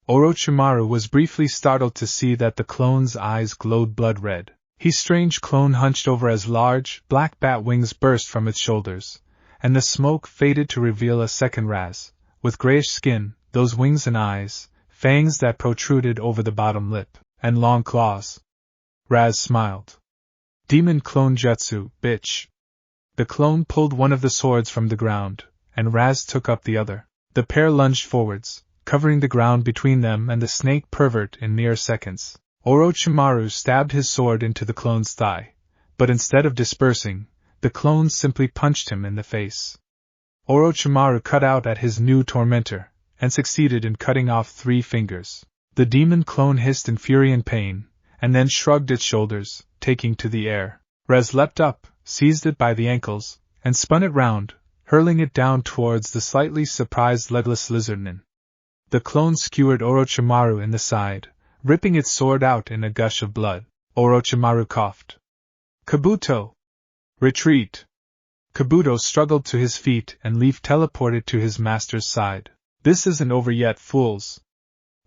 Orochimaru was briefly startled to see that the clone's eyes glowed blood red. His strange clone hunched over as large, black bat wings burst from its shoulders, and the smoke faded to reveal a second Raz, with grayish skin, those wings and eyes, fangs that protruded over the bottom lip, and long claws. Raz smiled. Demon clone jutsu, bitch. The clone pulled one of the swords from the ground, and Raz took up the other. The pair lunged forwards, covering the ground between them and the snake pervert in mere seconds. Orochimaru stabbed his sword into the clone's thigh, but instead of dispersing, the clone simply punched him in the face. Orochimaru cut out at his new tormentor, and succeeded in cutting off 3 fingers. The demon clone hissed in fury and pain, and then shrugged its shoulders, taking to the air. Raz leapt up, seized it by the ankles, and spun it round, hurling it down towards the slightly surprised legless lizardman. The clone skewered Orochimaru in the side, ripping its sword out in a gush of blood. Orochimaru coughed. Kabuto! Retreat! Kabuto struggled to his feet and Leaf teleported to his master's side. This isn't over yet, fools.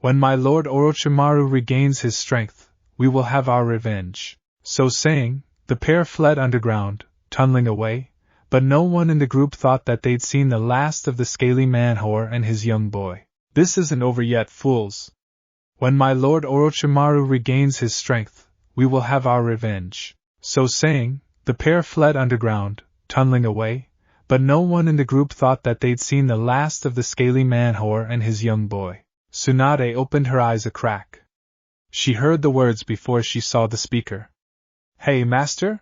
When my lord Orochimaru regains his strength, we will have our revenge. So saying, the pair fled underground, tunneling away, but no one in the group thought that they'd seen the last of the scaly man-whore and his young boy. This isn't over yet, fools. When my lord Orochimaru regains his strength, we will have our revenge. So saying, the pair fled underground, tunneling away, but no one in the group thought that they'd seen the last of the scaly man-whore and his young boy. Tsunade opened her eyes a crack. She heard the words before she saw the speaker. Hey, master?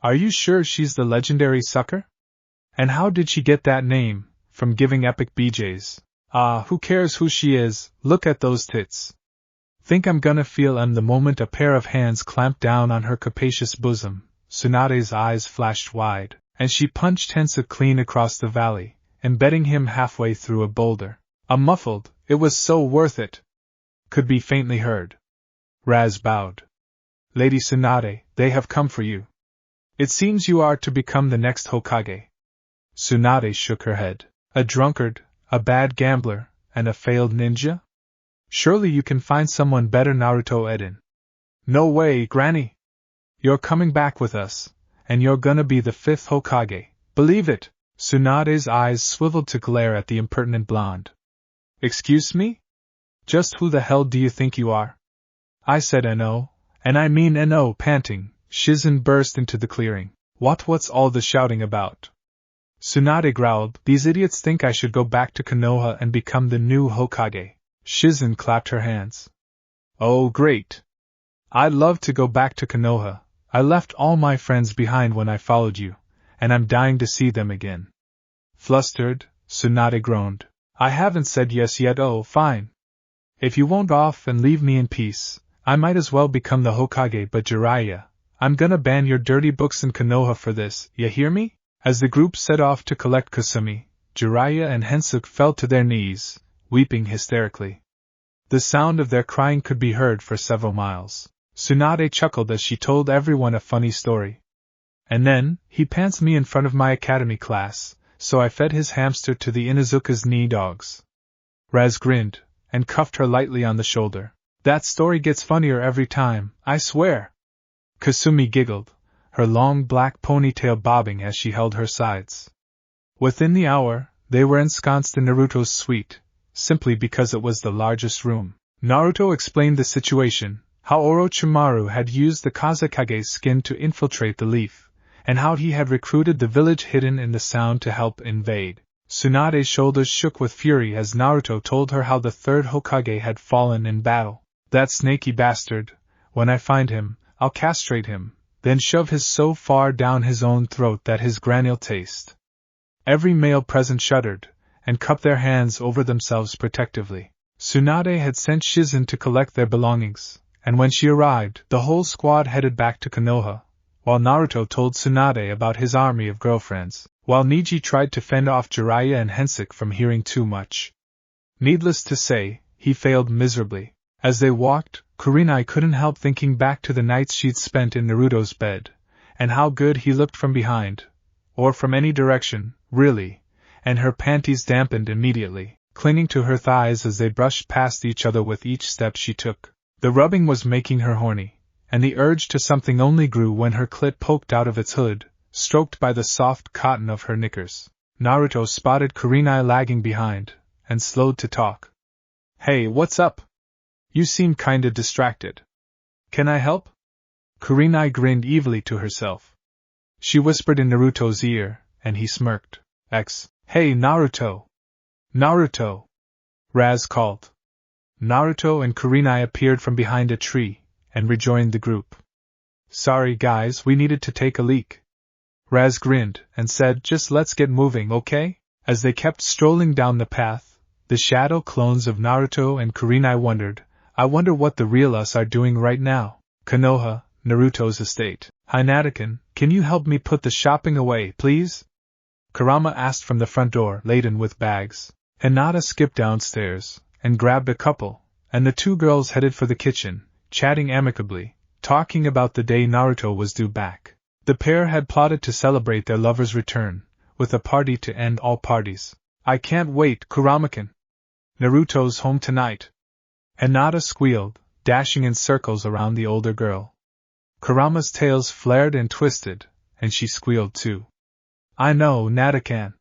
Are you sure she's the legendary sucker? And how did she get that name? From giving epic BJs. Ah, who cares who she is, look at those tits. Think I'm gonna feel 'em the moment a pair of hands clamped down on her capacious bosom. Tsunade's eyes flashed wide, and she punched Hensa clean across the valley, embedding him halfway through a boulder. A muffled, "It was so worth it," could be faintly heard. Raz bowed. Lady Tsunade, they have come for you. It seems you are to become the next Hokage. Tsunade shook her head. A drunkard, a bad gambler, and a failed ninja? Surely you can find someone better. Naruto Eden. No way, Granny. You're coming back with us, and you're gonna be the 5th Hokage, believe it. Tsunade's eyes swiveled to glare at the impertinent blonde. Excuse me? Just who the hell do you think you are? I said N.O., and I mean N.O. Panting, Shizen burst into the clearing. What's all the shouting about? Tsunade growled, these idiots think I should go back to Konoha and become the new Hokage. Shizen clapped her hands. Oh great! I'd love to go back to Konoha. I left all my friends behind when I followed you, and I'm dying to see them again. Flustered, Tsunade groaned. I haven't said yes yet. Oh, fine. If you won't off and leave me in peace, I might as well become the Hokage. But Jiraiya, I'm gonna ban your dirty books in Konoha for this, ya hear me? As the group set off to collect Kusumi, Jiraiya and Hensuke fell to their knees, weeping hysterically. The sound of their crying could be heard for several miles. Tsunade chuckled as she told everyone a funny story. And then, he pants me in front of my academy class, so I fed his hamster to the Inuzuka's knee dogs. Raz grinned, and cuffed her lightly on the shoulder. That story gets funnier every time, I swear. Kusumi giggled, her long black ponytail bobbing as she held her sides. Within the hour, they were ensconced in Naruto's suite, simply because it was the largest room. Naruto explained the situation, how Orochimaru had used the Kazekage's skin to infiltrate the leaf, and how he had recruited the village hidden in the sound to help invade. Tsunade's shoulders shook with fury as Naruto told her how the 3rd Hokage had fallen in battle. That snaky bastard, when I find him, I'll castrate him, then shove his so far down his own throat that his granny'll taste. Every male present shuddered, and cupped their hands over themselves protectively. Tsunade had sent Shizen to collect their belongings, and when she arrived, the whole squad headed back to Konoha, while Naruto told Tsunade about his army of girlfriends, while Neji tried to fend off Jiraiya and Hensuke from hearing too much. Needless to say, he failed miserably. As they walked, Kurenai couldn't help thinking back to the nights she'd spent in Naruto's bed, and how good he looked from behind, or from any direction, really, and her panties dampened immediately, clinging to her thighs as they brushed past each other with each step she took. The rubbing was making her horny, and the urge to something only grew when her clit poked out of its hood, stroked by the soft cotton of her knickers. Naruto spotted Kurenai lagging behind, and slowed to talk. Hey, what's up? You seem kinda distracted. Can I help? Kurenai grinned evilly to herself. She whispered in Naruto's ear, and he smirked. Hey Naruto! Naruto! Raz called. Naruto and Kurenai appeared from behind a tree, and rejoined the group. Sorry guys, we needed to take a leak. Raz grinned, and said, just let's get moving, okay? As they kept strolling down the path, the shadow clones of Naruto and Kurenai wondered, I wonder what the real us are doing right now. Konoha, Naruto's estate. Hinata-kun, can you help me put the shopping away, please? Kurama asked from the front door, laden with bags. Hinata skipped downstairs, and grabbed a couple, and the two girls headed for the kitchen, chatting amicably, talking about the day Naruto was due back. The pair had plotted to celebrate their lover's return, with a party to end all parties. I can't wait, Kurama-kun. Naruto's home tonight. Hinata squealed, dashing in circles around the older girl. Kurama's tails flared and twisted, and she squealed too. I know, Hinata-kun.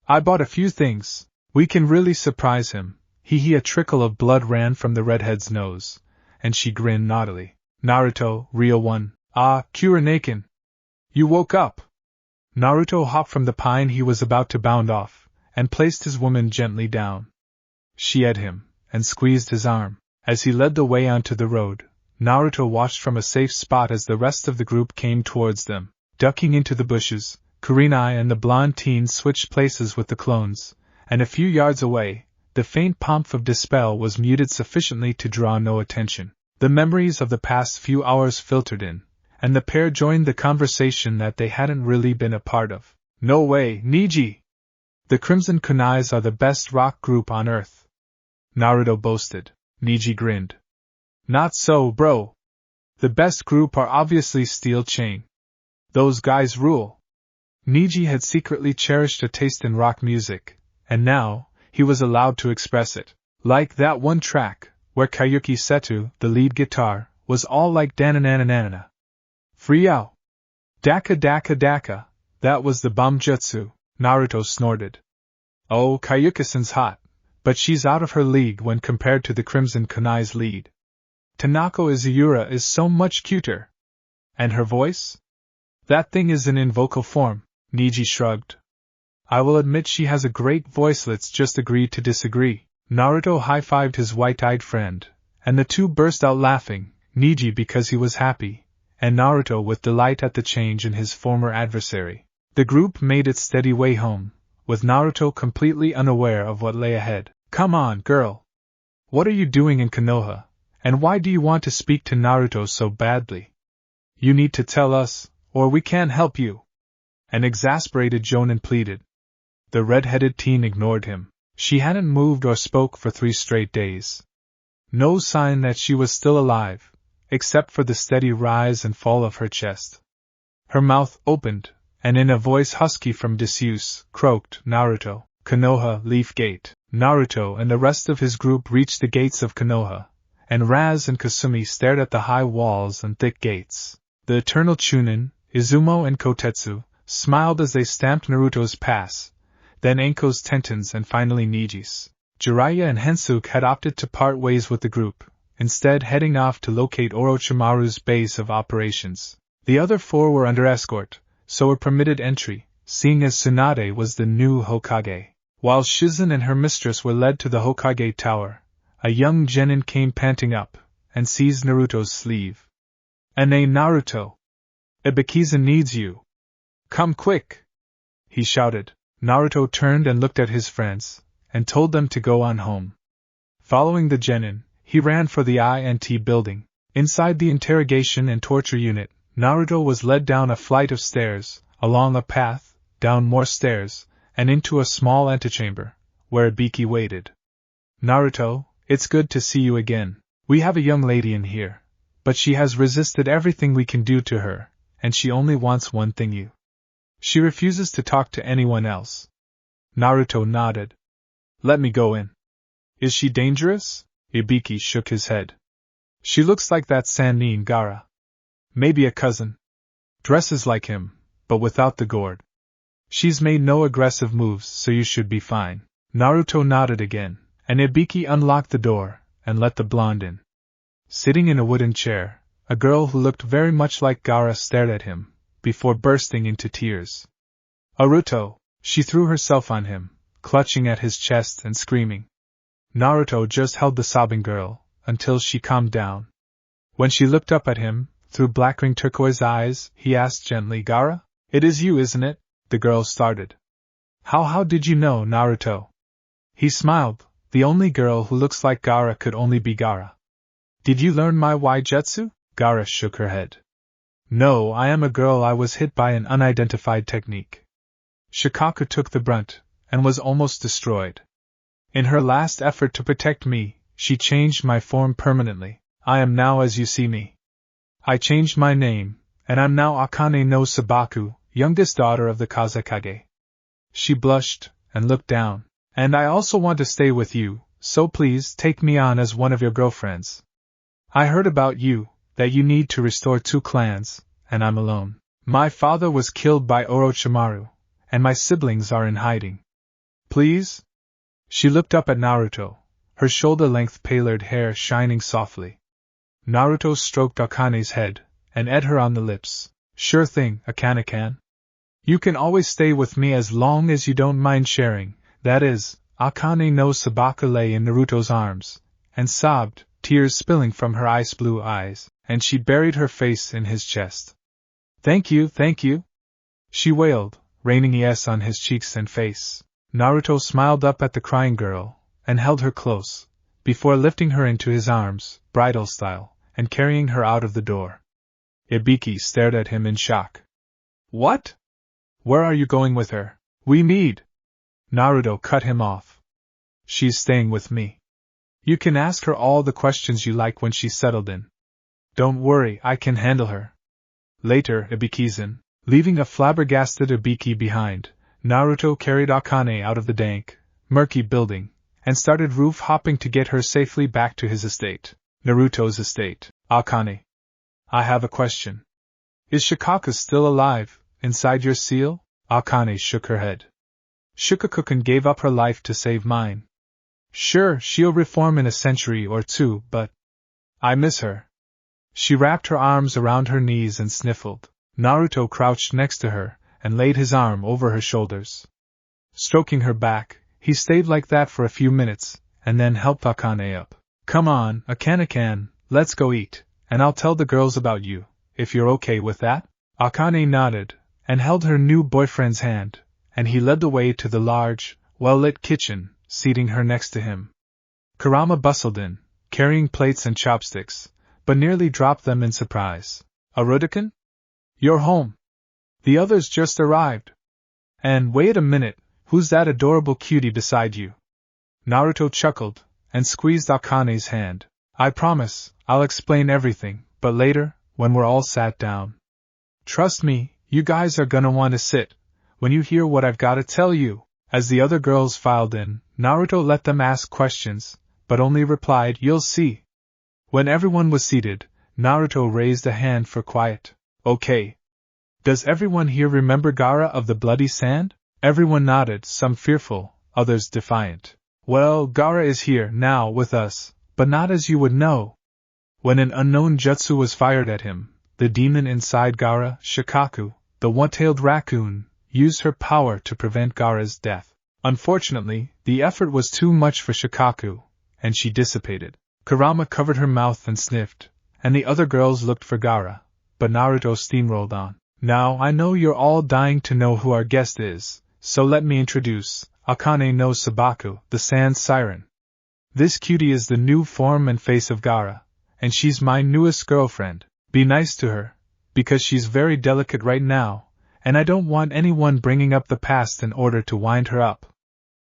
I bought a few things. We can really surprise him. A trickle of blood ran from the redhead's nose, and she grinned naughtily. Naruto, real one. Ah, Kurenai-kun. You woke up. Naruto hopped from the pine he was about to bound off, and placed his woman gently down. She eyed him, and squeezed his arm. As he led the way onto the road, Naruto watched from a safe spot as the rest of the group came towards them. Ducking into the bushes, Kurenai and the blonde teen switched places with the clones, and a few yards away, the faint pomp of dispel was muted sufficiently to draw no attention. The memories of the past few hours filtered in, and the pair joined the conversation that they hadn't really been a part of. No way, Neji! The Crimson Kunais are the best rock group on Earth. Naruto boasted. Neji grinned. Not so, bro. The best group are obviously Steel Chain. Those guys rule. Neji had secretly cherished a taste in rock music, and now, he was allowed to express it. Like that one track, where Kayuki Seto, the lead guitar, was all like dananananana. Freeow! Daka daka daka, that was the Bamjutsu, Naruto snorted. Oh, Kayuki-san's hot, but she's out of her league when compared to the Crimson Kunai's lead. Tanako Izuyura is so much cuter. And her voice? That thing is in vocal form, Neji shrugged. I will admit she has a great voice, let's just agree to disagree. Naruto high-fived his white-eyed friend, and the two burst out laughing, Neji because he was happy, and Naruto with delight at the change in his former adversary. The group made its steady way home, with Naruto completely unaware of what lay ahead. Come on, girl! What are you doing in Konoha, and why do you want to speak to Naruto so badly? You need to tell us, or we can't help you. An exasperated Jonin pleaded. The red-headed teen ignored him. She hadn't moved or spoke for 3 straight days. No sign that she was still alive, except for the steady rise and fall of her chest. Her mouth opened, and in a voice husky from disuse, croaked, Naruto, Konoha, Leaf Gate. Naruto and the rest of his group reached the gates of Konoha, and Raz and Kasumi stared at the high walls and thick gates. The eternal Chunin, Izumo and Kotetsu, smiled as they stamped Naruto's pass, then Anko's Tenten's and finally Neji's. Jiraiya and Hensuke had opted to part ways with the group, instead heading off to locate Orochimaru's base of operations. The other 4 were under escort, so were permitted entry, seeing as Tsunade was the new Hokage. While Shizen and her mistress were led to the Hokage tower, a young genin came panting up, and seized Naruto's sleeve. "Ane Naruto! Ibikiza needs you! Come quick!" he shouted. Naruto turned and looked at his friends, and told them to go on home. Following the genin, he ran for the INT building. Inside the interrogation and torture unit, Naruto was led down a flight of stairs, along a path, down more stairs, and into a small antechamber, where Ibiki waited. "Naruto, it's good to see you again. We have a young lady in here, but she has resisted everything we can do to her, and she only wants one thing, you. She refuses to talk to anyone else." Naruto nodded. "Let me go in." "Is she dangerous?" Ibiki shook his head. "She looks like that Sannin Gaara. Maybe a cousin. Dresses like him, but without the gourd. She's made no aggressive moves, so you should be fine." Naruto nodded again, and Ibiki unlocked the door, and let the blonde in. Sitting in a wooden chair, a girl who looked very much like Gaara stared at him, before bursting into tears. Naruto! She threw herself on him, clutching at his chest and screaming. Naruto just held the sobbing girl, until she calmed down. When she looked up at him, through black-ringed turquoise eyes, he asked gently, Gaara? It is you, isn't it? The girl started. How did you know, Naruto? He smiled. The only girl who looks like Gaara could only be Gaara. Did you learn my Waijutsu? Gaara shook her head. No, I am a girl. I was hit by an unidentified technique. Shikaku took the brunt, and was almost destroyed. In her last effort to protect me, she changed my form permanently. I am now as you see me. I changed my name, and I'm now Akane no Sabaku, youngest daughter of the Kazekage. She blushed, and looked down. And I also want to stay with you, so please take me on as one of your girlfriends. I heard about you, that you need to restore 2 clans, and I'm alone. My father was killed by Orochimaru, and my siblings are in hiding. Please? She looked up at Naruto, her shoulder-length paired hair shining softly. Naruto stroked Akane's head, and ate her on the lips. Sure thing, Akane-kan. You can always stay with me as long as you don't mind sharing. That is, Akane no Sabaku lay in Naruto's arms, and sobbed, tears spilling from her ice-blue eyes, and she buried her face in his chest. Thank you, she wailed, raining yes on his cheeks and face. Naruto smiled up at the crying girl, and held her close, before lifting her into his arms, bridal style, and carrying her out of the door. Ibiki stared at him in shock. What? Where are you going with her? We need. Naruto cut him off. She's staying with me. You can ask her all the questions you like when she's settled in. Don't worry, I can handle her. Later, Ibikizen, leaving a flabbergasted Ibiki behind, Naruto carried Akane out of the dank, murky building, and started roof-hopping to get her safely back to his estate. Naruto's estate. Akane. I have a question. Is Shikaku still alive, inside your seal? Akane shook her head. Shikaku gave up her life to save mine. Sure, she'll reform in a century or 2, but I miss her. She wrapped her arms around her knees and sniffled. Naruto crouched next to her, and laid his arm over her shoulders. Stroking her back, he stayed like that for a few minutes, and then helped Akane up. Come on, Akane-kan, let's go eat, and I'll tell the girls about you, if you're okay with that? Akane nodded, and held her new boyfriend's hand, and he led the way to the large, well-lit kitchen, seating her next to him. Kurama bustled in, carrying plates and chopsticks, but nearly dropped them in surprise. Arudakan? You're home. The others just arrived. And wait a minute, who's that adorable cutie beside you? Naruto chuckled, and squeezed Akane's hand. I promise, I'll explain everything, but later, when we're all sat down. Trust me, you guys are gonna want to sit, when you hear what I've gotta tell you. As the other girls filed in, Naruto let them ask questions, but only replied, You'll see. When everyone was seated, Naruto raised a hand for quiet. Okay. Does everyone here remember Gaara of the Bloody Sand? Everyone nodded, some fearful, others defiant. Well, Gaara is here now with us, but not as you would know. When an unknown jutsu was fired at him, the demon inside Gaara, Shikaku, the one-tailed raccoon, used her power to prevent Gaara's death. Unfortunately, the effort was too much for Shikaku, and she dissipated. Kurama covered her mouth and sniffed, and the other girls looked for Gaara, but Naruto steamrolled on. Now I know you're all dying to know who our guest is, so let me introduce Akane no Sabaku, the Sand Siren. This cutie is the new form and face of Gaara, and she's my newest girlfriend. Be nice to her, because she's very delicate right now, and I don't want anyone bringing up the past in order to wind her up.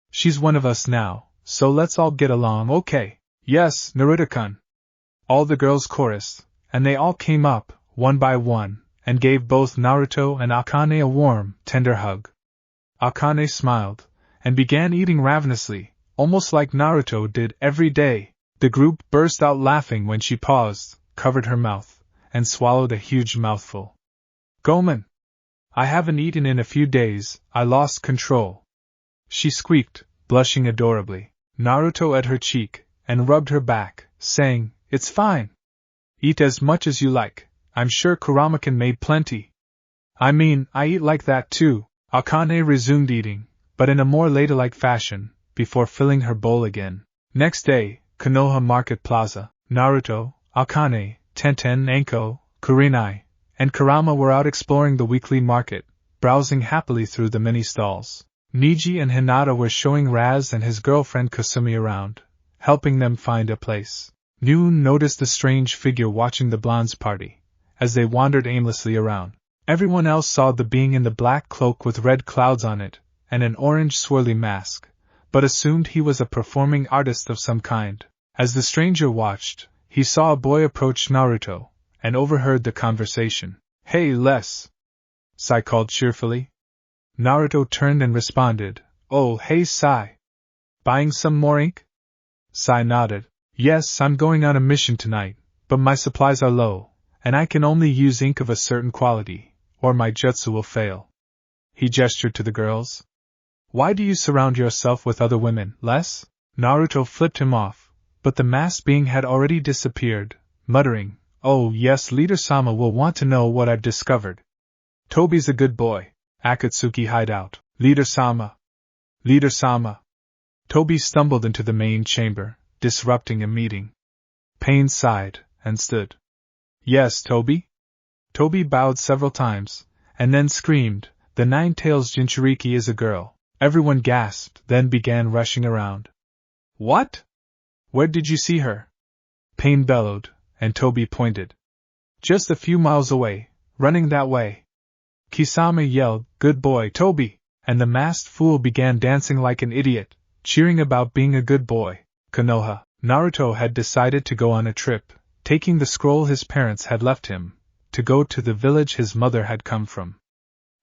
She's one of us now, so let's all get along, okay? Yes, Naruto-kun. All the girls chorused, and they all came up, one by one, and gave both Naruto and Akane a warm, tender hug. Akane smiled, and began eating ravenously, almost like Naruto did every day. The group burst out laughing when she paused, covered her mouth, and swallowed a huge mouthful. Gomen! I haven't eaten in a few days, I lost control. She squeaked, blushing adorably. Naruto at her cheek, and rubbed her back, saying, It's fine. Eat as much as you like. I'm sure Kurama can made plenty. I mean, I eat like that too. Akane resumed eating, but in a more ladylike fashion, before filling her bowl again. Next day, Konoha Market Plaza, Naruto, Akane, Tenten, Anko, Kurenai, and Kurama were out exploring the weekly market, browsing happily through the many stalls. Neji and Hinata were showing Raz and his girlfriend Kasumi around, helping them find a place. Noon noticed the strange figure watching the blonde's party, as they wandered aimlessly around. Everyone else saw the being in the black cloak with red clouds on it, and an orange swirly mask, but assumed he was a performing artist of some kind. As the stranger watched, he saw a boy approach Naruto, and overheard the conversation. Hey Les! Sai called cheerfully. Naruto turned and responded, Oh hey Sai! Buying some more ink? Sai nodded. Yes, I'm going on a mission tonight, but my supplies are low, and I can only use ink of a certain quality, or my jutsu will fail. He gestured to the girls. Why do you surround yourself with other women, Les? Naruto flipped him off, but the masked being had already disappeared, muttering, Oh yes, Leader-sama will want to know what I've discovered. Tobi's a good boy. Akatsuki hideout. Leader-sama. Leader-sama. Tobi stumbled into the main chamber, disrupting a meeting. Pain sighed, and stood. Yes, Tobi? Tobi bowed several times, and then screamed, The Nine-Tails Jinchuriki is a girl. Everyone gasped, then began rushing around. What? Where did you see her? Pain bellowed, and Tobi pointed. Just a few miles away, running that way. Kisame yelled, Good boy, Tobi! And the masked fool began dancing like an idiot, cheering about being a good boy. Konoha. Naruto had decided to go on a trip, taking the scroll his parents had left him, to go to the village his mother had come from.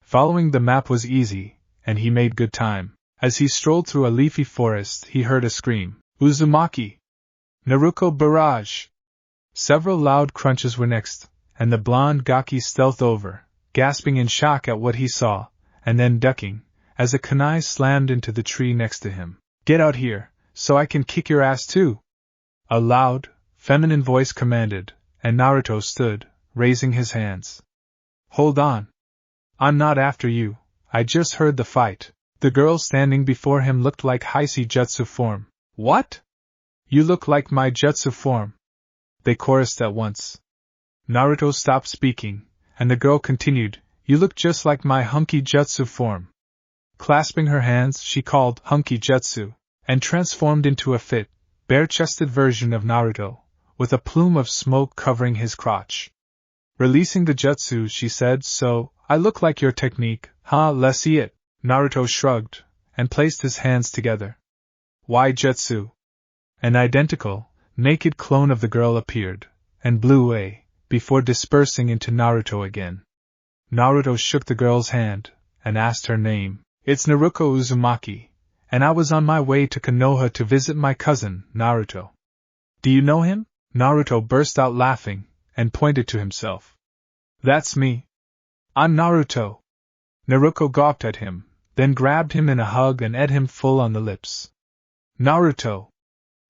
Following the map was easy, and he made good time. As he strolled through a leafy forest, he heard a scream. Uzumaki! Naruto barrage! Several loud crunches were next, and the blonde Gaki stealthed over, gasping in shock at what he saw, and then ducking, as a kunai slammed into the tree next to him. Get out here, so I can kick your ass too! A loud, feminine voice commanded, and Naruto stood, raising his hands. Hold on. I'm not after you, I just heard the fight. The girl standing before him looked like Heisei jutsu form. What? You look like my jutsu form. They chorused at once. Naruto stopped speaking, and the girl continued, You look just like my hunky jutsu form. Clasping her hands, she called hunky jutsu, and transformed into a fit, bare-chested version of Naruto, with a plume of smoke covering his crotch. Releasing the jutsu, she said, So, I look like your technique, huh? Let's see it. Naruto shrugged, and placed his hands together. Why jutsu? An identical, naked clone of the girl appeared, and blew away, before dispersing into Naruto again. Naruto shook the girl's hand, and asked her name. It's Naruko Uzumaki, and I was on my way to Konoha to visit my cousin, Naruto. Do you know him? Naruto burst out laughing, and pointed to himself. That's me. I'm Naruto. Naruko gawped at him, then grabbed him in a hug and ate him full on the lips. Naruto!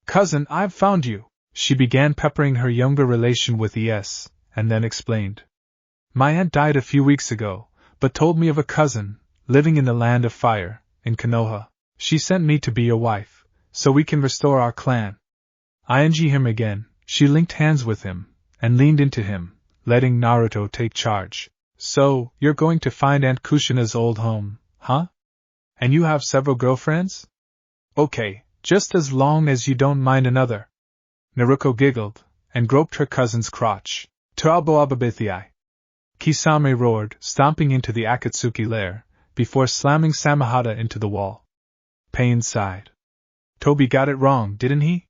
Cousin, I've found you! She began peppering her younger relation with ES, and then explained. My aunt died a few weeks ago, but told me of a cousin, living in the land of fire, in Konoha. She sent me to be your wife, so we can restore our clan. Ing him again, she linked hands with him, and leaned into him, letting Naruto take charge. So, you're going to find Aunt Kushina's old home, huh? And you have several girlfriends? Okay, just as long as you don't mind another. Naruko giggled, and groped her cousin's crotch. Tauboababithii. Kisame roared, stomping into the Akatsuki lair, before slamming Samahata into the wall. Pain sighed. Tobi got it wrong, didn't he?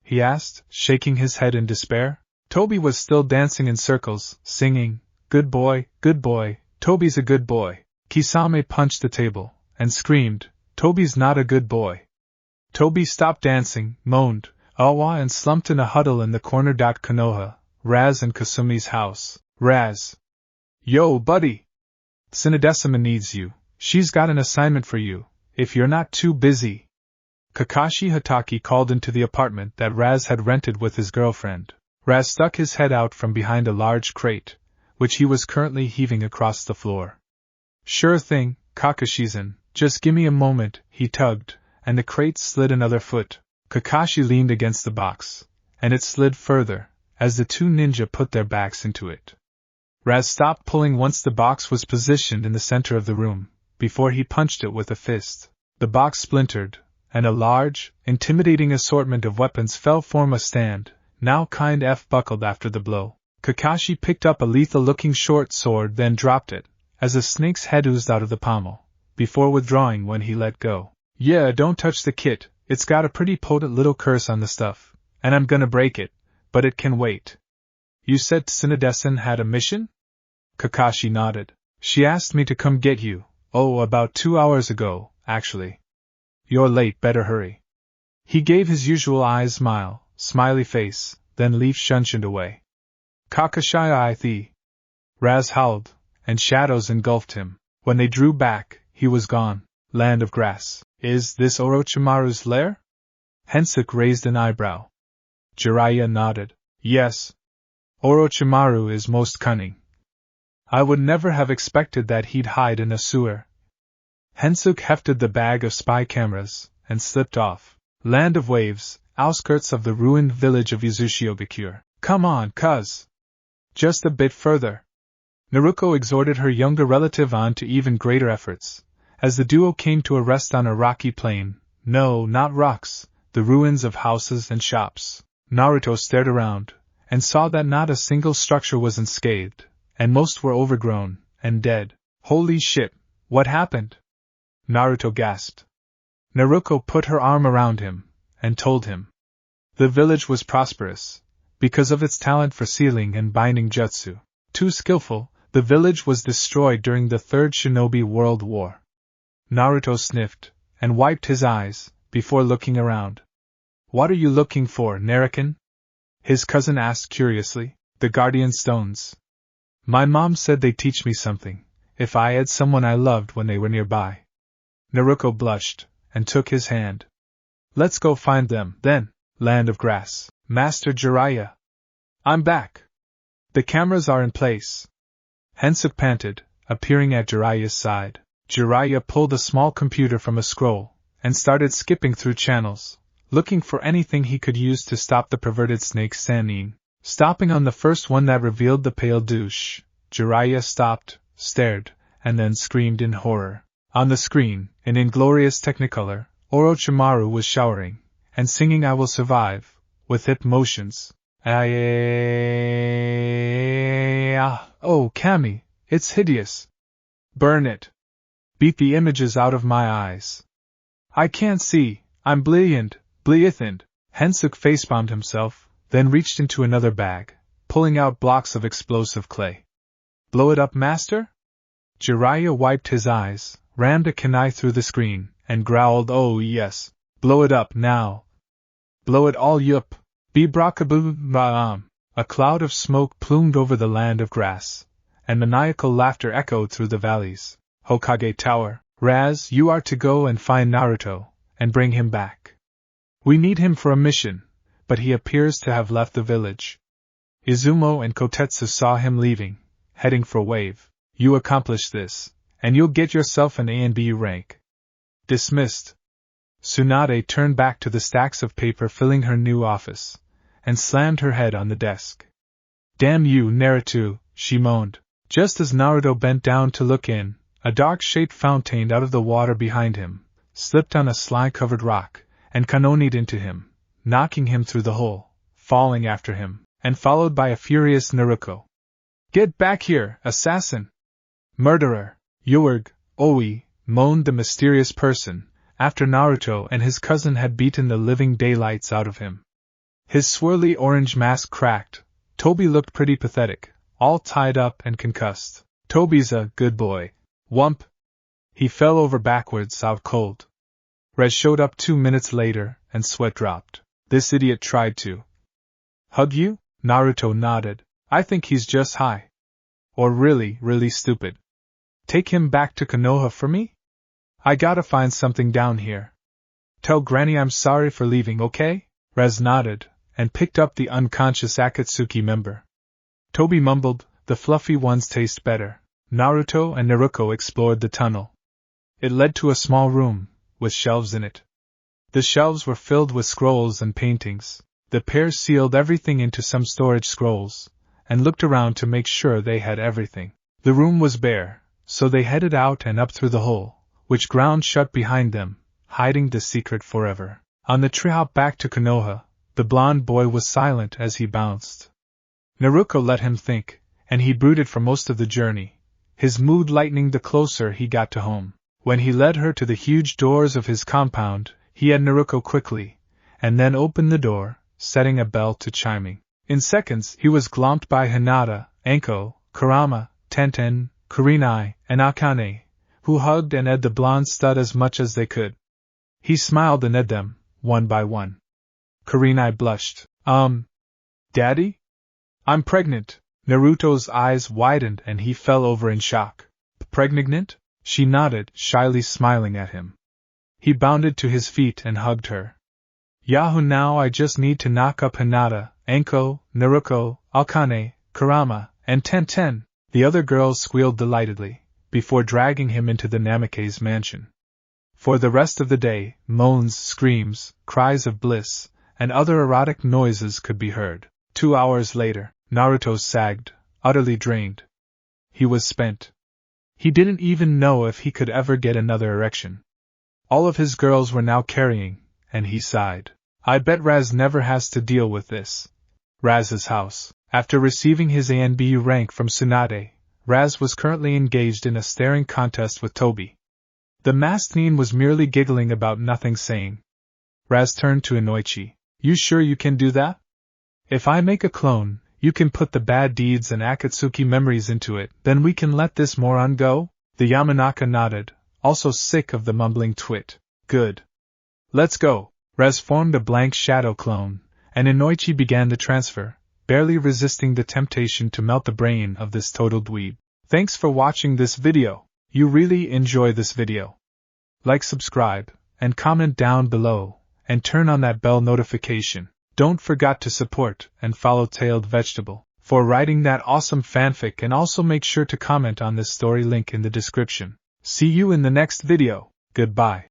He asked, shaking his head in despair. Tobi was still dancing in circles, singing, Good boy, Tobi's a good boy. Kisame punched the table, and screamed, Tobi's not a good boy. Tobi stopped dancing, moaned, Awa and slumped in a huddle in the corner. Konoha, Raz and Kasumi's house. Raz. Yo, buddy! Tsunade needs you. She's got an assignment for you, if you're not too busy. Kakashi Hatake called into the apartment that Raz had rented with his girlfriend. Raz stuck his head out from behind a large crate, which he was currently heaving across the floor. Sure thing, Kakashi-san, just gimme a moment, he tugged, and the crate slid another foot. Kakashi leaned against the box, and it slid further, as the two ninja put their backs into it. Raz stopped pulling once the box was positioned in the center of the room, before he punched it with a fist. The box splintered, and a large, intimidating assortment of weapons fell from a stand, now kind F buckled after the blow. Kakashi picked up a lethal-looking short sword, then dropped it, as a snake's head oozed out of the pommel, before withdrawing when he let go. Yeah, don't touch the kit, it's got a pretty potent little curse on the stuff, and I'm gonna break it, but it can wait. You said Tsunade had a mission? Kakashi nodded. She asked me to come get you. Oh, about 2 hours ago, actually. You're late, better hurry. He gave his usual smiley face, then Leaf shunshed away. Kakashi I thee. Raz howled, and shadows engulfed him. When they drew back, he was gone. Land of Grass. Is this Orochimaru's lair? Hensuke raised an eyebrow. Jiraiya nodded. Yes. Orochimaru is most cunning. I would never have expected that he'd hide in a sewer. Hensuke hefted the bag of spy cameras, and slipped off. Land of Waves, outskirts of the ruined village of Izushiyogakure. Come on, cuz. Just a bit further. Naruto exhorted her younger relative on to even greater efforts, as the duo came to a rest on a rocky plain. No, not rocks, the ruins of houses and shops. Naruto stared around, and saw that not a single structure was unscathed, and most were overgrown and dead. Holy shit, what happened? Naruto gasped. Naruto put her arm around him, and told him. The village was prosperous, because of its talent for sealing and binding jutsu. Too skillful, the village was destroyed during the Third Shinobi World War. Naruto sniffed, and wiped his eyes, before looking around. What are you looking for, Narakin? His cousin asked curiously. The Guardian Stones. My mom said they'd teach me something, if I had someone I loved when they were nearby. Naruto blushed, and took his hand. Let's go find them, then, Land of Grass. Master Jiraiya. I'm back. The cameras are in place. Hensuke panted, appearing at Jiraiya's side. Jiraiya pulled a small computer from a scroll, and started skipping through channels, looking for anything he could use to stop the perverted snake Sannin. Stopping on the first one that revealed the pale douche, Jiraiya stopped, stared, and then screamed in horror. On the screen, in inglorious technicolor, Orochimaru was showering, and singing I Will Survive, with hip motions. Oh, Kami, it's hideous. Burn it. Beat the images out of my eyes. I can't see, I'm blind. Hensuke facepalmed himself, then reached into another bag, pulling out blocks of explosive clay. Blow it up, master? Jiraiya wiped his eyes, rammed a kunai through the screen, and growled, oh yes, blow it up now. Blow it all yup. Be-brakaboo-ba-am. A cloud of smoke plumed over the Land of Grass, and maniacal laughter echoed through the valleys. Hokage Tower. Raz, you are to go and find Naruto, and bring him back. We need him for a mission, but he appears to have left the village. Izumo and Kotetsu saw him leaving, heading for Wave. You accomplish this, and you'll get yourself an A and B rank. Dismissed. Tsunade turned back to the stacks of paper filling her new office, and slammed her head on the desk. Damn you, Naruto, she moaned. Just as Naruto bent down to look in, a dark-shaped fountain out of the water behind him slipped on a slime-covered rock, and kanonied into him, knocking him through the hole, falling after him, and followed by a furious Naruto. Get back here, assassin! Murderer! Yourg, Oi, moaned the mysterious person, after Naruto and his cousin had beaten the living daylights out of him. His swirly orange mask cracked. Toby looked pretty pathetic, all tied up and concussed. Toby's a good boy. Wump! He fell over backwards, out cold. Rez showed up 2 minutes later, and sweat dropped. This idiot tried to hug you? Naruto nodded. I think he's just high. Or really stupid. Take him back to Konoha for me? I gotta find something down here. Tell Granny I'm sorry for leaving, okay? Rez nodded, and picked up the unconscious Akatsuki member. Toby mumbled, "The fluffy ones taste better." Naruto and Naruto explored the tunnel. It led to a small room, with shelves in it. The shelves were filled with scrolls and paintings. The pair sealed everything into some storage scrolls, and looked around to make sure they had everything. The room was bare, so they headed out and up through the hole, which ground shut behind them, hiding the secret forever. On the trip back to Konoha, the blonde boy was silent as he bounced. Naruto let him think, and he brooded for most of the journey, his mood lightening the closer he got to home. When he led her to the huge doors of his compound, he had Naruto quickly, and then opened the door, setting a bell to chiming. In seconds he was glomped by Hinata, Anko, Kurama, Tenten, Kurenai, and Akane, who hugged and ed the blonde stud as much as they could. He smiled and ed them, one by one. Kurenai blushed. Daddy? I'm pregnant. Naruto's eyes widened and he fell over in shock. Pregnant? She nodded, shyly smiling at him. He bounded to his feet and hugged her. Yahoo! Now I just need to knock up Hinata, Anko, Naruto, Akane, Kurama, and Tenten, the other girls squealed delightedly, before dragging him into the Namake's mansion. For the rest of the day, moans, screams, cries of bliss, and other erotic noises could be heard. 2 hours later, Naruto sagged, utterly drained. He was spent. He didn't even know if he could ever get another erection. All of his girls were now carrying, and he sighed. I bet Raz never has to deal with this. Raz's house. After receiving his ANBU rank from Tsunade, Raz was currently engaged in a staring contest with Toby. The masked Nin was merely giggling about nothing, saying. Raz turned to Inoichi. You sure you can do that? If I make a clone, you can put the bad deeds and Akatsuki memories into it, then we can let this moron go? The Yamanaka nodded, also sick of the mumbling twit. Good. Let's go. Raz formed a blank shadow clone, and Inoichi began the transfer, barely resisting the temptation to melt the brain of this total dweeb. Thanks for watching this video. You really enjoy this video. Like, subscribe, and comment down below, and turn on that bell notification. Don't forget to support and follow Tailed Vegetable for writing that awesome fanfic, and also make sure to comment on this story, link in the description. See you in the next video. Goodbye.